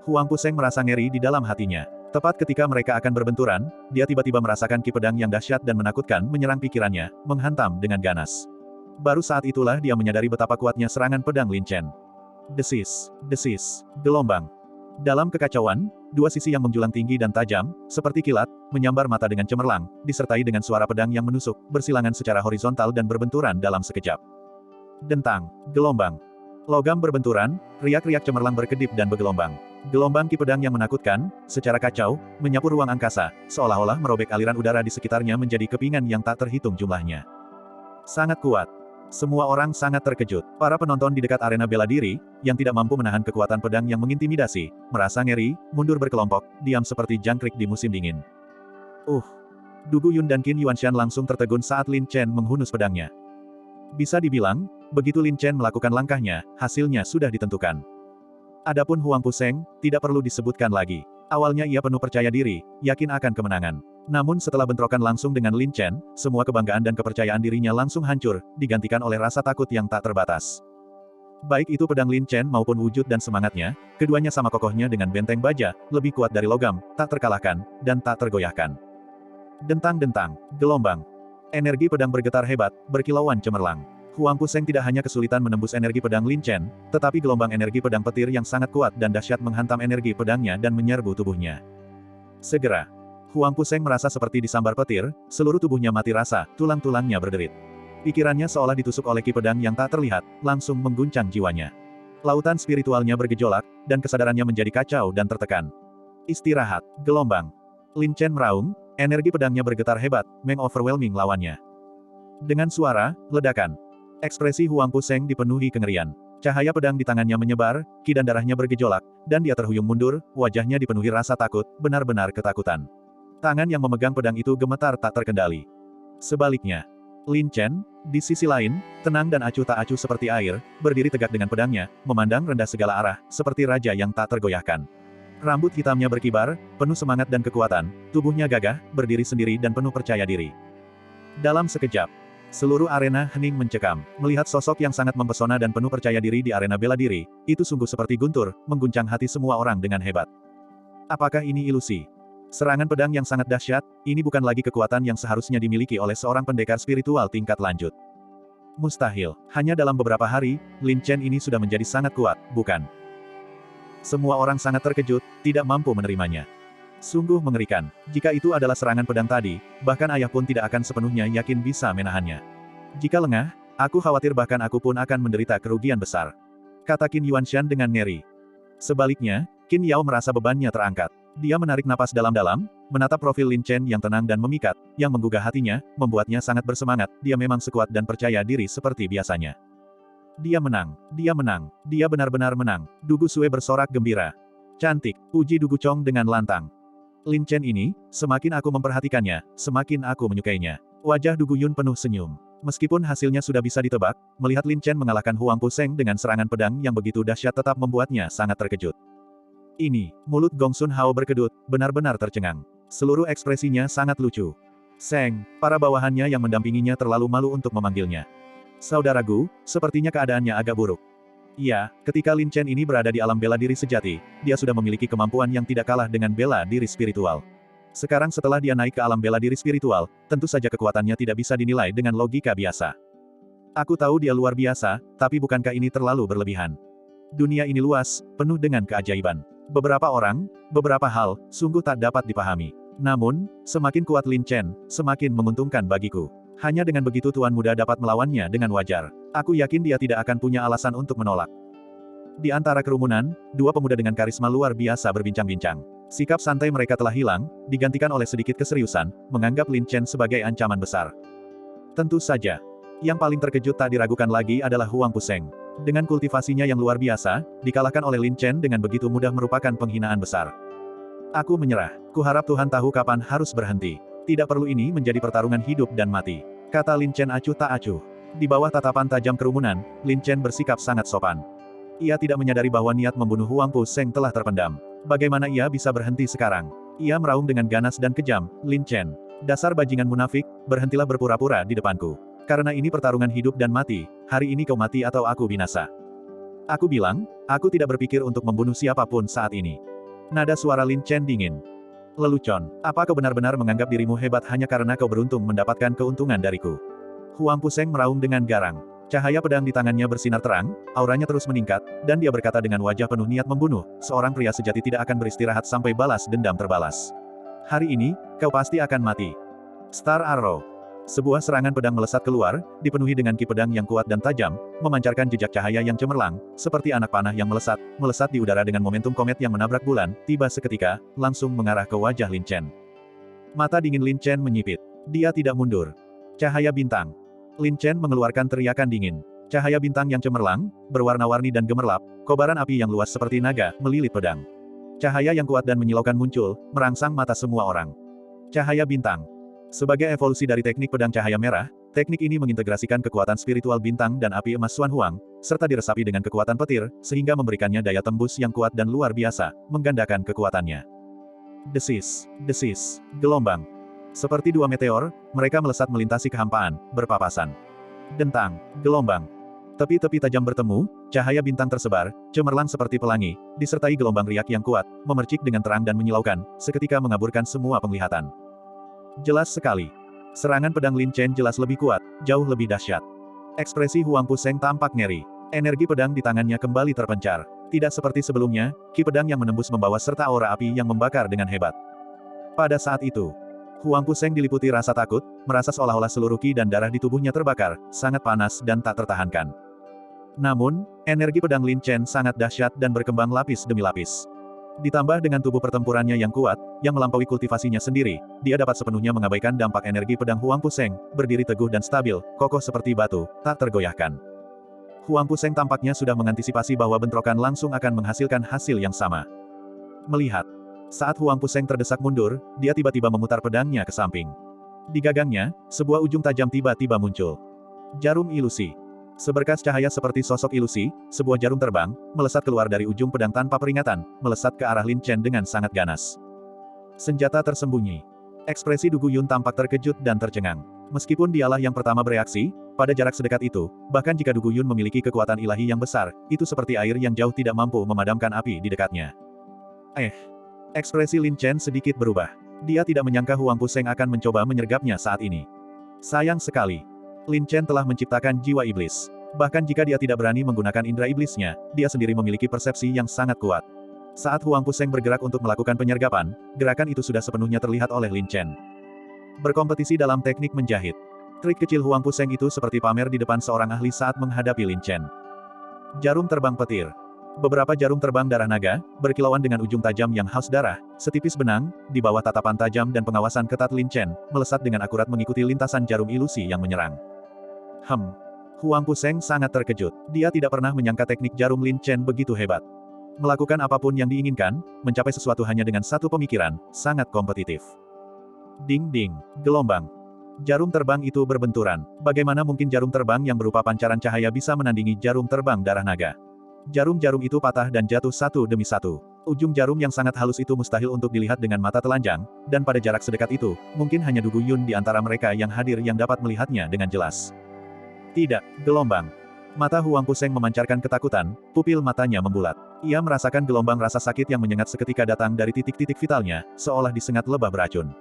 Huang Puseng merasa ngeri di dalam hatinya. Tepat ketika mereka akan berbenturan, dia tiba-tiba merasakan ki pedang yang dahsyat dan menakutkan menyerang pikirannya, menghantam dengan ganas. Baru saat itulah dia menyadari betapa kuatnya serangan pedang Lin Chen. Desis, gelombang. Dalam kekacauan, dua sisi yang menjulang tinggi dan tajam, seperti kilat, menyambar mata dengan cemerlang, disertai dengan suara pedang yang menusuk, bersilangan secara horizontal dan berbenturan dalam sekejap. Dentang, gelombang. Logam berbenturan, riak-riak cemerlang berkedip dan bergelombang. Gelombang ki pedang yang menakutkan, secara kacau, menyapu ruang angkasa, seolah-olah merobek aliran udara di sekitarnya menjadi kepingan yang tak terhitung jumlahnya. Sangat kuat. Semua orang sangat terkejut. Para penonton di dekat arena bela diri, yang tidak mampu menahan kekuatan pedang yang mengintimidasi, merasa ngeri, mundur berkelompok, diam seperti jangkrik di musim dingin. Du Guyun dan Qin Yuanshan langsung tertegun saat Lin Chen menghunus pedangnya. Bisa dibilang, begitu Lin Chen melakukan langkahnya, hasilnya sudah ditentukan. Adapun Huang Puseng, tidak perlu disebutkan lagi. Awalnya ia penuh percaya diri, yakin akan kemenangan. Namun setelah bentrokan langsung dengan Lin Chen, semua kebanggaan dan kepercayaan dirinya langsung hancur, digantikan oleh rasa takut yang tak terbatas. Baik itu pedang Lin Chen maupun wujud dan semangatnya, keduanya sama kokohnya dengan benteng baja, lebih kuat dari logam, tak terkalahkan, dan tak tergoyahkan. Dentang-dentang, gelombang. Energi pedang bergetar hebat, berkilauan cemerlang. Huang Puseng tidak hanya kesulitan menembus energi pedang Lin Chen, tetapi gelombang energi pedang petir yang sangat kuat dan dahsyat menghantam energi pedangnya dan menyerbu tubuhnya. Segera, Huang Puseng merasa seperti disambar petir, seluruh tubuhnya mati rasa, tulang-tulangnya berderit. Pikirannya seolah ditusuk oleh ki pedang yang tak terlihat, langsung mengguncang jiwanya. Lautan spiritualnya bergejolak, dan kesadarannya menjadi kacau dan tertekan. Istirahat, gelombang. Lin Chen meraung, energi pedangnya bergetar hebat, meng-overwhelming lawannya. Dengan suara, ledakan. Ekspresi Huang Puseng dipenuhi kengerian. Cahaya pedang di tangannya menyebar, ki dan darahnya bergejolak, dan dia terhuyung mundur, wajahnya dipenuhi rasa takut, benar-benar ketakutan. Tangan yang memegang pedang itu gemetar tak terkendali. Sebaliknya, Lin Chen, di sisi lain, tenang dan acuh tak acuh seperti air, berdiri tegak dengan pedangnya, memandang rendah segala arah, seperti raja yang tak tergoyahkan. Rambut hitamnya berkibar, penuh semangat dan kekuatan, tubuhnya gagah, berdiri sendiri dan penuh percaya diri. Dalam sekejap, seluruh arena hening mencekam, melihat sosok yang sangat mempesona dan penuh percaya diri di arena bela diri, itu sungguh seperti guntur, mengguncang hati semua orang dengan hebat. Apakah ini ilusi? Serangan pedang yang sangat dahsyat, ini bukan lagi kekuatan yang seharusnya dimiliki oleh seorang pendekar spiritual tingkat lanjut. Mustahil, hanya dalam beberapa hari, Lin Chen ini sudah menjadi sangat kuat, bukan? Semua orang sangat terkejut, tidak mampu menerimanya. Sungguh mengerikan, jika itu adalah serangan pedang tadi, bahkan ayah pun tidak akan sepenuhnya yakin bisa menahannya. Jika lengah, aku khawatir bahkan aku pun akan menderita kerugian besar. Kata Qin Yuanshan dengan ngeri. Sebaliknya, Qin Yao merasa bebannya terangkat. Dia menarik napas dalam-dalam, menatap profil Lin Chen yang tenang dan memikat, yang menggugah hatinya, membuatnya sangat bersemangat, dia memang sekuat dan percaya diri seperti biasanya. Dia menang, dia benar-benar menang, Dugu Sue bersorak gembira. Cantik, puji Dugu Chong dengan lantang. Lin Chen ini, semakin aku memperhatikannya, semakin aku menyukainya. Wajah Dugu Yun penuh senyum. Meskipun hasilnya sudah bisa ditebak, melihat Lin Chen mengalahkan Huang Puseng dengan serangan pedang yang begitu dahsyat tetap membuatnya sangat terkejut. Ini, mulut Gong Sun Hao berkedut, benar-benar tercengang. Seluruh ekspresinya sangat lucu. Seng, para bawahannya yang mendampinginya terlalu malu untuk memanggilnya. Saudaraku, sepertinya keadaannya agak buruk. Iya, ketika Lin Chen ini berada di alam bela diri sejati, dia sudah memiliki kemampuan yang tidak kalah dengan bela diri spiritual. Sekarang setelah dia naik ke alam bela diri spiritual, tentu saja kekuatannya tidak bisa dinilai dengan logika biasa. Aku tahu dia luar biasa, tapi bukankah ini terlalu berlebihan? Dunia ini luas, penuh dengan keajaiban. Beberapa orang, beberapa hal, sungguh tak dapat dipahami. Namun, semakin kuat Lin Chen, semakin menguntungkan bagiku. Hanya dengan begitu Tuan Muda dapat melawannya dengan wajar. Aku yakin dia tidak akan punya alasan untuk menolak. Di antara kerumunan, dua pemuda dengan karisma luar biasa berbincang-bincang. Sikap santai mereka telah hilang, digantikan oleh sedikit keseriusan, menganggap Lin Chen sebagai ancaman besar. Tentu saja, yang paling terkejut tak diragukan lagi adalah Huang Puseng. Dengan kultivasinya yang luar biasa, dikalahkan oleh Lin Chen dengan begitu mudah merupakan penghinaan besar. Aku menyerah. Kuharap Tuhan tahu kapan harus berhenti. Tidak perlu ini menjadi pertarungan hidup dan mati. Kata Lin Chen acuh tak acuh. Di bawah tatapan tajam kerumunan, Lin Chen bersikap sangat sopan. Ia tidak menyadari bahwa niat membunuh Huang Puseng telah terpendam. Bagaimana ia bisa berhenti sekarang? Ia meraung dengan ganas dan kejam, Lin Chen. Dasar bajingan munafik, berhentilah berpura-pura di depanku. Karena ini pertarungan hidup dan mati, hari ini kau mati atau aku binasa. Aku bilang, aku tidak berpikir untuk membunuh siapapun saat ini. Nada suara Lin Chen dingin. Lelucon, apa kau benar-benar menganggap dirimu hebat hanya karena kau beruntung mendapatkan keuntungan dariku? Huang Puseng meraung dengan garang. Cahaya pedang di tangannya bersinar terang, auranya terus meningkat, dan dia berkata dengan wajah penuh niat membunuh, seorang pria sejati tidak akan beristirahat sampai balas dendam terbalas. Hari ini, kau pasti akan mati. Star Arrow. Sebuah serangan pedang melesat keluar, dipenuhi dengan ki pedang yang kuat dan tajam, memancarkan jejak cahaya yang cemerlang, seperti anak panah yang melesat di udara dengan momentum komet yang menabrak bulan, tiba seketika, langsung mengarah ke wajah Lin Chen. Mata dingin Lin Chen menyipit. Dia tidak mundur. Cahaya bintang. Lin Chen mengeluarkan teriakan dingin. Cahaya bintang yang cemerlang, berwarna-warni dan gemerlap, kobaran api yang luas seperti naga, melilit pedang. Cahaya yang kuat dan menyilaukan muncul, merangsang mata semua orang. Cahaya bintang. Sebagai evolusi dari teknik pedang cahaya merah, teknik ini mengintegrasikan kekuatan spiritual bintang dan api emas Xuan Huang, serta diresapi dengan kekuatan petir, sehingga memberikannya daya tembus yang kuat dan luar biasa, menggandakan kekuatannya. Desis, gelombang. Seperti dua meteor, mereka melesat melintasi kehampaan, berpapasan. Dentang, gelombang. Tepi-tepi tajam bertemu, cahaya bintang tersebar, cemerlang seperti pelangi, disertai gelombang riak yang kuat, memercik dengan terang dan menyilaukan, seketika mengaburkan semua penglihatan. Jelas sekali. Serangan pedang Lin Chen jelas lebih kuat, jauh lebih dahsyat. Ekspresi Huang Puseng tampak ngeri. Energi pedang di tangannya kembali terpencar. Tidak seperti sebelumnya, ki pedang yang menembus membawa serta aura api yang membakar dengan hebat. Pada saat itu, Huang Puseng diliputi rasa takut, merasa seolah-olah seluruh ki dan darah di tubuhnya terbakar, sangat panas dan tak tertahankan. Namun, energi pedang Lin Chen sangat dahsyat dan berkembang lapis demi lapis. Ditambah dengan tubuh pertempurannya yang kuat, yang melampaui kultivasinya sendiri, dia dapat sepenuhnya mengabaikan dampak energi pedang Huang Puseng, berdiri teguh dan stabil, kokoh seperti batu, tak tergoyahkan. Huang Puseng tampaknya sudah mengantisipasi bahwa bentrokan langsung akan menghasilkan hasil yang sama. Melihat, saat Huang Puseng terdesak mundur, dia tiba-tiba memutar pedangnya ke samping. Di gagangnya, sebuah ujung tajam tiba-tiba muncul. Jarum ilusi. Seberkas cahaya seperti sosok ilusi, sebuah jarum terbang, melesat keluar dari ujung pedang tanpa peringatan, melesat ke arah Lin Chen dengan sangat ganas. Senjata tersembunyi. Ekspresi Du Guyun tampak terkejut dan tercengang. Meskipun dialah yang pertama bereaksi, pada jarak sedekat itu, bahkan jika Du Guyun memiliki kekuatan ilahi yang besar, itu seperti air yang jauh tidak mampu memadamkan api di dekatnya. Ekspresi Lin Chen sedikit berubah. Dia tidak menyangka Huang Puseng akan mencoba menyergapnya saat ini. Sayang sekali. Lin Chen telah menciptakan jiwa iblis. Bahkan jika dia tidak berani menggunakan indera iblisnya, dia sendiri memiliki persepsi yang sangat kuat. Saat Huang Puseng bergerak untuk melakukan penyergapan, gerakan itu sudah sepenuhnya terlihat oleh Lin Chen. Berkompetisi dalam teknik menjahit. Trik kecil Huang Puseng itu seperti pamer di depan seorang ahli saat menghadapi Lin Chen. Jarum terbang petir. Beberapa jarum terbang darah naga, berkilauan dengan ujung tajam yang haus darah, setipis benang, di bawah tatapan tajam dan pengawasan ketat Lin Chen, melesat dengan akurat mengikuti lintasan jarum ilusi yang menyerang. Huang Puseng sangat terkejut. Dia tidak pernah menyangka teknik jarum Lin Chen begitu hebat. Melakukan apapun yang diinginkan, mencapai sesuatu hanya dengan satu pemikiran, sangat kompetitif. Ding-ding, gelombang. Jarum terbang itu berbenturan. Bagaimana mungkin jarum terbang yang berupa pancaran cahaya bisa menandingi jarum terbang darah naga? Jarum-jarum itu patah dan jatuh satu demi satu. Ujung jarum yang sangat halus itu mustahil untuk dilihat dengan mata telanjang, dan pada jarak sedekat itu, mungkin hanya Du Guyun di antara mereka yang hadir yang dapat melihatnya dengan jelas. Tidak, gelombang. Mata Huang Puseng memancarkan ketakutan, pupil matanya membulat. Ia merasakan gelombang rasa sakit yang menyengat seketika datang dari titik-titik vitalnya, seolah disengat lebah beracun.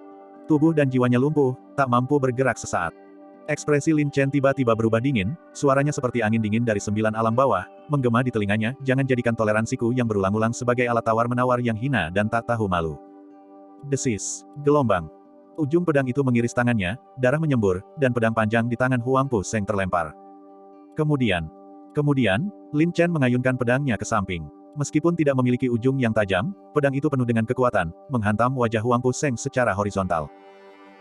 Tubuh dan jiwanya lumpuh, tak mampu bergerak sesaat. Ekspresi Lin Chen tiba-tiba berubah dingin, suaranya seperti angin dingin dari 9 alam bawah, menggema di telinganya, jangan jadikan toleransiku yang berulang-ulang sebagai alat tawar-menawar yang hina dan tak tahu malu. Desis, gelombang. Ujung pedang itu mengiris tangannya, darah menyembur, dan pedang panjang di tangan Huang Puseng terlempar. Kemudian, Lin Chen mengayunkan pedangnya ke samping. Meskipun tidak memiliki ujung yang tajam, pedang itu penuh dengan kekuatan, menghantam wajah Huang Puseng secara horizontal.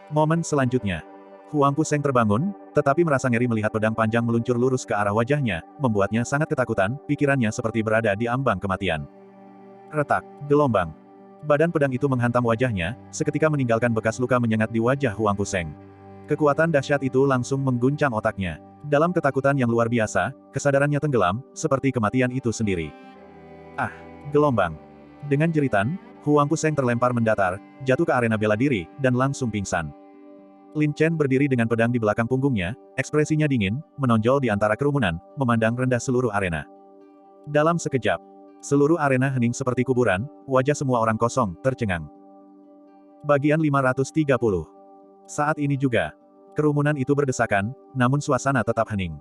Momen selanjutnya, Huang Puseng terbangun, tetapi merasa ngeri melihat pedang panjang meluncur lurus ke arah wajahnya, membuatnya sangat ketakutan, pikirannya seperti berada di ambang kematian. Retak, gelombang. Badan pedang itu menghantam wajahnya, seketika meninggalkan bekas luka menyengat di wajah Huang Puseng. Kekuatan dahsyat itu langsung mengguncang otaknya. Dalam ketakutan yang luar biasa, kesadarannya tenggelam, seperti kematian itu sendiri. Gelombang. Dengan jeritan, Huang Puseng terlempar mendatar, jatuh ke arena bela diri, dan langsung pingsan. Lin Chen berdiri dengan pedang di belakang punggungnya, ekspresinya dingin, menonjol di antara kerumunan, memandang rendah seluruh arena. Dalam sekejap, seluruh arena hening seperti kuburan, wajah semua orang kosong, tercengang. Bagian 530. Saat ini juga, kerumunan itu berdesakan, namun suasana tetap hening.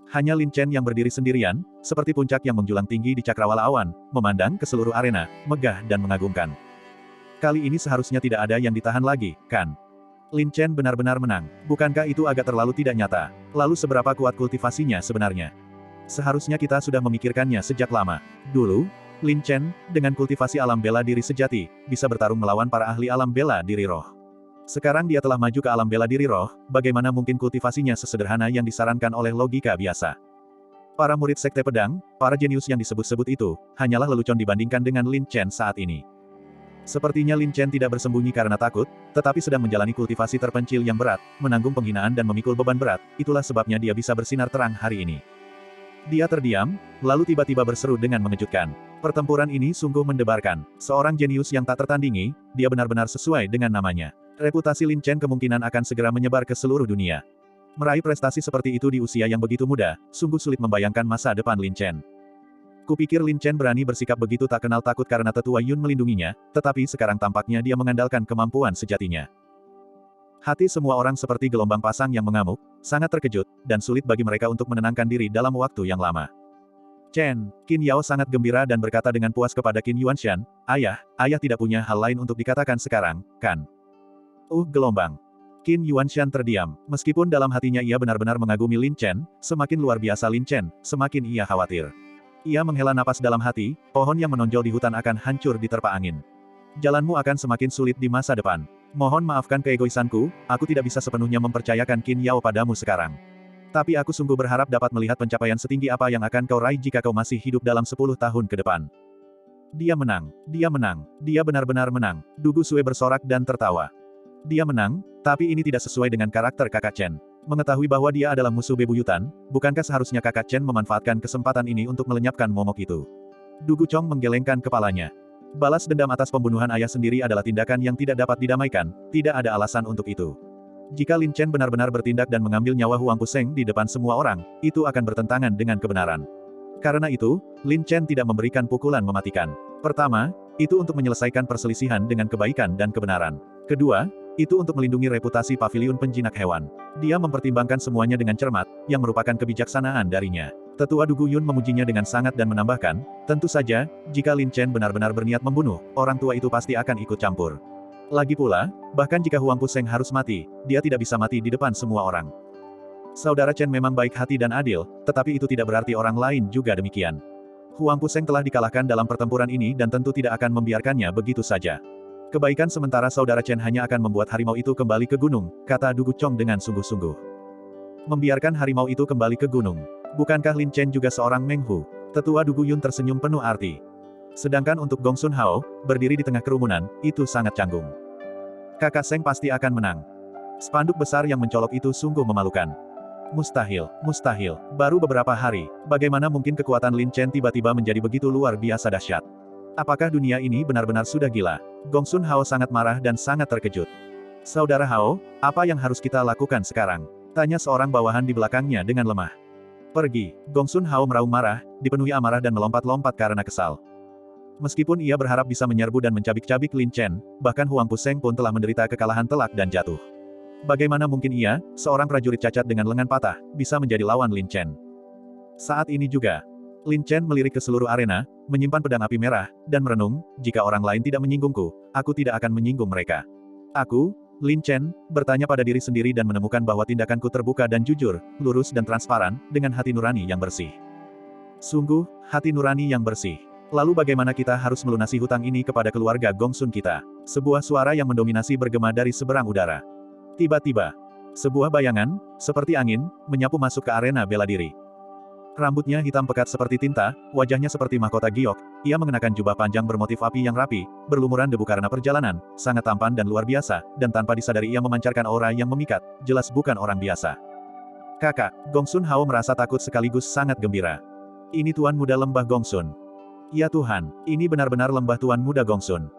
Hanya Lin Chen yang berdiri sendirian, seperti puncak yang menjulang tinggi di cakrawala awan, memandang ke seluruh arena, megah dan mengagumkan. Kali ini seharusnya tidak ada yang ditahan lagi, kan? Lin Chen benar-benar menang. Bukankah itu agak terlalu tidak nyata? Lalu seberapa kuat kultivasinya sebenarnya? Seharusnya kita sudah memikirkannya sejak lama. Dulu, Lin Chen, dengan kultivasi alam bela diri sejati, bisa bertarung melawan para ahli alam bela diri roh. Sekarang dia telah maju ke alam bela diri roh, bagaimana mungkin kultivasinya sesederhana yang disarankan oleh logika biasa? Para murid sekte pedang, para jenius yang disebut-sebut itu, hanyalah lelucon dibandingkan dengan Lin Chen saat ini. Sepertinya Lin Chen tidak bersembunyi karena takut, tetapi sedang menjalani kultivasi terpencil yang berat, menanggung penghinaan dan memikul beban berat, itulah sebabnya dia bisa bersinar terang hari ini. Dia terdiam, lalu tiba-tiba berseru dengan mengejutkan. Pertempuran ini sungguh mendebarkan. Seorang jenius yang tak tertandingi, dia benar-benar sesuai dengan namanya. Reputasi Lin Chen kemungkinan akan segera menyebar ke seluruh dunia. Meraih prestasi seperti itu di usia yang begitu muda, sungguh sulit membayangkan masa depan Lin Chen. Kupikir Lin Chen berani bersikap begitu tak kenal takut karena tetua Yun melindunginya, tetapi sekarang tampaknya dia mengandalkan kemampuan sejatinya. Hati semua orang seperti gelombang pasang yang mengamuk, sangat terkejut, dan sulit bagi mereka untuk menenangkan diri dalam waktu yang lama. Chen, Qin Yao sangat gembira dan berkata dengan puas kepada Qin Yuanshan, ayah tidak punya hal lain untuk dikatakan sekarang, kan? Gelombang. Qin Yuanshan terdiam, meskipun dalam hatinya ia benar-benar mengagumi Lin Chen, semakin luar biasa Lin Chen, semakin ia khawatir. Ia menghela napas dalam hati, pohon yang menonjol di hutan akan hancur diterpa angin. Jalanmu akan semakin sulit di masa depan. Mohon maafkan keegoisanku, aku tidak bisa sepenuhnya mempercayakan Qin Yao padamu sekarang. Tapi aku sungguh berharap dapat melihat pencapaian setinggi apa yang akan kau raih jika kau masih hidup dalam 10 tahun ke depan. Dia menang, dia benar-benar menang, Dugu Sue bersorak dan tertawa. Dia menang, tapi ini tidak sesuai dengan karakter kakak Chen. Mengetahui bahwa dia adalah musuh bebuyutan, bukankah seharusnya kakak Chen memanfaatkan kesempatan ini untuk melenyapkan momok itu? Dugu Chong menggelengkan kepalanya. Balas dendam atas pembunuhan ayah sendiri adalah tindakan yang tidak dapat didamaikan, tidak ada alasan untuk itu. Jika Lin Chen benar-benar bertindak dan mengambil nyawa Huang Puseng di depan semua orang, itu akan bertentangan dengan kebenaran. Karena itu, Lin Chen tidak memberikan pukulan mematikan. Pertama, itu untuk menyelesaikan perselisihan dengan kebaikan dan kebenaran. Kedua, itu untuk melindungi reputasi paviliun penjinak hewan. Dia mempertimbangkan semuanya dengan cermat, yang merupakan kebijaksanaan darinya. Tetua Dugu Yun memujinya dengan sangat dan menambahkan, tentu saja, jika Lin Chen benar-benar berniat membunuh, orang tua itu pasti akan ikut campur. Lagi pula, bahkan jika Huang Puseng harus mati, dia tidak bisa mati di depan semua orang. Saudara Chen memang baik hati dan adil, tetapi itu tidak berarti orang lain juga demikian. Huang Puseng telah dikalahkan dalam pertempuran ini dan tentu tidak akan membiarkannya begitu saja. Kebaikan sementara saudara Chen hanya akan membuat harimau itu kembali ke gunung, kata Dugu Chong dengan sungguh-sungguh. Membiarkan harimau itu kembali ke gunung. Bukankah Lin Chen juga seorang Meng Hu? Tetua Dugu Yun tersenyum penuh arti. Sedangkan untuk Gong Sun Hao, berdiri di tengah kerumunan, itu sangat canggung. Kakak Seng pasti akan menang. Spanduk besar yang mencolok itu sungguh memalukan. Mustahil, mustahil. Baru beberapa hari, bagaimana mungkin kekuatan Lin Chen tiba-tiba menjadi begitu luar biasa dahsyat? Apakah dunia ini benar-benar sudah gila? Gong Sun Hao sangat marah dan sangat terkejut. Saudara Hao, apa yang harus kita lakukan sekarang? Tanya seorang bawahan di belakangnya dengan lemah. Pergi. Gong Sun Hao meraung marah, dipenuhi amarah dan melompat-lompat karena kesal. Meskipun ia berharap bisa menyerbu dan mencabik-cabik Lin Chen, bahkan Huang Puseng pun telah menderita kekalahan telak dan jatuh. Bagaimana mungkin ia, seorang prajurit cacat dengan lengan patah, bisa menjadi lawan Lin Chen? Saat ini juga, Lin Chen melirik ke seluruh arena, menyimpan pedang api merah, dan merenung, jika orang lain tidak menyinggungku, aku tidak akan menyinggung mereka. Aku, Lin Chen, bertanya pada diri sendiri dan menemukan bahwa tindakanku terbuka dan jujur, lurus dan transparan, dengan hati nurani yang bersih. Sungguh, hati nurani yang bersih. Lalu bagaimana kita harus melunasi hutang ini kepada keluarga Gong Sun kita? Sebuah suara yang mendominasi bergema dari seberang udara. Tiba-tiba, sebuah bayangan, seperti angin, menyapu masuk ke arena bela diri. Rambutnya hitam pekat seperti tinta, wajahnya seperti mahkota giok, ia mengenakan jubah panjang bermotif api yang rapi, berlumuran debu karena perjalanan, sangat tampan dan luar biasa, dan tanpa disadari ia memancarkan aura yang memikat, jelas bukan orang biasa. Kakak, Gong Sun Hao merasa takut sekaligus sangat gembira. Ini Tuan Muda Lembah Gong Sun. Ya Tuhan, ini benar-benar lembah Tuan Muda Gong Sun.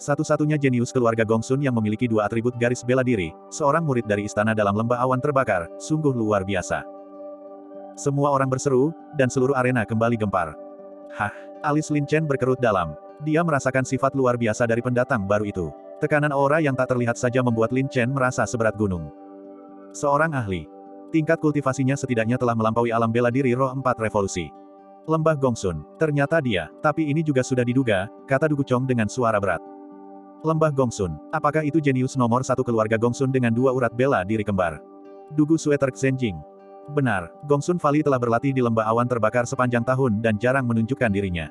Satu-satunya jenius keluarga Gong Sun yang memiliki dua atribut garis bela diri, seorang murid dari istana dalam lembah awan terbakar, sungguh luar biasa. Semua orang berseru, dan seluruh arena kembali gempar. Hah, alis Lin Chen berkerut dalam. Dia merasakan sifat luar biasa dari pendatang baru itu. Tekanan aura yang tak terlihat saja membuat Lin Chen merasa seberat gunung. Seorang ahli. Tingkat kultivasinya setidaknya telah melampaui alam bela diri roh 4 revolusi. Lembah Gong Sun, ternyata dia, tapi ini juga sudah diduga, kata Dugu Chong dengan suara berat. Lembah Gong Sun, apakah itu jenius nomor 1 keluarga Gong Sun dengan 2 urat bela diri kembar? Dugu Sweater Zenjing. Benar, Gong Sun Fali telah berlatih di lembah awan terbakar sepanjang tahun dan jarang menunjukkan dirinya.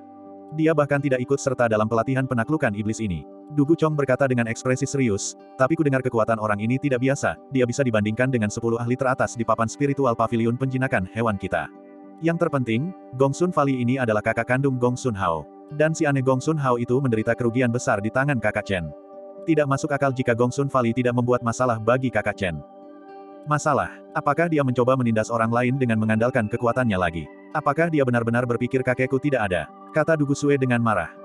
Dia bahkan tidak ikut serta dalam pelatihan penaklukan iblis ini. Dugu Chong berkata dengan ekspresi serius, tapi ku dengar kekuatan orang ini tidak biasa, dia bisa dibandingkan dengan 10 ahli teratas di papan spiritual paviliun penjinakan hewan kita. Yang terpenting, Gong Sun Fali ini adalah kakak kandung Gong Sun Hao. Dan si aneh Gong Sun Hao itu menderita kerugian besar di tangan kakak Chen. Tidak masuk akal jika Gong Sun Fali tidak membuat masalah bagi kakak Chen. Masalah, apakah dia mencoba menindas orang lain dengan mengandalkan kekuatannya lagi? Apakah dia benar-benar berpikir kakekku tidak ada? Kata Dugu Sue dengan marah.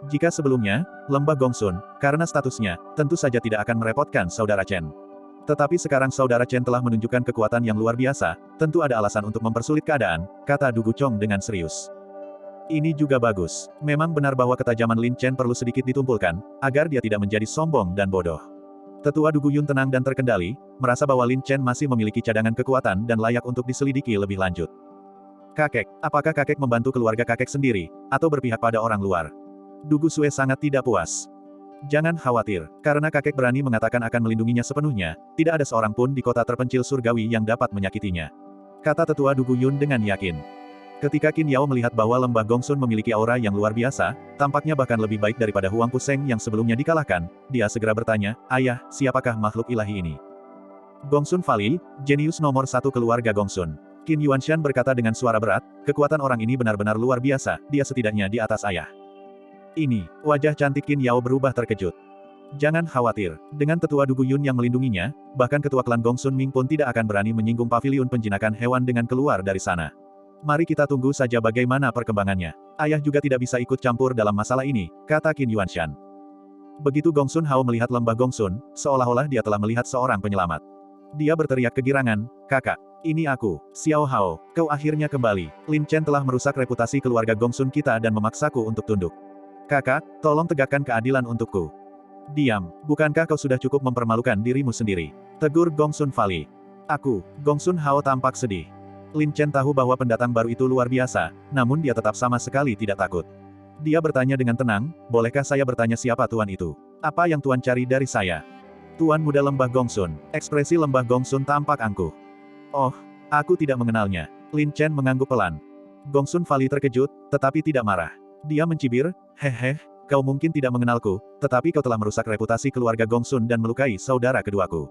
Jika sebelumnya, lembah Gongsun, karena statusnya, tentu saja tidak akan merepotkan Saudara Chen. Tetapi sekarang Saudara Chen telah menunjukkan kekuatan yang luar biasa, tentu ada alasan untuk mempersulit keadaan, kata Du Guchong dengan serius. Ini juga bagus. Memang benar bahwa ketajaman Lin Chen perlu sedikit ditumpulkan, agar dia tidak menjadi sombong dan bodoh. Tetua Du Guyun tenang dan terkendali, merasa bahwa Lin Chen masih memiliki cadangan kekuatan dan layak untuk diselidiki lebih lanjut. Kakek, apakah kakek membantu keluarga kakek sendiri, atau berpihak pada orang luar? Du Gusue sangat tidak puas. Jangan khawatir, karena kakek berani mengatakan akan melindunginya sepenuhnya, tidak ada seorang pun di kota terpencil surgawi yang dapat menyakitinya. Kata tetua Du Guyun dengan yakin. Ketika Qin Yao melihat bahwa lembah Gongsun memiliki aura yang luar biasa, tampaknya bahkan lebih baik daripada Huang Puseng yang sebelumnya dikalahkan, dia segera bertanya, ayah, siapakah makhluk ilahi ini? Gongsun Valley, jenius nomor 1 keluarga Gongsun. Qin Yuanshan berkata dengan suara berat, kekuatan orang ini benar-benar luar biasa, dia setidaknya di atas ayah. Ini, wajah cantik Qin Yao berubah terkejut. Jangan khawatir, dengan tetua Du Guyun yang melindunginya, bahkan ketua klan Gongsun Ming pun tidak akan berani menyinggung paviliun penjinakan hewan dengan keluar dari sana. Mari kita tunggu saja bagaimana perkembangannya. Ayah juga tidak bisa ikut campur dalam masalah ini, kata Qin Yuanshan. Begitu Gongsun Hao melihat lembah Gongsun, seolah-olah dia telah melihat seorang penyelamat. Dia berteriak kegirangan, kakak, ini aku, Xiao Hao, kau akhirnya kembali. Lin Chen telah merusak reputasi keluarga Gongsun kita dan memaksaku untuk tunduk. Kakak, tolong tegakkan keadilan untukku. Diam, bukankah kau sudah cukup mempermalukan dirimu sendiri? Tegur Gongsun Valley. Aku, Gongsun Hao tampak sedih. Lin Chen tahu bahwa pendatang baru itu luar biasa, namun dia tetap sama sekali tidak takut. Dia bertanya dengan tenang, bolehkah saya bertanya siapa tuan itu? Apa yang tuan cari dari saya? Tuan muda lembah Gongsun. Ekspresi lembah Gongsun tampak angkuh. Oh, aku tidak mengenalnya. Lin Chen mengangguk pelan. Gongsun Valley terkejut, tetapi tidak marah. Dia mencibir, hehe, kau mungkin tidak mengenalku, tetapi kau telah merusak reputasi keluarga Gongsun dan melukai saudara keduaku.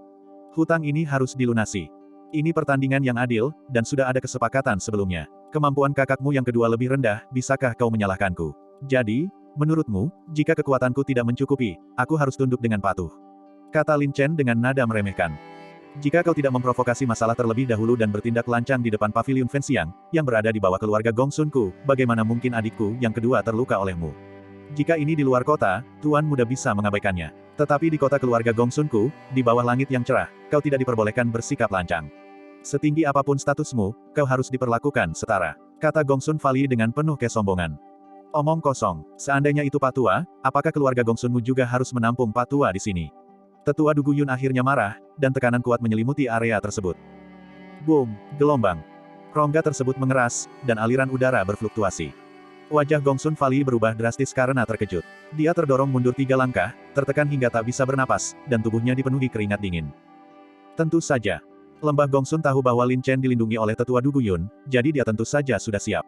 Hutang ini harus dilunasi. Ini pertandingan yang adil, dan sudah ada kesepakatan sebelumnya. Kemampuan kakakmu yang kedua lebih rendah, bisakah kau menyalahkanku? Jadi, menurutmu, jika kekuatanku tidak mencukupi, aku harus tunduk dengan patuh. Kata Lin Chen dengan nada meremehkan. Jika kau tidak memprovokasi masalah terlebih dahulu dan bertindak lancang di depan paviliun Fenxiang, yang berada di bawah keluarga Gongsunku, bagaimana mungkin adikku yang kedua terluka olehmu? Jika ini di luar kota, tuan muda bisa mengabaikannya. Tetapi di kota keluarga Gongsunku, di bawah langit yang cerah, kau tidak diperbolehkan bersikap lancang. Setinggi apapun statusmu, kau harus diperlakukan setara. Kata Gongsun Valley dengan penuh kesombongan. Omong kosong, seandainya itu Pak Tua, apakah keluarga Gongsunmu juga harus menampung Pak Tua di sini? Tetua Du Guyun akhirnya marah, dan tekanan kuat menyelimuti area tersebut. Boom, gelombang. Rongga tersebut mengeras, dan aliran udara berfluktuasi. Wajah Gongsun Valley berubah drastis karena terkejut. Dia terdorong mundur 3 langkah, tertekan hingga tak bisa bernapas, dan tubuhnya dipenuhi keringat dingin. Tentu saja. Lembah Gongsun tahu bahwa Lin Chen dilindungi oleh tetua Du Guyun, jadi dia tentu saja sudah siap.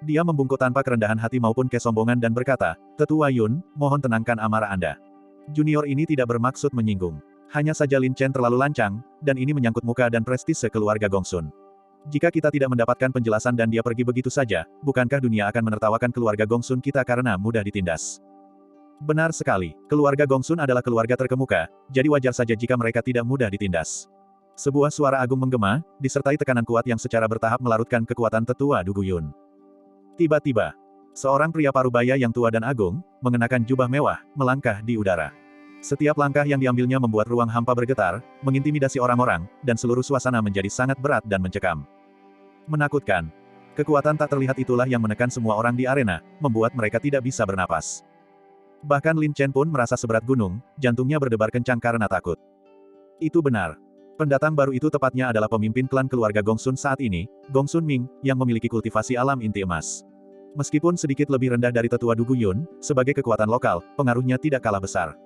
Dia membungkuk tanpa kerendahan hati maupun kesombongan dan berkata, Tetua Yun, mohon tenangkan amarah Anda. Junior ini tidak bermaksud menyinggung. Hanya saja Lin Chen terlalu lancang, dan ini menyangkut muka dan prestise keluarga Gongsun. Jika kita tidak mendapatkan penjelasan dan dia pergi begitu saja, bukankah dunia akan menertawakan keluarga Gongsun kita karena mudah ditindas? Benar sekali, keluarga Gongsun adalah keluarga terkemuka, jadi wajar saja jika mereka tidak mudah ditindas. Sebuah suara agung menggema, disertai tekanan kuat yang secara bertahap melarutkan kekuatan tetua Du Guyun. Tiba-tiba, seorang pria parubaya yang tua dan agung, mengenakan jubah mewah, melangkah di udara. Setiap langkah yang diambilnya membuat ruang hampa bergetar, mengintimidasi orang-orang, dan seluruh suasana menjadi sangat berat dan mencekam. Menakutkan. Kekuatan tak terlihat itulah yang menekan semua orang di arena, membuat mereka tidak bisa bernapas. Bahkan Lin Chen pun merasa seberat gunung, jantungnya berdebar kencang karena takut. Itu benar. Pendatang baru itu tepatnya adalah pemimpin klan keluarga Gongsun saat ini, Gongsun Ming, yang memiliki kultivasi alam inti emas. Meskipun sedikit lebih rendah dari tetua Du Guyun, sebagai kekuatan lokal, pengaruhnya tidak kalah besar.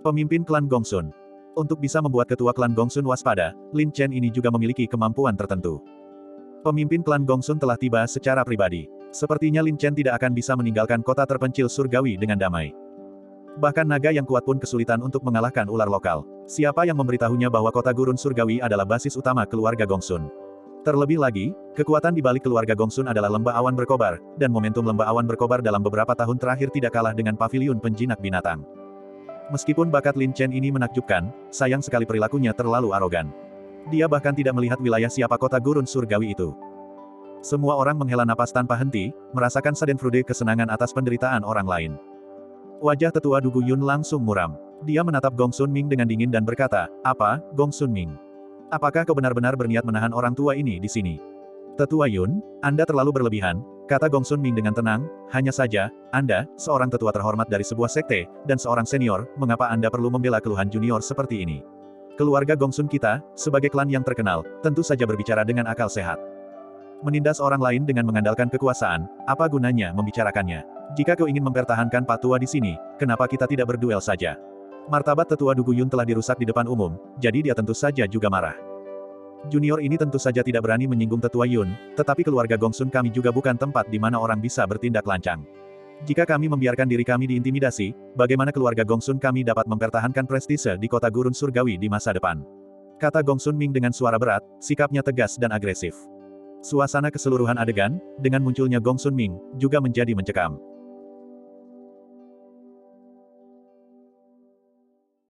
Pemimpin klan Gongsun. Untuk bisa membuat ketua klan Gongsun waspada, Lin Chen ini juga memiliki kemampuan tertentu. Pemimpin klan Gongsun telah tiba secara pribadi. Sepertinya Lin Chen tidak akan bisa meninggalkan kota terpencil surgawi dengan damai. Bahkan naga yang kuat pun kesulitan untuk mengalahkan ular lokal. Siapa yang memberitahunya bahwa kota gurun surgawi adalah basis utama keluarga Gongsun? Terlebih lagi, kekuatan di balik keluarga Gongsun adalah lembah awan berkobar, dan momentum lembah awan berkobar dalam beberapa tahun terakhir tidak kalah dengan paviliun penjinak binatang. Meskipun bakat Lin Chen ini menakjubkan, sayang sekali perilakunya terlalu arogan. Dia bahkan tidak melihat wilayah siapa kota gurun surgawi itu. Semua orang menghela napas tanpa henti, merasakan Schadenfreude kesenangan atas penderitaan orang lain. Wajah tetua Dugu Yun langsung muram. Dia menatap Gong Sun Ming dengan dingin dan berkata, "Apa, Gong Sun Ming? Apakah kau benar-benar berniat menahan orang tua ini di sini?" "Tetua Yun, Anda terlalu berlebihan," kata Gong Sun Ming dengan tenang, "hanya saja, Anda, seorang tetua terhormat dari sebuah sekte, dan seorang senior, mengapa Anda perlu membela keluhan junior seperti ini? Keluarga Gong Sun kita, sebagai klan yang terkenal, tentu saja berbicara dengan akal sehat. Menindas orang lain dengan mengandalkan kekuasaan, apa gunanya membicarakannya? Jika kau ingin mempertahankan Pak Tua di sini, kenapa kita tidak berduel saja?" Martabat tetua Dugu Yun telah dirusak di depan umum, jadi dia tentu saja juga marah. Junior ini tentu saja tidak berani menyinggung tetua Yun, tetapi keluarga Gong Sun kami juga bukan tempat di mana orang bisa bertindak lancang. Jika kami membiarkan diri kami diintimidasi, bagaimana keluarga Gong Sun kami dapat mempertahankan prestise di kota gurun surgawi di masa depan? Kata Gong Sun Ming dengan suara berat, sikapnya tegas dan agresif. Suasana keseluruhan adegan, dengan munculnya Gong Sun Ming, juga menjadi mencekam.